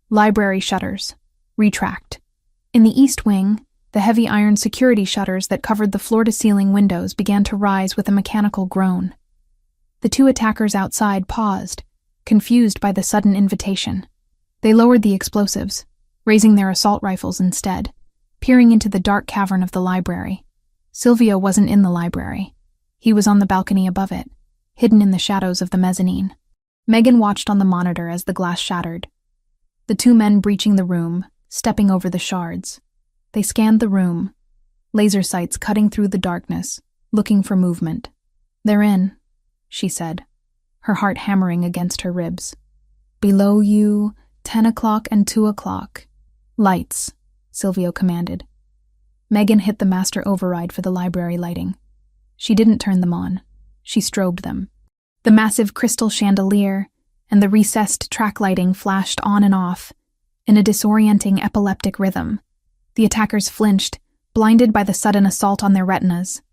"Library shutters. Retract." In the east wing, the heavy iron security shutters that covered the floor-to-ceiling windows began to rise with a mechanical groan. The 2 attackers outside paused, confused by the sudden invitation. They lowered the explosives, raising their assault rifles instead, peering into the dark cavern of the library. Silvio wasn't in the library. He was on the balcony above it, hidden in the shadows of the mezzanine. Megan watched on the monitor as the glass shattered. The 2 men breaching the room, stepping over the shards. They scanned the room, laser sights cutting through the darkness, looking for movement. "They're in," she said, her heart hammering against her ribs. "Below you, 10 o'clock and 2 o'clock. Lights," Silvio commanded. Megan hit the master override for the library lighting. She didn't turn them on. She strobed them. The massive crystal chandelier and the recessed track lighting flashed on and off in a disorienting epileptic rhythm. The attackers flinched, blinded by the sudden assault on their retinas.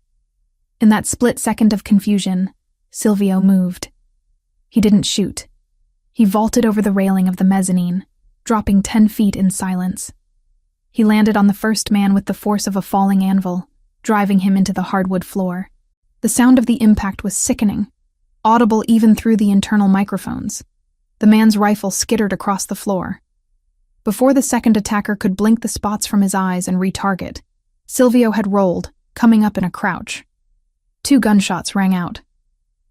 In that split second of confusion, Silvio moved. He didn't shoot. He vaulted over the railing of the mezzanine, dropping 10 feet in silence. He landed on the first man with the force of a falling anvil, driving him into the hardwood floor. The sound of the impact was sickening, audible even through the internal microphones. The man's rifle skittered across the floor. Before the second attacker could blink the spots from his eyes and retarget, Silvio had rolled, coming up in a crouch. 2 gunshots rang out.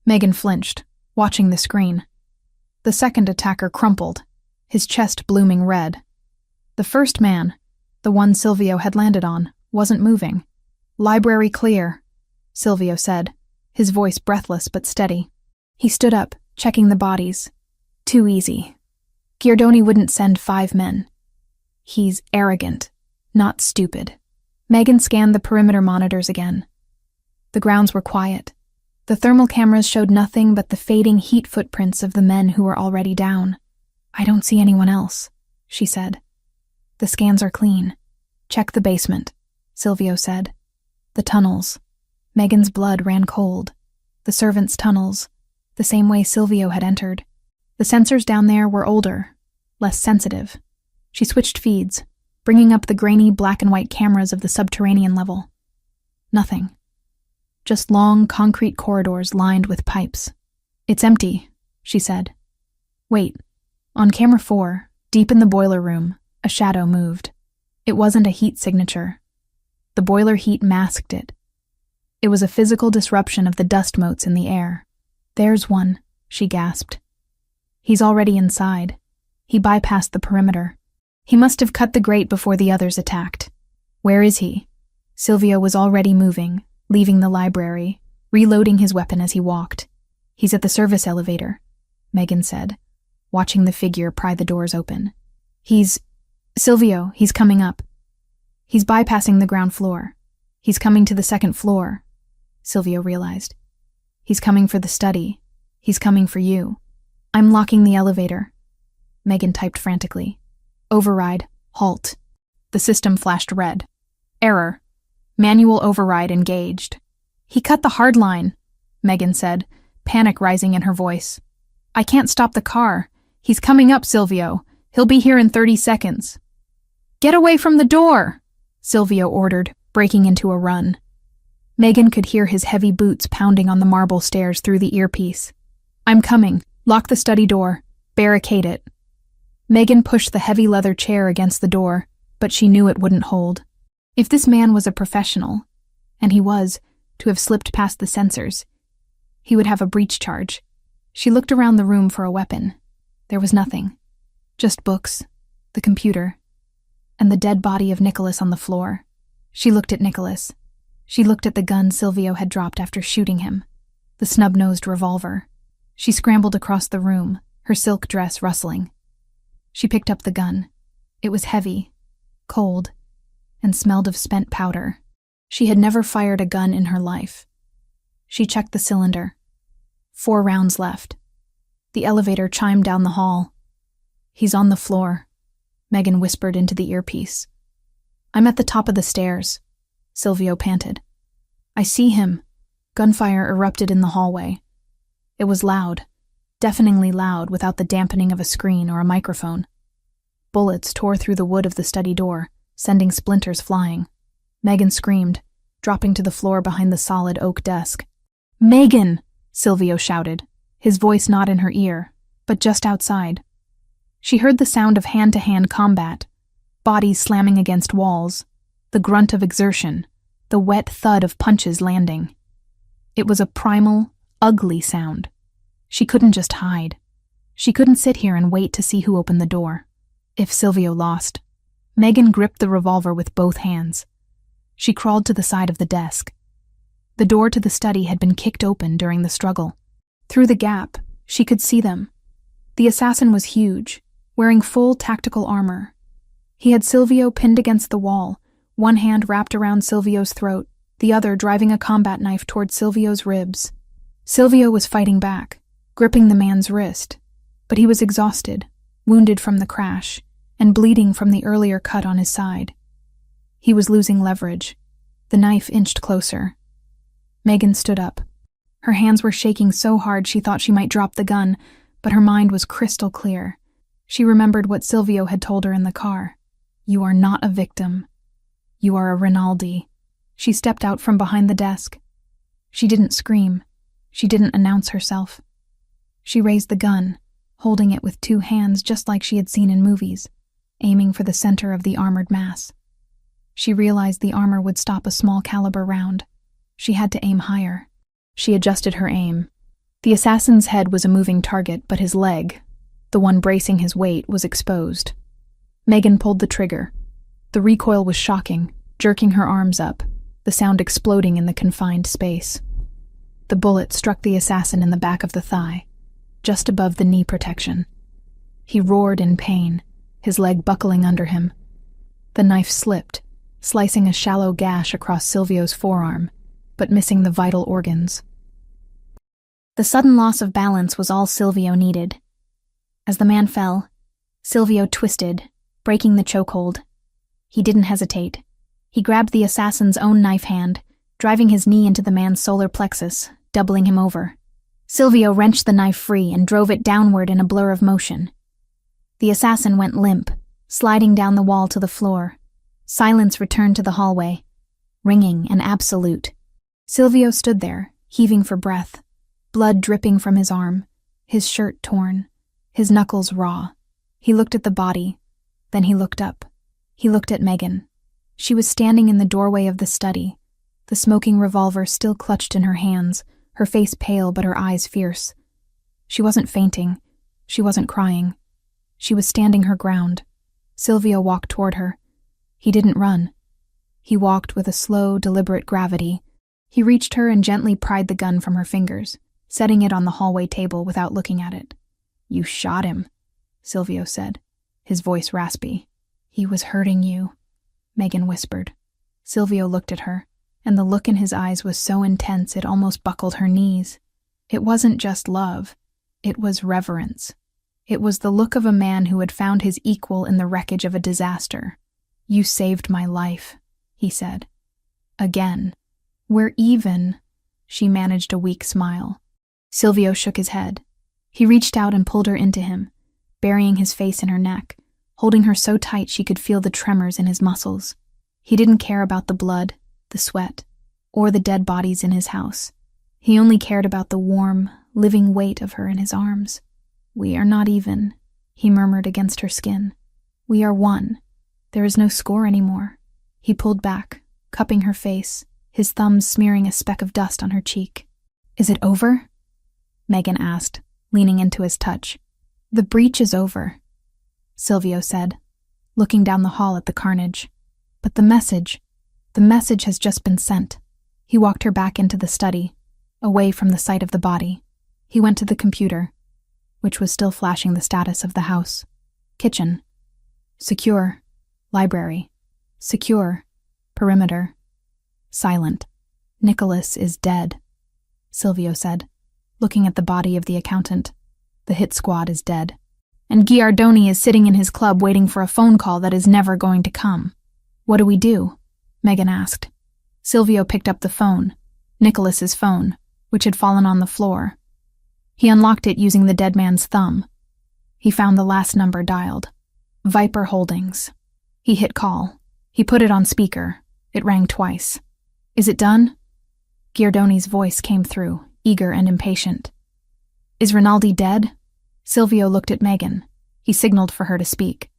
Megan flinched, watching the screen. The second attacker crumpled, his chest blooming red. The first man, the one Silvio had landed on, wasn't moving. "Library clear," Silvio said, his voice breathless but steady. He stood up, checking the bodies. Too easy. Giardoni wouldn't send 5 men. He's arrogant, not stupid. Megan scanned the perimeter monitors again. The grounds were quiet. The thermal cameras showed nothing but the fading heat footprints of the men who were already down. "I don't see anyone else," she said. "The scans are clean. Check the basement," Silvio said. The tunnels. Megan's blood ran cold. The servants' tunnels, the same way Silvio had entered. The sensors down there were older, less sensitive. She switched feeds, bringing up the grainy black and white cameras of the subterranean level. Nothing. Just long concrete corridors lined with pipes. "It's empty," she said. "Wait." On camera 4, deep in the boiler room, a shadow moved. It wasn't a heat signature. The boiler heat masked it. It was a physical disruption of the dust motes in the air. "There's one," she gasped. "He's already inside. He bypassed the perimeter. He must have cut the grate before the others attacked." "Where is he?" Silvio was already moving, leaving the library, reloading his weapon as he walked. "He's at the service elevator," Megan said, watching the figure pry the doors open. Silvio, he's coming up. He's bypassing the ground floor. He's coming to the second floor," Silvio realized. "He's coming for the study. He's coming for you." "I'm locking the elevator," Megan typed frantically. "Override. Halt." The system flashed red. "Error. Manual override engaged." "He cut the hard line," Megan said, panic rising in her voice. "I can't stop the car. He's coming up, Silvio. He'll be here in 30 seconds. "Get away from the door," Silvio ordered, breaking into a run. Megan could hear his heavy boots pounding on the marble stairs through the earpiece. "I'm coming. Lock the study door. Barricade it." Megan pushed the heavy leather chair against the door, but she knew it wouldn't hold. If this man was a professional, and he was, to have slipped past the sensors, he would have a breach charge. She looked around the room for a weapon. There was nothing. Just books, the computer, and the dead body of Nicholas on the floor. She looked at Nicholas. She looked at the gun Silvio had dropped after shooting him, the snub-nosed revolver. She scrambled across the room, her silk dress rustling. She picked up the gun. It was heavy, cold, and smelled of spent powder. She had never fired a gun in her life. She checked the cylinder. 4 rounds left. The elevator chimed down the hall. "He's on the floor," Megan whispered into the earpiece. "I'm at the top of the stairs," Silvio panted. "I see him." Gunfire erupted in the hallway. It was loud, deafeningly loud without the dampening of a screen or a microphone. Bullets tore through the wood of the study door, sending splinters flying. Megan screamed, dropping to the floor behind the solid oak desk. "Megan!" Silvio shouted, his voice not in her ear, but just outside. She heard the sound of hand-to-hand combat, bodies slamming against walls, the grunt of exertion, the wet thud of punches landing. It was a primal, ugly sound. She couldn't just hide. She couldn't sit here and wait to see who opened the door. If Silvio lost. Megan gripped the revolver with both hands. She crawled to the side of the desk. The door to the study had been kicked open during the struggle. Through the gap, she could see them. The assassin was huge, wearing full tactical armor. He had Silvio pinned against the wall, one hand wrapped around Silvio's throat, the other driving a combat knife toward Silvio's ribs. Silvio was fighting back, gripping the man's wrist, but he was exhausted, wounded from the crash, and bleeding from the earlier cut on his side. He was losing leverage. The knife inched closer. Megan stood up. Her hands were shaking so hard she thought she might drop the gun, but her mind was crystal clear. She remembered what Silvio had told her in the car. "You are not a victim. You are a Rinaldi." She stepped out from behind the desk. She didn't scream. She didn't announce herself. She raised the gun, holding it with 2 hands just like she had seen in movies, aiming for the center of the armored mass. She realized the armor would stop a small caliber round. She had to aim higher. She adjusted her aim. The assassin's head was a moving target, but his leg, the one bracing his weight, was exposed. Megan pulled the trigger. The recoil was shocking, jerking her arms up, the sound exploding in the confined space. The bullet struck the assassin in the back of the thigh, just above the knee protection. He roared in pain, his leg buckling under him. The knife slipped, slicing a shallow gash across Silvio's forearm, but missing the vital organs. The sudden loss of balance was all Silvio needed. As the man fell, Silvio twisted, breaking the chokehold. He didn't hesitate. He grabbed the assassin's own knife hand, driving his knee into the man's solar plexus, doubling him over. Silvio wrenched the knife free and drove it downward in a blur of motion. The assassin went limp, sliding down the wall to the floor. Silence returned to the hallway, ringing and absolute. Silvio stood there, heaving for breath, blood dripping from his arm, his shirt torn, his knuckles raw. He looked at the body, then he looked up. He looked at Megan. She was standing in the doorway of the study, the smoking revolver still clutched in her hands, her face pale but her eyes fierce. She wasn't fainting. She wasn't crying. She was standing her ground. Silvio walked toward her. He didn't run. He walked with a slow, deliberate gravity. He reached her and gently pried the gun from her fingers, setting it on the hallway table without looking at it. "You shot him," Silvio said, his voice raspy. "He was hurting you," Megan whispered. Silvio looked at her, and the look in his eyes was so intense it almost buckled her knees. It wasn't just love. It was reverence. It was the look of a man who had found his equal in the wreckage of a disaster. "You saved my life," he said. "Again. We're even." She managed a weak smile. Silvio shook his head. He reached out and pulled her into him, burying his face in her neck, holding her so tight she could feel the tremors in his muscles. He didn't care about the blood, the sweat, or the dead bodies in his house. He only cared about the warm, living weight of her in his arms. "We are not even," he murmured against her skin. "We are one. There is no score anymore." He pulled back, cupping her face, his thumbs smearing a speck of dust on her cheek. "Is it over?" Megan asked, leaning into his touch. "The breach is over," Silvio said, looking down the hall at the carnage. "But the message has just been sent." He walked her back into the study, away from the sight of the body. He went to the computer, which was still flashing the status of the house. Kitchen. Secure. Library. Secure. Perimeter. Silent. "Nicholas is dead," Silvio said, looking at the body of the accountant. "The hit squad is dead. And Giardoni is sitting in his club waiting for a phone call that is never going to come." "What do we do?" Megan asked. Silvio picked up the phone, Nicholas's phone, which had fallen on the floor. He unlocked it using the dead man's thumb. He found the last number dialed. Viper Holdings. He hit call. He put it on speaker. It rang twice. "Is it done?" Giardoni's voice came through, eager and impatient. "Is Rinaldi dead?" Silvio looked at Megan. He signaled for her to speak.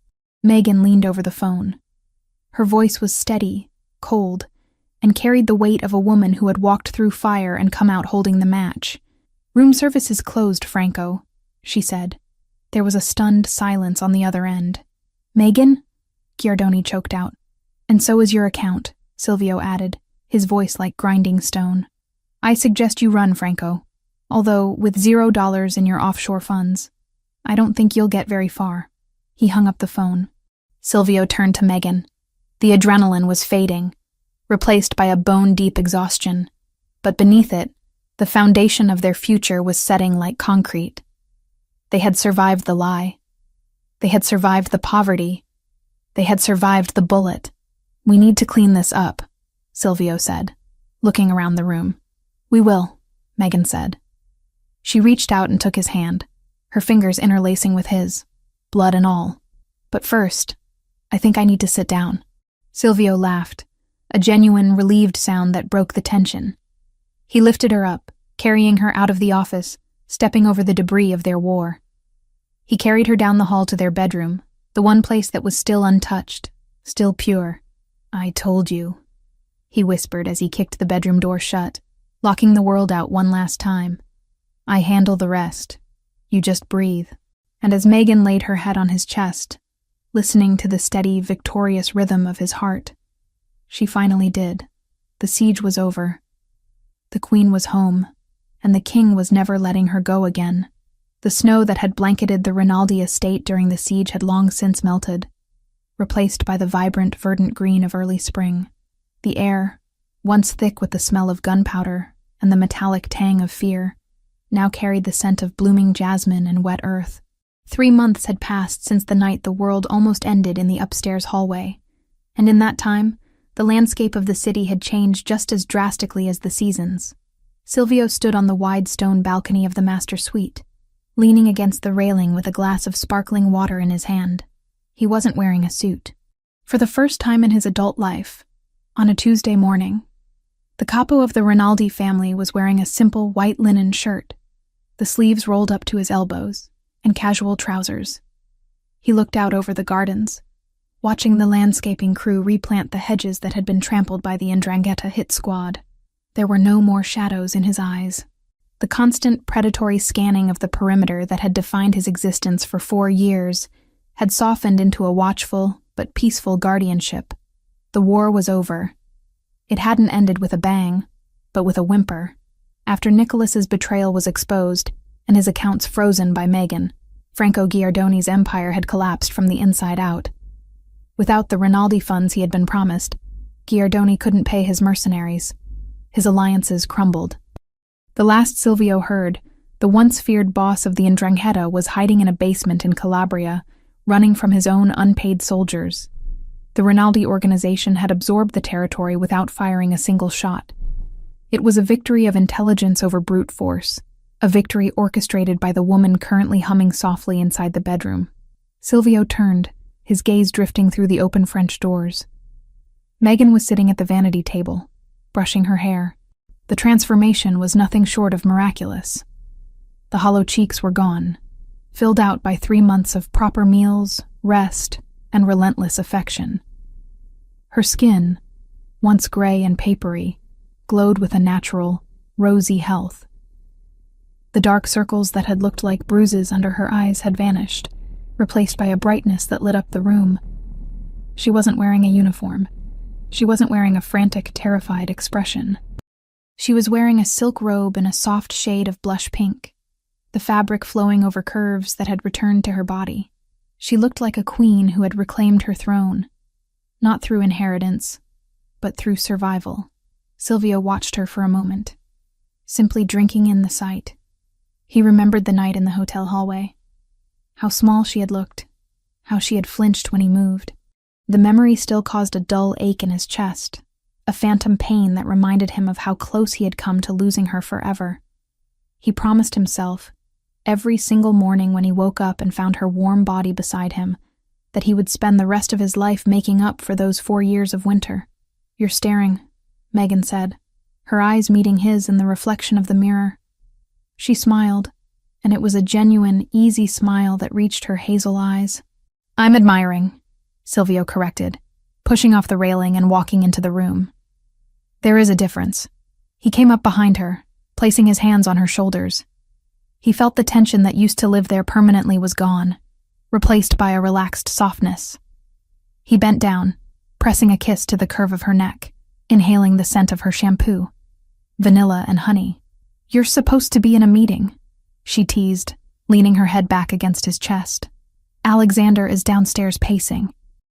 Megan leaned over the phone. Her voice was steady, cold, and carried the weight of a woman who had walked through fire and come out holding the match. "Room service is closed, Franco," she said. There was a stunned silence on the other end. "Megan?" Giardoni choked out. "And so is your account," Silvio added, his voice like grinding stone. "I suggest you run, Franco. Although, with $0 in your offshore funds, I don't think you'll get very far." He hung up the phone. Silvio turned to Megan. The adrenaline was fading, replaced by a bone-deep exhaustion. But beneath it, the foundation of their future was setting like concrete. They had survived the lie. They had survived the poverty. They had survived the bullet. "We need to clean this up," Silvio said, looking around the room. "We will," Megan said. She reached out and took his hand, her fingers interlacing with his, blood and all. "But first, I think I need to sit down." Silvio laughed, a genuine, relieved sound that broke the tension. He lifted her up, carrying her out of the office, stepping over the debris of their war. He carried her down the hall to their bedroom, the one place that was still untouched, still pure. "I told you," he whispered as he kicked the bedroom door shut, locking the world out one last time. "I handle the rest. You just breathe." And as Megan laid her head on his chest, listening to the steady, victorious rhythm of his heart, she finally did. The siege was over. The queen was home, and the king was never letting her go again. The snow that had blanketed the Rinaldi estate during the siege had long since melted, replaced by the vibrant, verdant green of early spring. The air, once thick with the smell of gunpowder and the metallic tang of fear, now carried the scent of blooming jasmine and wet earth. 3 months had passed since the night the world almost ended in the upstairs hallway, and in that time, the landscape of the city had changed just as drastically as the seasons. Silvio stood on the wide stone balcony of the master suite, leaning against the railing with a glass of sparkling water in his hand. He wasn't wearing a suit. For the first time in his adult life, on a Tuesday morning, the capo of the Rinaldi family was wearing a simple white linen shirt, the sleeves rolled up to his elbows, and casual trousers. He looked out over the gardens, watching the landscaping crew replant the hedges that had been trampled by the 'Ndrangheta hit squad. There were no more shadows in his eyes. The constant predatory scanning of the perimeter that had defined his existence for 4 years had softened into a watchful but peaceful guardianship. The war was over. It hadn't ended with a bang, but with a whimper. After Nicholas's betrayal was exposed and his accounts frozen by Megan, Franco Giardoni's empire had collapsed from the inside out. Without the Rinaldi funds he had been promised, Giardoni couldn't pay his mercenaries. His alliances crumbled. The last Silvio heard, the once feared boss of the 'Ndrangheta was hiding in a basement in Calabria, running from his own unpaid soldiers. The Rinaldi organization had absorbed the territory without firing a single shot. It was a victory of intelligence over brute force, a victory orchestrated by the woman currently humming softly inside the bedroom. Silvio turned, his gaze drifting through the open French doors. Megan was sitting at the vanity table, brushing her hair. The transformation was nothing short of miraculous. The hollow cheeks were gone, filled out by 3 months of proper meals, rest, and relentless affection. Her skin, once gray and papery, glowed with a natural, rosy health. The dark circles that had looked like bruises under her eyes had vanished, replaced by a brightness that lit up the room. She wasn't wearing a uniform. She wasn't wearing a frantic, terrified expression. She was wearing a silk robe in a soft shade of blush pink, the fabric flowing over curves that had returned to her body. She looked like a queen who had reclaimed her throne, not through inheritance, but through survival. Silvio watched her for a moment, simply drinking in the sight. He remembered the night in the hotel hallway, how small she had looked, how she had flinched when he moved. The memory still caused a dull ache in his chest, a phantom pain that reminded him of how close he had come to losing her forever. He promised himself, every single morning when he woke up and found her warm body beside him, that he would spend the rest of his life making up for those 4 years of winter. "You're staring," Megan said, her eyes meeting his in the reflection of the mirror. She smiled, and it was a genuine, easy smile that reached her hazel eyes. "I'm admiring," Silvio corrected, pushing off the railing and walking into the room. "There is a difference." He came up behind her, placing his hands on her shoulders. He felt the tension that used to live there permanently was gone, replaced by a relaxed softness. He bent down, pressing a kiss to the curve of her neck, inhaling the scent of her shampoo, vanilla and honey. "You're supposed to be in a meeting," she teased, leaning her head back against his chest. "Alexander is downstairs pacing.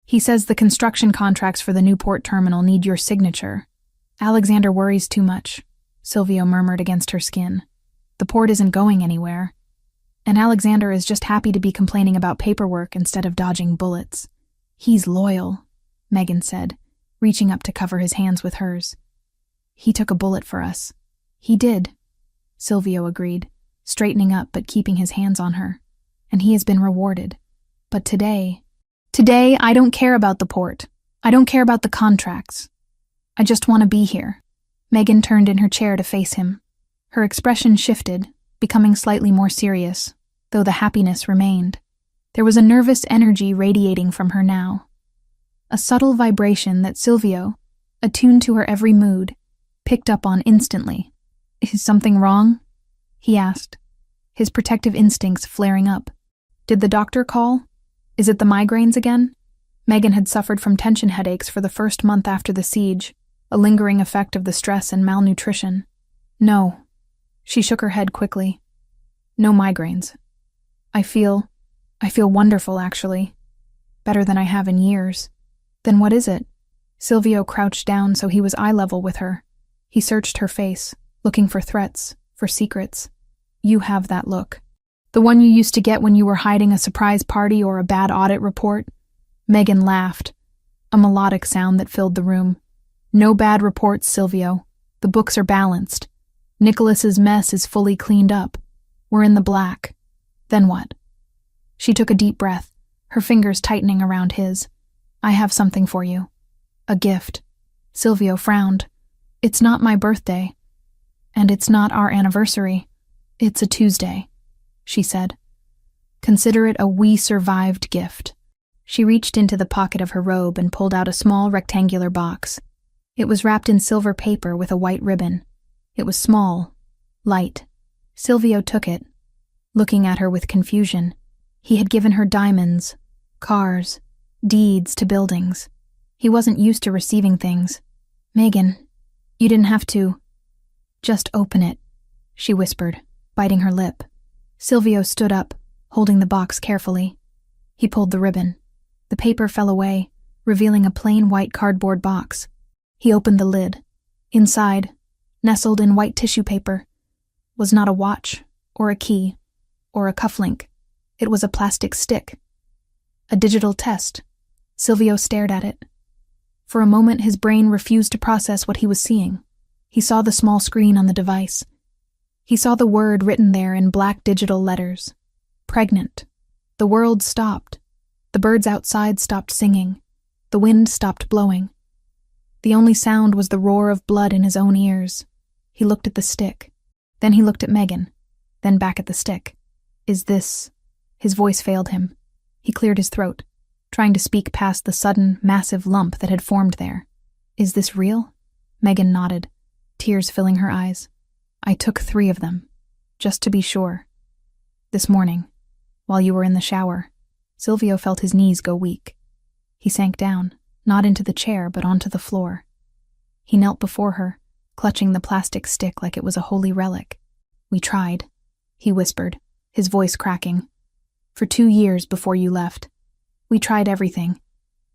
He says the construction contracts for the Newport terminal need your signature." "Alexander worries too much," Silvio murmured against her skin. "The port isn't going anywhere. And Alexander is just happy to be complaining about paperwork instead of dodging bullets." "He's loyal," Megan said, reaching up to cover his hands with hers. "He took a bullet for us." "He did," Silvio agreed, straightening up but keeping his hands on her. "And he has been rewarded. But today, I don't care about the port. I don't care about the contracts. I just want to be here." Megan turned in her chair to face him. Her expression shifted, becoming slightly more serious, though the happiness remained. There was a nervous energy radiating from her now, a subtle vibration that Silvio, attuned to her every mood, picked up on instantly. "Is something wrong?" he asked, his protective instincts flaring up. "Did the doctor call? Is it the migraines again?" Megan had suffered from tension headaches for the first month after the siege, a lingering effect of the stress and malnutrition. "No." She shook her head quickly. "No migraines. I feel wonderful, actually. Better than I have in years." "Then what is it?" Silvio crouched down so he was eye level with her. He searched her face, looking for threats, for secrets. "You have that look. The one you used to get when you were hiding a surprise party or a bad audit report." Megan laughed, a melodic sound that filled the room. "No bad reports, Silvio. The books are balanced. Nicholas's mess is fully cleaned up. We're in the black. Then what? She took a deep breath, her fingers tightening around his. I have something for you. A gift. Silvio frowned. It's not my birthday. And it's not our anniversary. It's a Tuesday, she said. Consider it a we survived gift. She reached into the pocket of her robe and pulled out a small rectangular box. It was wrapped in silver paper with a white ribbon. It was small, light. Silvio took it, looking at her with confusion. He had given her diamonds, cars, deeds to buildings. He wasn't used to receiving things. Megan, you didn't have to. Just open it, she whispered, biting her lip. Silvio stood up, holding the box carefully. He pulled the ribbon. The paper fell away, revealing a plain white cardboard box. He opened the lid. Inside, nestled in white tissue paper, was not a watch, or a key, or a cufflink. It was a plastic stick. A digital test. Silvio stared at it. For a moment, his brain refused to process what he was seeing. He saw the small screen on the device. He saw the word written there in black digital letters. Pregnant. The world stopped. The birds outside stopped singing. The wind stopped blowing. The only sound was the roar of blood in his own ears. He looked at the stick. Then he looked at Megan. Then back at the stick. Is this... His voice failed him. He cleared his throat, trying to speak past the sudden, massive lump that had formed there. Is this real? Megan nodded, tears filling her eyes. I took 3 of them, just to be sure. This morning, while you were in the shower. Silvio felt his knees go weak. He sank down, not into the chair, but onto the floor. He knelt before her, clutching the plastic stick like it was a holy relic. We tried, he whispered, his voice cracking. For 2 years before you left. We tried everything.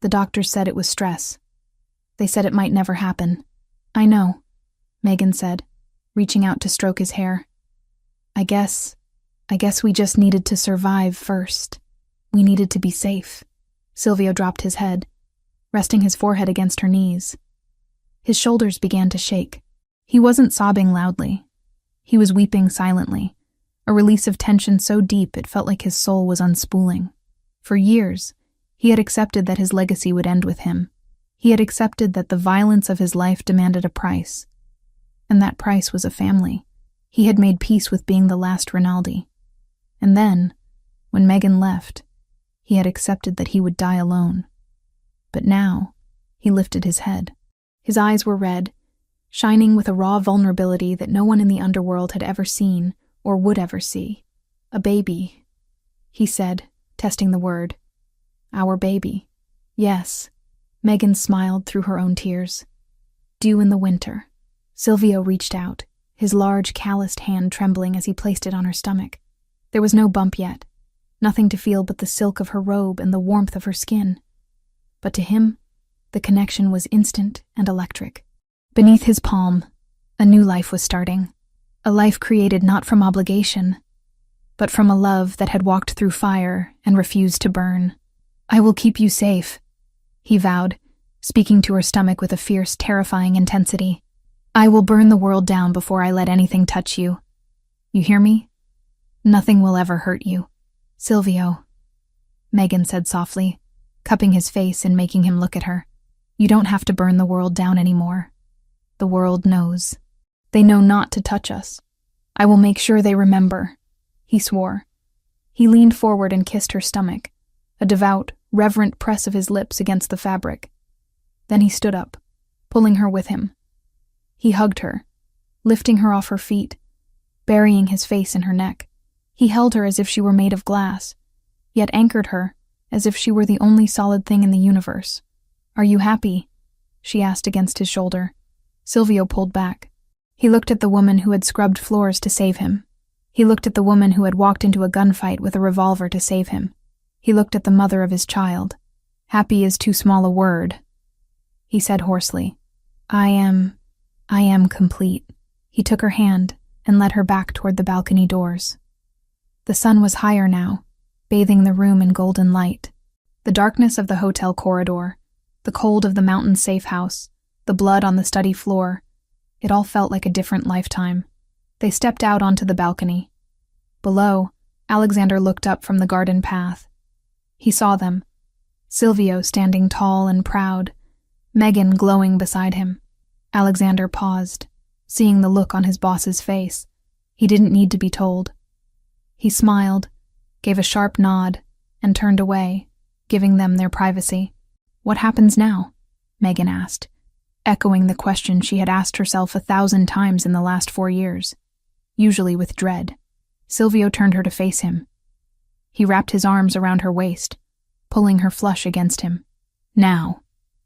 The doctors said it was stress. They said it might never happen. I know, Megan said, reaching out to stroke his hair. I guess we just needed to survive first. We needed to be safe. Silvio dropped his head, resting his forehead against her knees. His shoulders began to shake. He wasn't sobbing loudly. He was weeping silently, a release of tension so deep it felt like his soul was unspooling. For years, he had accepted that his legacy would end with him. He had accepted that the violence of his life demanded a price. And that price was a family. He had made peace with being the last Rinaldi. And then, when Megan left, he had accepted that he would die alone. But now, he lifted his head. His eyes were red, shining with a raw vulnerability that no one in the underworld had ever seen or would ever see. A baby, he said, testing the word. Our baby. Yes. Megan smiled through her own tears. Due in the winter. Silvio reached out, his large, calloused hand trembling as he placed it on her stomach. There was no bump yet, nothing to feel but the silk of her robe and the warmth of her skin. But to him, the connection was instant and electric. Beneath his palm, a new life was starting. A life created not from obligation, but from a love that had walked through fire and refused to burn. I will keep you safe, he vowed, speaking to her stomach with a fierce, terrifying intensity. I will burn the world down before I let anything touch you. You hear me? Nothing will ever hurt you. Silvio, Megan said softly, cupping his face and making him look at her. You don't have to burn the world down anymore. The world knows. They know not to touch us. I will make sure they remember, he swore. He leaned forward and kissed her stomach, a devout, reverent press of his lips against the fabric. Then he stood up, pulling her with him. He hugged her, lifting her off her feet, burying his face in her neck. He held her as if she were made of glass, yet anchored her as if she were the only solid thing in the universe. Are you happy? She asked against his shoulder. Silvio pulled back. He looked at the woman who had scrubbed floors to save him. He looked at the woman who had walked into a gunfight with a revolver to save him. He looked at the mother of his child. Happy is too small a word, he said hoarsely. I am complete. He took her hand and led her back toward the balcony doors. The sun was higher now, bathing the room in golden light. The darkness of the hotel corridor, the cold of the mountain safe house, the blood on the study floor, it all felt like a different lifetime. They stepped out onto the balcony. Below, Alexander looked up from the garden path. He saw them. Silvio standing tall and proud, Megan glowing beside him. Alexander paused, seeing the look on his boss's face. He didn't need to be told. He smiled, gave a sharp nod, and turned away, giving them their privacy. "What happens now?" Megan asked, echoing the question she had asked herself 1,000 times in the last 4 years, usually with dread. Silvio turned her to face him. He wrapped his arms around her waist, pulling her flush against him. "Now,"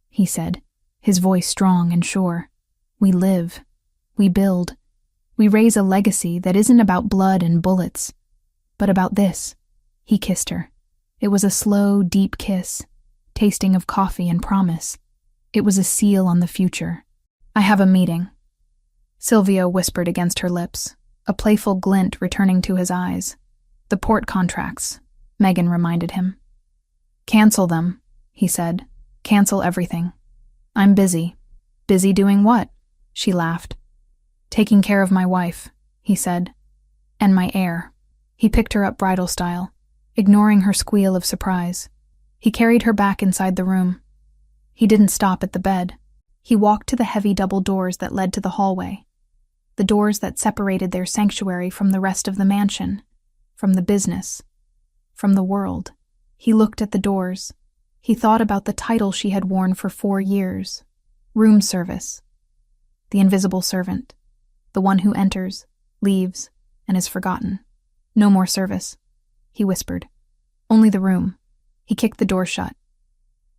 he said, his voice strong and sure. "We live. We build. We raise a legacy that isn't about blood and bullets, but about this." He kissed her. It was a slow, deep kiss, tasting of coffee and promise. It was a seal on the future. "I have a meeting," Silvio whispered against her lips, a playful glint returning to his eyes. "The port contracts," Megan reminded him. "Cancel them," he said. "Cancel everything." "I'm busy." "Busy doing what?" She laughed. "Taking care of my wife," he said. "And my heir." He picked her up bridal style, ignoring her squeal of surprise. He carried her back inside the room. He didn't stop at the bed. He walked to the heavy double doors that led to the hallway, the doors that separated their sanctuary from the rest of the mansion, from the business, from the world. He looked at the doors. He thought about the title she had worn for 4 years. Room service. The invisible servant. The one who enters, leaves, and is forgotten. "No more service," he whispered. "Only the room." He kicked the door shut.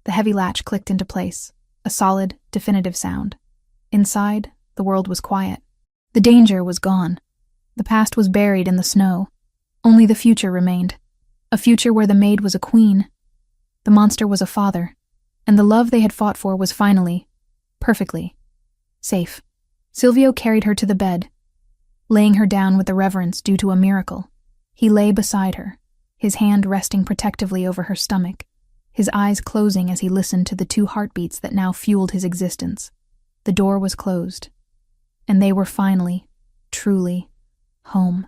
The heavy latch clicked into place, a solid, definitive sound. Inside, the world was quiet. The danger was gone. The past was buried in the snow. Only the future remained. A future where the maid was a queen, the monster was a father, and the love they had fought for was finally, perfectly, safe. Silvio carried her to the bed, laying her down with the reverence due to a miracle. He lay beside her, his hand resting protectively over her stomach, his eyes closing as he listened to the 2 heartbeats that now fueled his existence. The door was closed, and they were finally, truly, home.